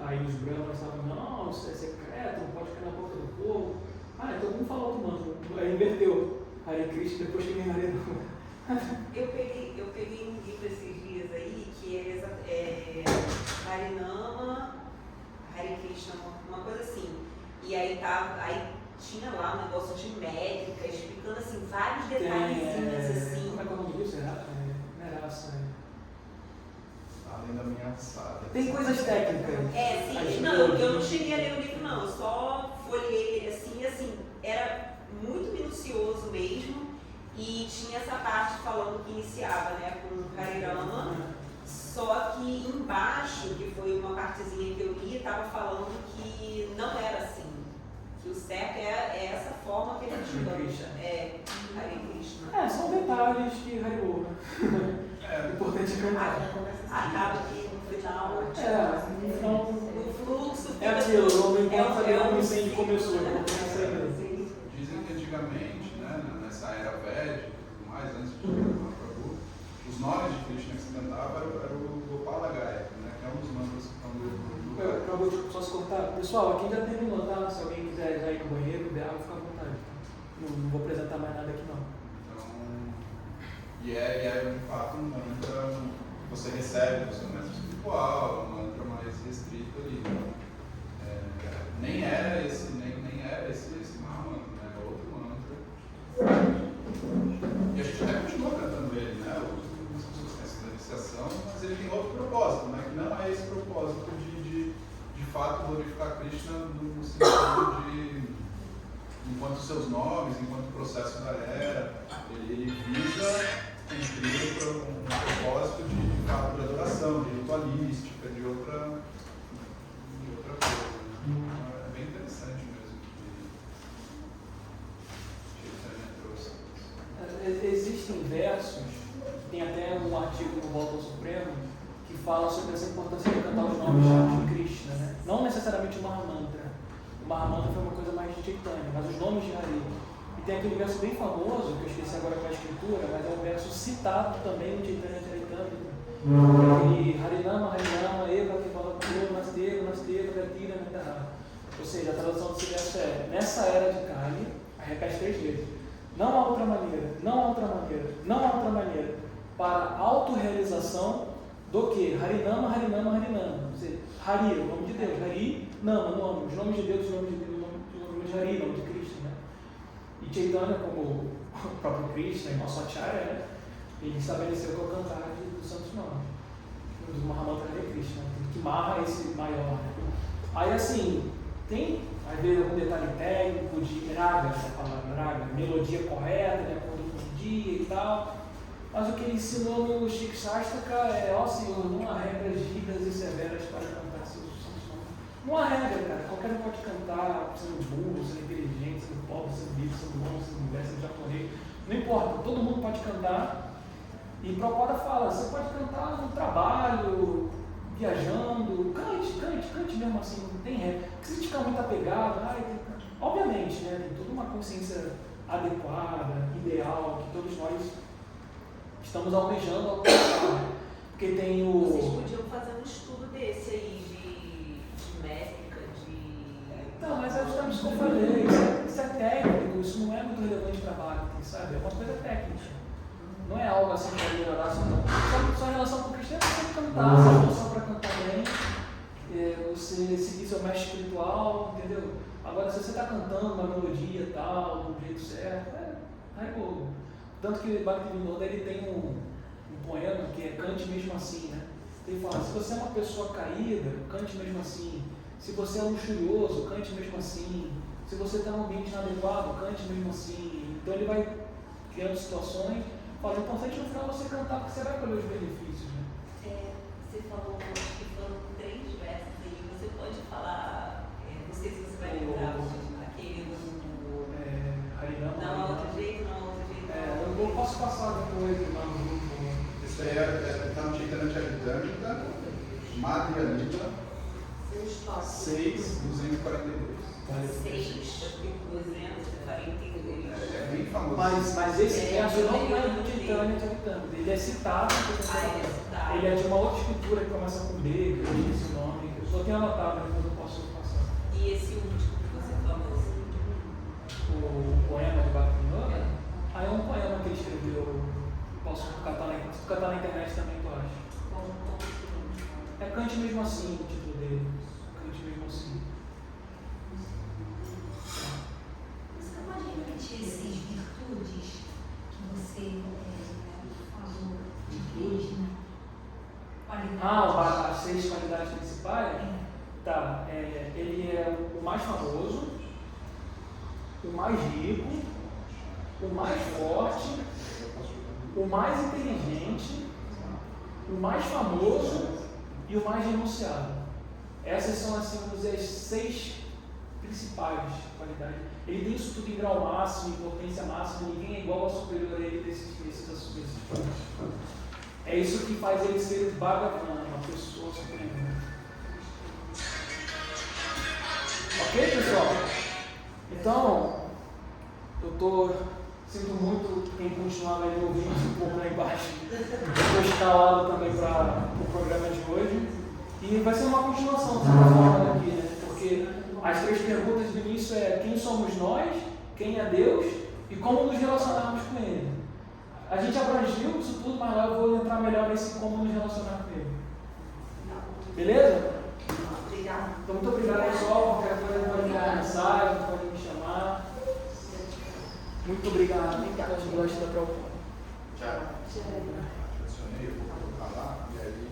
[SPEAKER 2] Aí os brahmanas estavam, não, isso é secreto, não pode ficar na boca do povo. Então vamos falar outro mantra. Aí inverteu. Hare Krishna, depois que vem Harirama.
[SPEAKER 5] Eu peguei um livro esses dias aí que é Harinama, Hare Krishna, uma coisa assim. E aí tinha lá um negócio de médica, explicando assim, vários detalhezinhos assim.
[SPEAKER 2] Como é que é o nome disso? Não era essa.
[SPEAKER 3] Além da minha alçada.
[SPEAKER 2] Tem coisas técnicas.
[SPEAKER 5] Sim. Não, eu não cheguei a ler o livro não, eu só folhei ele assim, e assim, era muito minucioso mesmo, e tinha essa parte falando que iniciava, né, com Harirama, só que embaixo, que foi uma partezinha que eu li, estava falando que não era assim, que o certo é essa forma que ele
[SPEAKER 2] Hare
[SPEAKER 5] chama.
[SPEAKER 2] Krishna.
[SPEAKER 5] Hare Krishna.
[SPEAKER 2] São detalhes de Haribo, né? O importante é cantar.
[SPEAKER 5] Acaba que no final,
[SPEAKER 2] Então,
[SPEAKER 5] o fluxo
[SPEAKER 2] é aquilo, não importa como o incêndio
[SPEAKER 5] ciclo,
[SPEAKER 2] começou,
[SPEAKER 5] né?
[SPEAKER 3] Dizem que antigamente, né, nessa era védica e tudo mais, antes de Mahaprabhu, os nomes de Krishna que se cantava era o Gopala Gayaka, né, que é um dos mantras que estão do
[SPEAKER 2] eu acabou de só se cortar. Pessoal, aqui já terminou, tá? Se alguém quiser já ir no banheiro, beber água, fica à vontade. Não vou apresentar mais nada aqui, não.
[SPEAKER 3] Então, e é de fato um mantra que você recebe do seu mestre espiritual, um mantra mais restrito ali. Nem era esse Mahamantra, né? É outro mantra. E a gente até continua cantando ele, né? As pessoas têm essa iniciação, mas ele tem outro propósito, né? Que não é esse propósito de fato glorificar Krishna no sentido de, enquanto seus nomes, enquanto processo da era, ele visa cumprir um propósito de fato de adoração, de ritualística, de outra coisa. Né? É bem interessante mesmo que Chaitanya trouxe.
[SPEAKER 2] Existem versos, tem até um artigo no Volta ao Supremo, que fala sobre essa importância de cantar os nomes de Krishna, né? Não necessariamente o Mahamantra. O Mahamantra foi uma coisa mais de Chaitanya, mas os nomes de Hari. E tem aquele verso bem famoso, que eu esqueci agora com a escritura, mas é um verso citado também no Chaitanya Charitamrita. Aquele Harinama, Harinama, Eva, Kepalapur, Nasteva, Nasteva, Gatira, Metaha. Ou seja, a tradução desse verso é: nessa era de Kali, aí repete 3 vezes. Não há outra maneira, não há outra maneira, não há outra maneira para a autorrealização do que Harinama, Harinama, Harinama. Ou seja, Hari, o nome de Deus, Hari, Nama, nome, os nomes de Deus, os nomes de Deus, os nomes de Hari, o nome de Krishna, né? E Chaitanya, como o próprio Krishna e nosso Acharya, né? Ele estabeleceu que é o cantar dos santos nomes, do Mahamantra Hare Krishna, que marra esse maior. Né? Aí assim, tem às vezes algum detalhe técnico de raga, essa palavra raga, melodia correta, de acordo com o dia e tal. Mas o que ele ensinou no Shikshashtaka é: ó Senhor, não há regras rígidas e severas para cantar seus santos nomes. Não há regra, cara. Qualquer um pode cantar, sendo burro, sendo inteligente, sendo pobre, sendo rico, sendo bom, sendo mulher, sendo japonês. Não importa, todo mundo pode cantar. E Prabhupada fala: você pode cantar no trabalho, viajando, cante mesmo assim, não tem regra. Porque se ficar muito apegado, obviamente, né, tem toda uma consciência adequada, ideal, que todos nós estamos almejando alcançar. Porque tem o...
[SPEAKER 5] Vocês podiam fazer um estudo desse aí, de métrica,
[SPEAKER 2] Então, mas é justamente isso que eu falei, isso é técnico, isso não é muito relevante para marketing, sabe? É uma coisa técnica. Não é algo assim para melhorar sua relação com o Cristo. É você cantar, sua função para cantar bem, você seguir seu mestre espiritual, entendeu? Agora, se você está cantando uma melodia e tal, do jeito certo, bobo. Tanto que Bhaktivinoda ele tem um poema que é Cante Mesmo Assim, né? Ele fala: se você é uma pessoa caída, cante mesmo assim. Se você é luxurioso, cante mesmo assim. Se você está num ambiente inadequado, cante mesmo assim. Então ele vai criando situações. Fala: o importante no final é você cantar, porque você vai colher os benefícios, né?
[SPEAKER 5] Você falou que foram 3 versos aí. Você pode falar, não sei se você vai lembrar, aquele do...
[SPEAKER 2] Harinama.
[SPEAKER 5] Não há outro jeito, não há outro jeito.
[SPEAKER 2] Eu posso passar depois lá no grupo.
[SPEAKER 3] Esse aí está no Chaitanya Charitamrita, Madhya Lila 6, 242.
[SPEAKER 5] 6.242.
[SPEAKER 3] É bem famoso.
[SPEAKER 2] Mas esse verso não é do Chaitanya Charitamrita. Ele é citado. Ele é de uma outra escritura que começa com B, que eu disse o nome. Eu só tenho anotado, mas eu posso passar.
[SPEAKER 5] E esse último que você falou?
[SPEAKER 2] O poema de Bhaktivinoda? É um poema que ele escreveu. Posso catar na internet também, tu acha? É Cante Mesmo Assim o título dele. Cante Mesmo Assim.
[SPEAKER 6] Você pode repetir essas virtudes que você falou de Krishna?
[SPEAKER 2] As 6 qualidades principais? Tá. Ele é o mais famoso, o mais rico, o mais forte, o mais inteligente, o mais famoso e o mais renunciado. Essas são, assim, as 6 principais qualidades. Ele tem isso tudo em grau máximo, em potência máxima, ninguém é igual ou superior a ele nesses pontos. É isso que faz ele ser o Bhagavan, uma pessoa suprema. Ok, pessoal? Então, eu sinto muito quem continuava aí ouvindo um pouco lá embaixo. Estou escalado também para o programa de hoje. E vai ser uma continuação, de certa forma, daqui, né? Porque as 3 perguntas do início é quem somos nós, quem é Deus e como nos relacionarmos com Ele. A gente abrangiu isso tudo, mas lá eu vou entrar melhor nesse como nos relacionar com Ele. Beleza?
[SPEAKER 1] Obrigada.
[SPEAKER 2] Então, muito obrigado, pessoal. Qualquer coisa pode mandar mensagem, pode me chamar. Muito obrigado. Obrigado. Gosto da proposta.
[SPEAKER 3] Tchau. Adicionei, eu vou colocar lá, e aí